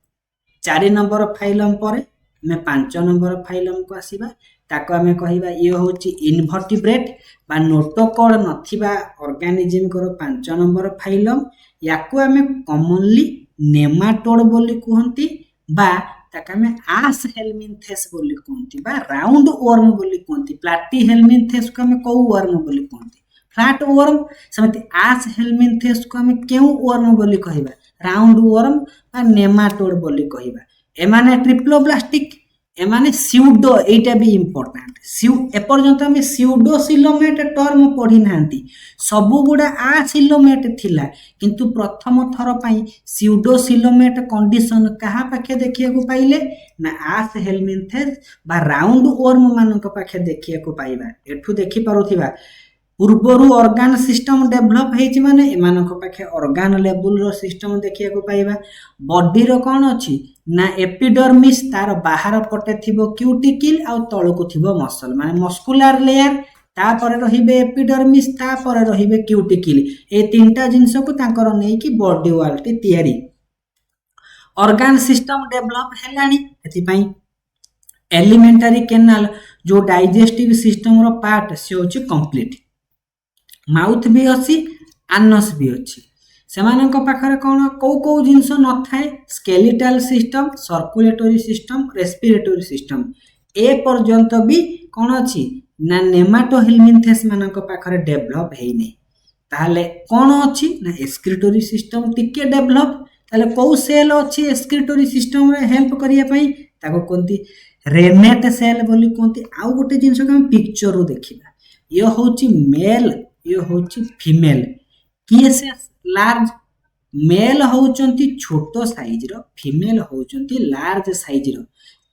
4 नंबर फाइलम पर मैं 5 नंबर फाइलम को आसीबा ताको हमें कहिबा ये होची इनवर्टिब्रेट बा नोटोकॉड नथिबा ऑर्गेनिज्म को 5 नंबर फाइलम याको हमें कॉमनली नेमाटोड बोली कहंती बा ताका हमें आस हेल्मिन्थेस बोली कहंती बा राउंड वर्म बोली कहंती प्लाटीहेल्मिन्थेस को हमें को वर्म बोली कहंती फ्लैट वर्म समिति आस हेल्मिन्थेस को हमें केउ वर्म बोली कहिबा राउंड वर्म बा नेमाटोड बोली कहिबा एमाने ट्रिप्लोब्लास्टिक एमाने स्यूडो एटा भी इंपोर्टेंट एपर्यंत हमें स्यूडोसिलोमेट टर्म पढ़ी नांती सबु गुडा आसिलोमेट थिला किंतु प्रथम थर पई स्यूडोसिलोमेट कंडीशन कहा पाखे देखिया को पाइले ना आस हेल्मिन्थेस बा राउंड वर्म मानक पाखे देखिया को पाइबा एठु देखि पारुथिबा पूर्वरु ऑर्गन सिस्टम डेवलप हेछि माने एमानक पाखे ऑर्गन लेवल रो सिस्टम देखिया को पाइबा बॉडी रो कोन अछि ना एपिडर्मिस तार बाहर पटे थिबो क्यूटिकल आ तळको थिबो मसल माने मस्कुलर लेयर तापर रहिबे एपिडर्मिस तापर रहिबे क्यूटिकल ए तीनटा जिंस को तांकर नै कि बॉडी वॉल टे तयारी ऑर्गन सिस्टम डेवलप हेलानी एथि पई एलिमेंटरी कैनाल जो डाइजेस्टिव सिस्टम रो पार्ट से होछि कंप्लीट माउथ भी अछि आनस भी अछि सेमानक पाखरे कोन को जिंस न थाए skeletal system circulatory system respiratory system ए पर्यंत भी कोन अछि ना नेमाटोहेल्मिन्थेस मानक पाखरे डेवलप हेइ नै ताले कोन अछि ना एक्सक्रीटरी सिस्टम टिके डेवलप ताले को सेल अछि एक्सक्रीटरी सिस्टम रे हेल्प करिया पई ताको कोंती रेनेट सेल बोली कोंती आउ गोटे जिंस के हम पिक्चर रो देखिबा यो होछि मेल यो होछि फीमेल किए से लार्ज मेल होचंती छोटो साइज रो फीमेल होचंती लार्ज साइज रो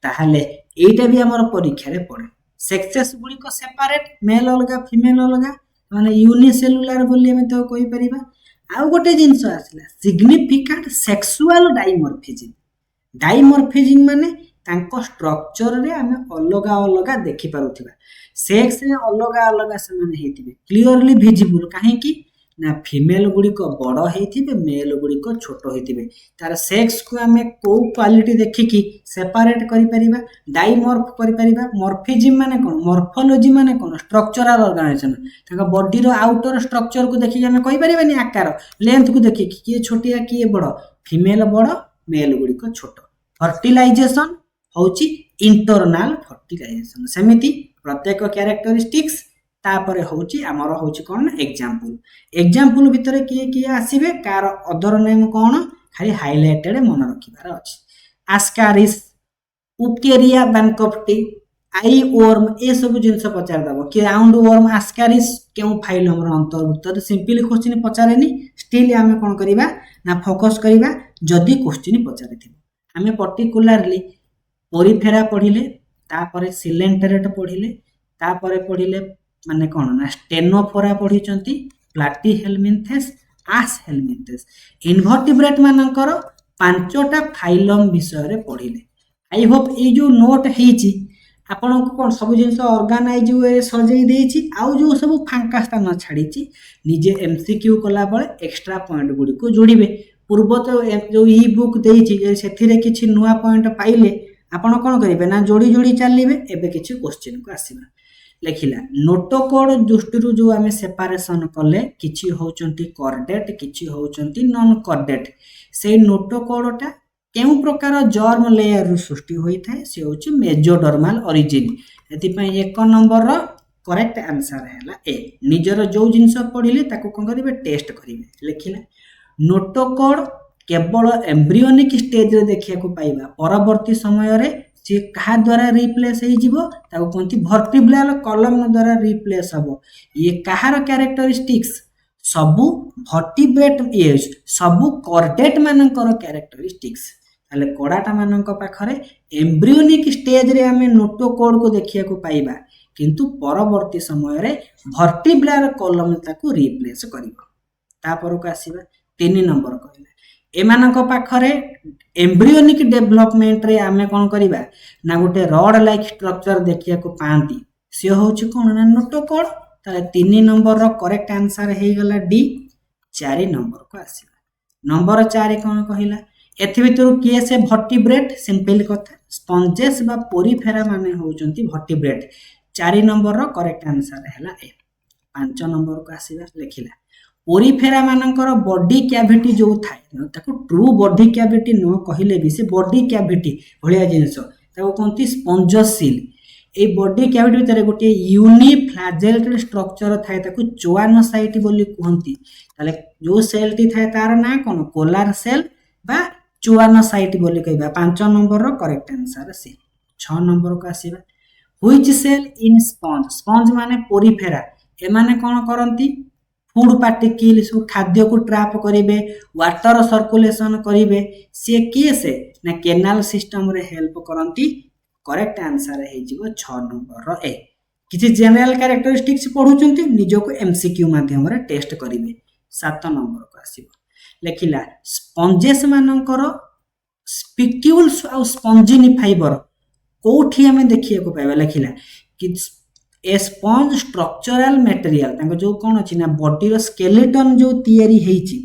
ताहले एटा भी हमर परीक्षा रे पड़े सेक्सेस गुडी को सेपरेट मेल अलगा फीमेल अलगा माने यूनिसेलुलर बोली हम तो कहि परिबा आ गोटे जिंस आसला सिग्निफिकेंट सेक्सुअल डाइमॉर्फिज्म माने तांको स्ट्रक्चर रे हमें अलगा अलगा देखि पारुथिबा सेक्स रे अलगा अलगा से माने हेतिबे क्लियरली विजिबल काहे कि ना फीमेल गुडी को बड़ हेतिबे मेल गुडी को छोटो हेतिबे तार सेक्स को हमें को क्वालिटी देखि कि सेपरेट करि परिबा डाइमॉर्फ करि परिबा मॉर्फिज्म माने कोन मॉर्फोलॉजी माने कोन स्ट्रक्चरल ऑर्गेनाइजेशन ताका बॉडी रो आउटर स्ट्रक्चर को देखि हमें कहि परिबानी आकार लेंथ को देखि कि किए छोटिया किए बड़ फीमेल बड़ मेल गुडी को छोटो फर्टिलाइजेशन होची इंटरनल फर्टिलाइजेशन सेमिति प्रत्येक कैरेक्टरिस्टिक्स तापरे होची हमर होची कोन एग्जांपल एग्जांपल भितरे किए आसीबे कार अदर नेम कोन खाली हाइलाइटेड मन रखिबार अछि आस्कारिस उकेरिया बैंकॉप्टी आई वर्म ए सब जिंस पचार दबो कि राउंड वर्म आस्कारिस केउ फाइलम रो अंतर्भुक्त तो सिंपली क्वेश्चन पचारेनी स्टिल आमे कोन करिबा ना फोकस करिबा जदी क्वेश्चन पचारिथिबो आमे पर्टिकुलरली पोरिफेरा पढिले तापरे सिलेंटरेट पढिले तापरे पढिले माने कोन ना स्टेनोफोरा पढिचंती प्लाटीहेल्मिन्थेस आस हेल्मिन्थेस इन्वर्टिब्रेट मानकर पांचटा फाइलम विषय रे पढिले आई होप ए जो नोट हेची आपण को कोन सब जिंस ऑर्गेनाइज वे सजई देछि आउ जो सब फांका स्थान छाडीछि निजे एमसीक्यू कला बळे एक्स्ट्रा पॉइंट गुडी को जोड़िबे पूर्व तो जो ई बुक देछि जे सेथिरे किछि नुवा पॉइंट पाइले आपण कोन करिवे ना जोड़ी जोड़ी चलिबे एबे किछि क्वेश्चन को आसीबा लेखिला नोट कोड दृष्टि जो आमे सेपरेशन कले किछि होचंती कोऑर्डिनेट किछि होचंती नॉन कोऑर्डिनेट से नोट कोडटा केउ प्रकार जर्म लेयर रु सृष्टि होई थाए से होची मेजोडर्मल ओरिजिन एति पय एक नंबर रो करेक्ट आंसर हैला ए निजर जो जिंस पढिले ताको कोन करिवे टेस्ट करिवे लेखिला नोट कोड केवल एम्ब्रियोनिक स्टेज रे देखिया को पाइबा परवर्ती समय रे से कहा द्वारा रिप्लेस हे जिवो ताको कोंती वर्टिब्रल कॉलम द्वारा रिप्लेस हबो ये कहार कैरेक्टरिस्टिक्स सबु वर्टिब्रेट एज सबु कोऑर्डिनेट मानकर कैरेक्टरिस्टिक्स ताले कोडाटा मानक पाखरे एम्ब्रियोनिक स्टेज रे हमें नोटो कोड को देखिया को पाइबा किंतु परवर्ती समय रे वर्टिब्रल कॉलम ताको रिप्लेस करिवो तापर को आसीबा 3 नंबर कहला एमानक पाखरे एम्ब्रियोनिक डेवलपमेंट रे हमें कोन करिबा ना गोटे रॉड लाइक स्ट्रक्चर देखिया को पांती से होची कोन ना नोटो कोड ताले 3 नंबर रो करेक्ट आंसर हे गला डी 4 नंबर को आसीबा नंबर 4 कोन कहिला एथि भितरु के से वर्टिब्रेट सिंपल कथा स्पंजेस बा पोरिफेरा माने होचंती वर्टिब्रेट 4 नंबर रो करेक्ट आंसर हैला ए 5 नंबर को आसीबा लेखिला पोरिफेरा मानकर बॉडी कैविटी जो थाए ताको ट्रू बॉडी कैविटी न कहिले भी से बॉडी कैविटी भलिया जिंस ताको कोंती स्पंजोसिल ए बॉडी कैविटी भितर गोटे यूनिफ्लैजेलेटेड स्ट्रक्चर थाए ताको चोआनोसाइट बोली कहंती ताले जो सेल टी थाए तार ना कोन कोलार सेल बा चोआनोसाइट बोली कहबा 5 नंबर रो करेक्ट आंसर से 6 नंबर को आसीबा which cell in sponge sponge माने पोरिफेरा ए माने कोन करंती फूड पार्टिकल सब खाद्य को ट्रैप करिवे वाटर सर्कुलेशन करिवे से केसे ना केनाल सिस्टम रे हेल्प करंती करेक्ट आंसर हे जिवो 6 नंबर रो ए किछि जनरल कैरेक्टरिस्टिक्स पढुचंती निजो को एमसीक्यू माध्यम रे टेस्ट करिवे 7 नंबर को आसीबो लेखिला स्पंजेस मानकर स्पिक्यूल्स आ स्पंजिनी फाइबर कोठी हमें देखिए को पाइबा लेखिला कि ए स्पंज स्ट्रक्चरल मटेरियल तांको जो कोन अछि ना बॉडी रो स्केलेटन जो तयारी हेछि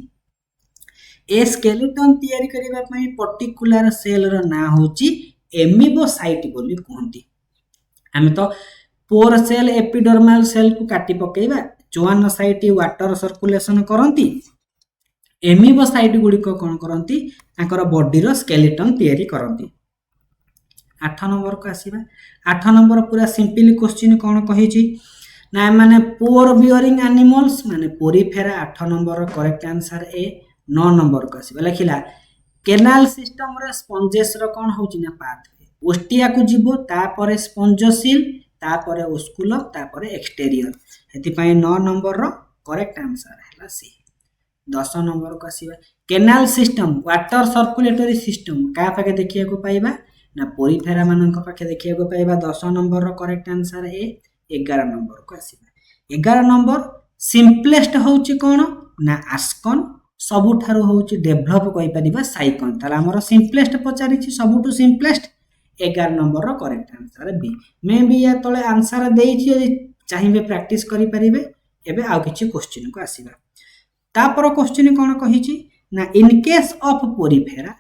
ए स्केलेटन तयारी करिबा पई पर्टिकुलर सेल रो ना होछि एमिबोसाइट बोली कहंती हम तो पोर सेल एपिडर्मल सेल को काटी पकेइबा चोआनोसाइट वाटर सर्कुलेशन करंती एमिबोसाइट गुडी को कोन करंती तांकर बॉडी रो स्केलेटन तयारी करंती 8 नंबर को आसीबा 8 नंबर पूरा सिंपल क्वेश्चन कोन कहिछि ना माने पोर बियरिंग एनिमल्स माने पोरिफेरा 8 नंबर रो करेक्ट आंसर ए 9 नंबर को आसीबा लेखिला केनाल सिस्टम रे स्पंजेस रो कोन होछि ना पाथवे ओस्टिया को जीवो तापरे स्पंजोसिल तापरे ओस्कुलम तापरे एक्सटेरियर हेति पई 9 नंबर रो करेक्ट आंसर हैला सी 10 नंबर को आसीबा canal system water circulatory system का पाके देखिया को पाइबा ना पोरिफेरा मानक पाखे देखिया को पाइबा 10 नंबर रो करेक्ट आंसर ए 11 नंबर को आसीबा 11 नंबर सिंपलेस्ट होउची कोन ना आस्कन सबुठारो होउची डेवलप कहि परिबा साइकन ताला हमर सिंपलेस्ट पचारिछि सबुटु सिंपलेस्ट 11 नंबर रो करेक्ट आंसर बी मे भी या तळे आंसर देइछि यदि चाहिबे प्रैक्टिस करि परिबे एबे आ किछि क्वेश्चन को आसीबा तापर क्वेश्चन कोन कहिछि ना in case of Porifera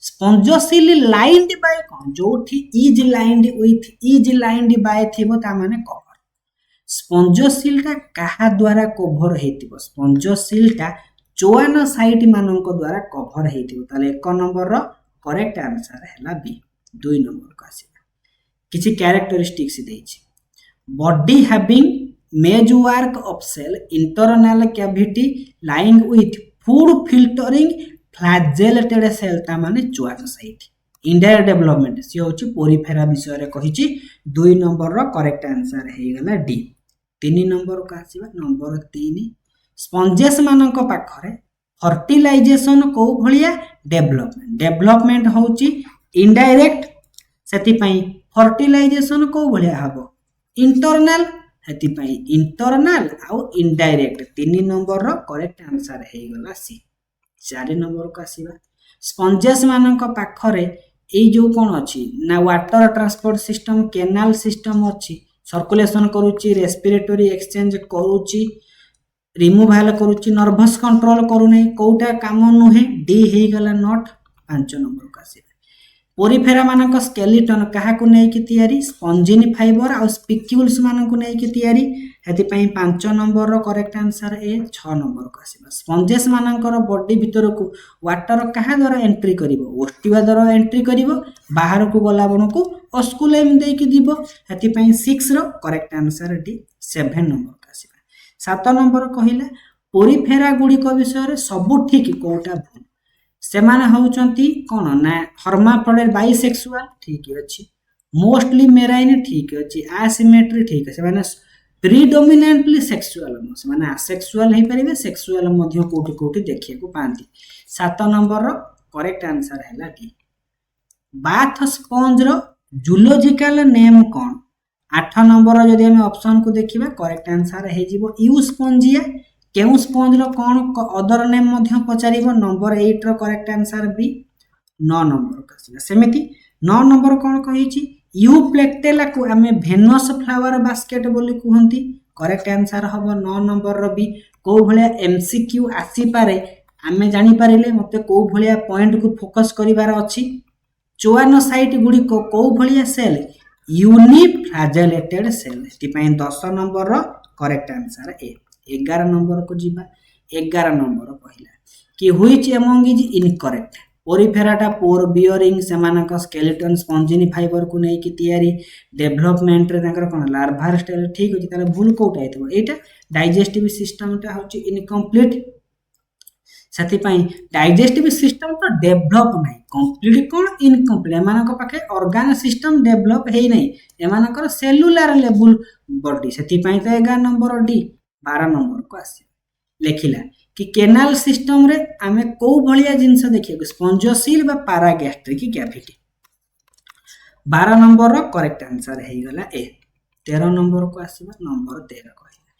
spongocoel lined by कोन जोठी इज लाइंड बाय थिबो ता माने कवर स्पंजोसिल ता कहा द्वारा कवर हेतिबो स्पंजोसिल ता चोआनोसाइट मानक द्वारा कवर हेतिबो ताले 1 नंबर रो करेक्ट आंसर हैला बी 2 नंबर को आसीबा किछि कैरेक्टरिस्टिक्स देछि body having meshwork of cell, internal cavity lying with food filtering flagellated cell ता माने zoonocyte. इंडायरेक्ट डेवलपमेंट सी होची पोरीफेरा विषय रे कहिची 2 नंबर रो करेक्ट आंसर हे गला डी. 3 नंबर का आसीबा नंबर 3 स्पंजेस मानक पाखरे फर्टिलाइजेशन को भलिया डेवलपमेंट होची इनडायरेक्ट सेति पई फर्टिलाइजेशन को भलिया हबो इंटरनल सेति पई इंटरनल आउ इनडायरेक्ट 3 नंबर रो करेक्ट आंसर हे गला सी. 4 नंबर का आसीबा स्पंजेस मानक पाखरे ए जो कोन अछि ना water transport system canal system अछि सर्कुलेशन करूची रेस्पिरेटरी एक्सचेंज करूची रिमूवल करूची नर्वस कंट्रोल करू नै कोटा काम नुहे डी हे गला नॉट. 5 नंबर का आसीबा पोरीफेरा मानक स्केलेटन काहा को नै कि तयारी स्पंजिन फाइबर आ स्पिक्यूल्स मानक नै कि तयारी हेति पई 5 नंबर रो करेक्ट आंसर ए. 6 नंबर का आसीबा स्पंजेस मानकर बॉडी भीतर को वाटर काहा द्वारा एंट्री करिवो ओस्टिवा द्वारा एंट्री करिवो बाहर को गला बणको ऑस्कुलेम दे कि दिबो हेति पई 6 रो करेक्ट आंसर डी. 7 नंबर का आसीबा 7 नंबर कहिला पोरीफेरा गुडी को विषय रे सब ठीक कोटा भूल से माने होउचंती कोन ना हर्माफ्रोडाइट बाइसेक्सुअल ठीक अछि मोस्टली मेराइन ठीक अछि एसिमेट्री ठीक अछि माने प्रीडोमिनेंटली सेक्सुअल से माने असेक्सुअल हे परिबे सेक्सुअल मध्ये कोठी कोठी देखिए को पांती. 7 नंबर रो करेक्ट आंसर हैला डी. बाथ स्पंज रो जूलॉजिकल नेम कोन 8 नंबर रो जदि हम ऑप्शन को देखिबा करेक्ट आंसर हे जिवो यूस्पोंजिया केउ स्पंज रो कोन अदर नेम मध्ये पचारिबो नंबर 8 रो करेक्ट आंसर बी. 9 नंबर का सेमिति 9 नंबर कोन कहिछि यूप्लेक्टेला को हमें वेनस फ्लावर बास्केट बोली कहंती करेक्ट आंसर हबो 9 नंबर रो बी. को भलिया एमसीक्यू आसी पारे हमें जानि पारिले मते को भलिया पॉइंट को फोकस करिवार अछि चोआनोसाइट गुडी को भलिया सेल यूनिफ्लाजेलेटेड सेल एति पई 10 नंबर रो करेक्ट आंसर ए. 11 नंबर को जीवा 11 नंबर पहिला कि व्हिच अमंग इज इनकरेक्ट पोरीफेराटा पोर बियरिंग सेमानक स्केलेटन स्पंजिन फाइबर को नै कि तयारी डेवलपमेंट रे ताकर कोन लार्भार स्टेज ठीक होची ताले भूल कोटा आइतबो एटा डाइजेस्टिव सिस्टम टा होची इनकम्प्लीट सेति पई डाइजेस्टिव सिस्टम तो डेवलप नै कंप्लीट कोन इनकम्प्लीट एमानक पाखे ऑर्गन सिस्टम डेवलप हेई नै एमानकर सेलुलर लेवल बॉडी सेति पई तो 11 नंबर डी. 12 नंबर को आसी लेखिला कि केनाल सिस्टम रे आमे को भलिया जिंस देखियो स्पंजोसिल बा पैरागैस्ट्रिक कैविटी. 12 नंबर रो करेक्ट आंसर हे गला ए. 13 नंबर को आसीबा नंबर 13 कहला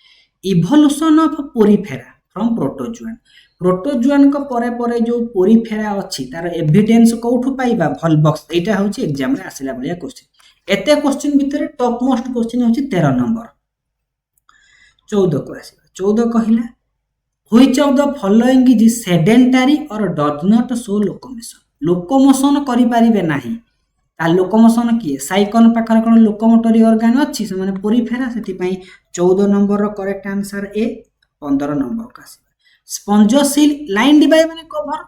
इवोल्यूशन ऑफ पोरीफेरा फ्रॉम प्रोटोजुआन को परे परे जो पोरीफेरा अछि तार एविडेंस कोठु पाइबा वॉलबॉक्स एटा होची एग्जाम रे आसिला बलिया क्वेश्चन एते क्वेश्चन भितरे टॉप मोस्ट क्वेश्चन होची 13 नंबर. 14 को आसीबा 14 कहिला which of the following is sedentary और डज नॉट शो लोकोमोशन करि परिबे नाही ता लोकोमोशन किए साइकोन पाखर कोन लोकोमोटरी ऑर्गन अछि से माने पोरीफेरा सेति पई 14 नंबर रो करेक्ट आंसर ए. 15 नंबर का आसीबा स्पंजोसिल लाइन डिवाइड माने कवर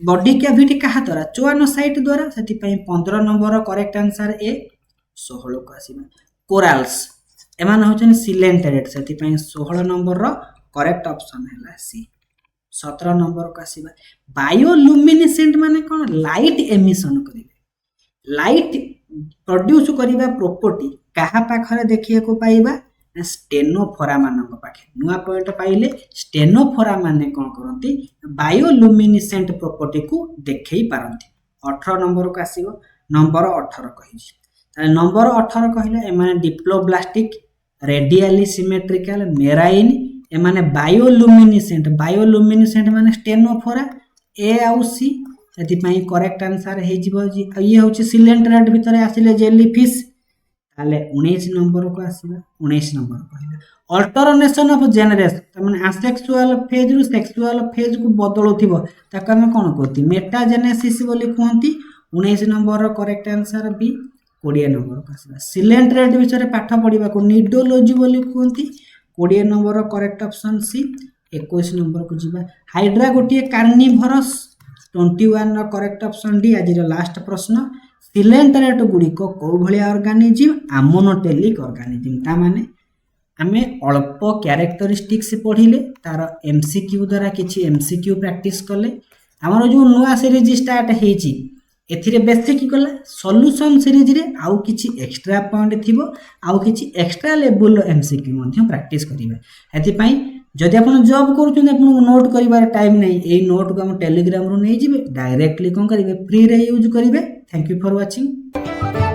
बॉडी कैविटी कहा द्वारा चोआनोसाइट द्वारा सेति पई 15 नंबर रो करेक्ट आंसर ए. 16 को आसीबा कोराल्स एमान होचन सिलेंटेरेट सेति पई 16 नंबर रो करेक्ट ऑप्शन हैला सी. 17 नंबर का आसीबा बायोलुमिनेसेंट माने कोन लाइट एमिशन करिवे लाइट प्रोड्यूस करिवा प्रॉपर्टी कहा पाखरे देखिए को पाइबा स्टेनोफोरा मानक पाखे नुआ पॉइंट पाइले स्टेनोफोरा माने कोन करंती बायोलुमिनेसेंट प्रॉपर्टी को देखै पारंती. 18 नंबर का आसीबो नंबर 18 कहिछि ताले नंबर 18 कहिला एमाने डिप्लोब्लास्टिक रेडियली सिमेट्रिकल मेराइन एमाने बायोलुमिनेसेंट माने स्टेनोफोरा ए आउ सी एति पई करेक्ट आंसर हे जिवो जी ये होची सिलेंट्रेट भितरे आसिले जेलीफिश ताले 19 नंबर को आसीबा 19 नंबर कहला अल्टरनेशन ऑफ जेनेरेशन माने असेक्सुअल फेज रु सेक्सुअल फेज को बदलुथिबो ताका हम कोन कहती मेटाजेनेसिस बोली कहंती. 19 नंबर रो करेक्ट आंसर बी. 20 नंबर को आसीबा सिलेंट्रेट विषय पाठ पढिबा को निडोलॉजी बोली कहंती. 20 नंबर रो करेक्ट ऑप्शन सी. 21 नंबर को जीवा हाइड्रा गोटिए कार्निवोरस 21 रो करेक्ट ऑप्शन डी. आज रो लास्ट प्रश्न सिलेंटरेट गुड़िक कौ भाया ऑर्गेनिज्म आमोनोटेलिक ऑर्गेनिज्म ता माने आमे अल्प क्यारेक्टरिस्टिक्स पढ़िले तार एमसीक्यू द्वारा किछि एमसीक्यू प्रैक्टिस कले हमर जो नुआ सीरीज स्टार्ट हेछि एथिरे बेसिक गला सॉल्यूशन सीरीज रे आउ किछि एक्स्ट्रा पॉइंट थिबो आउ किछि एक्स्ट्रा लेवल एमसीक्यू मध्ये प्रैक्टिस करिवे एथि पई जदि आपण जॉब करूछन आपण नोट करिवार टाइम नै ए नोट को हम टेलीग्राम रो नै जिवे डायरेक्टली कोन करिवे फ्री रे यूज करिवे थैंक यू फॉर वाचिंग।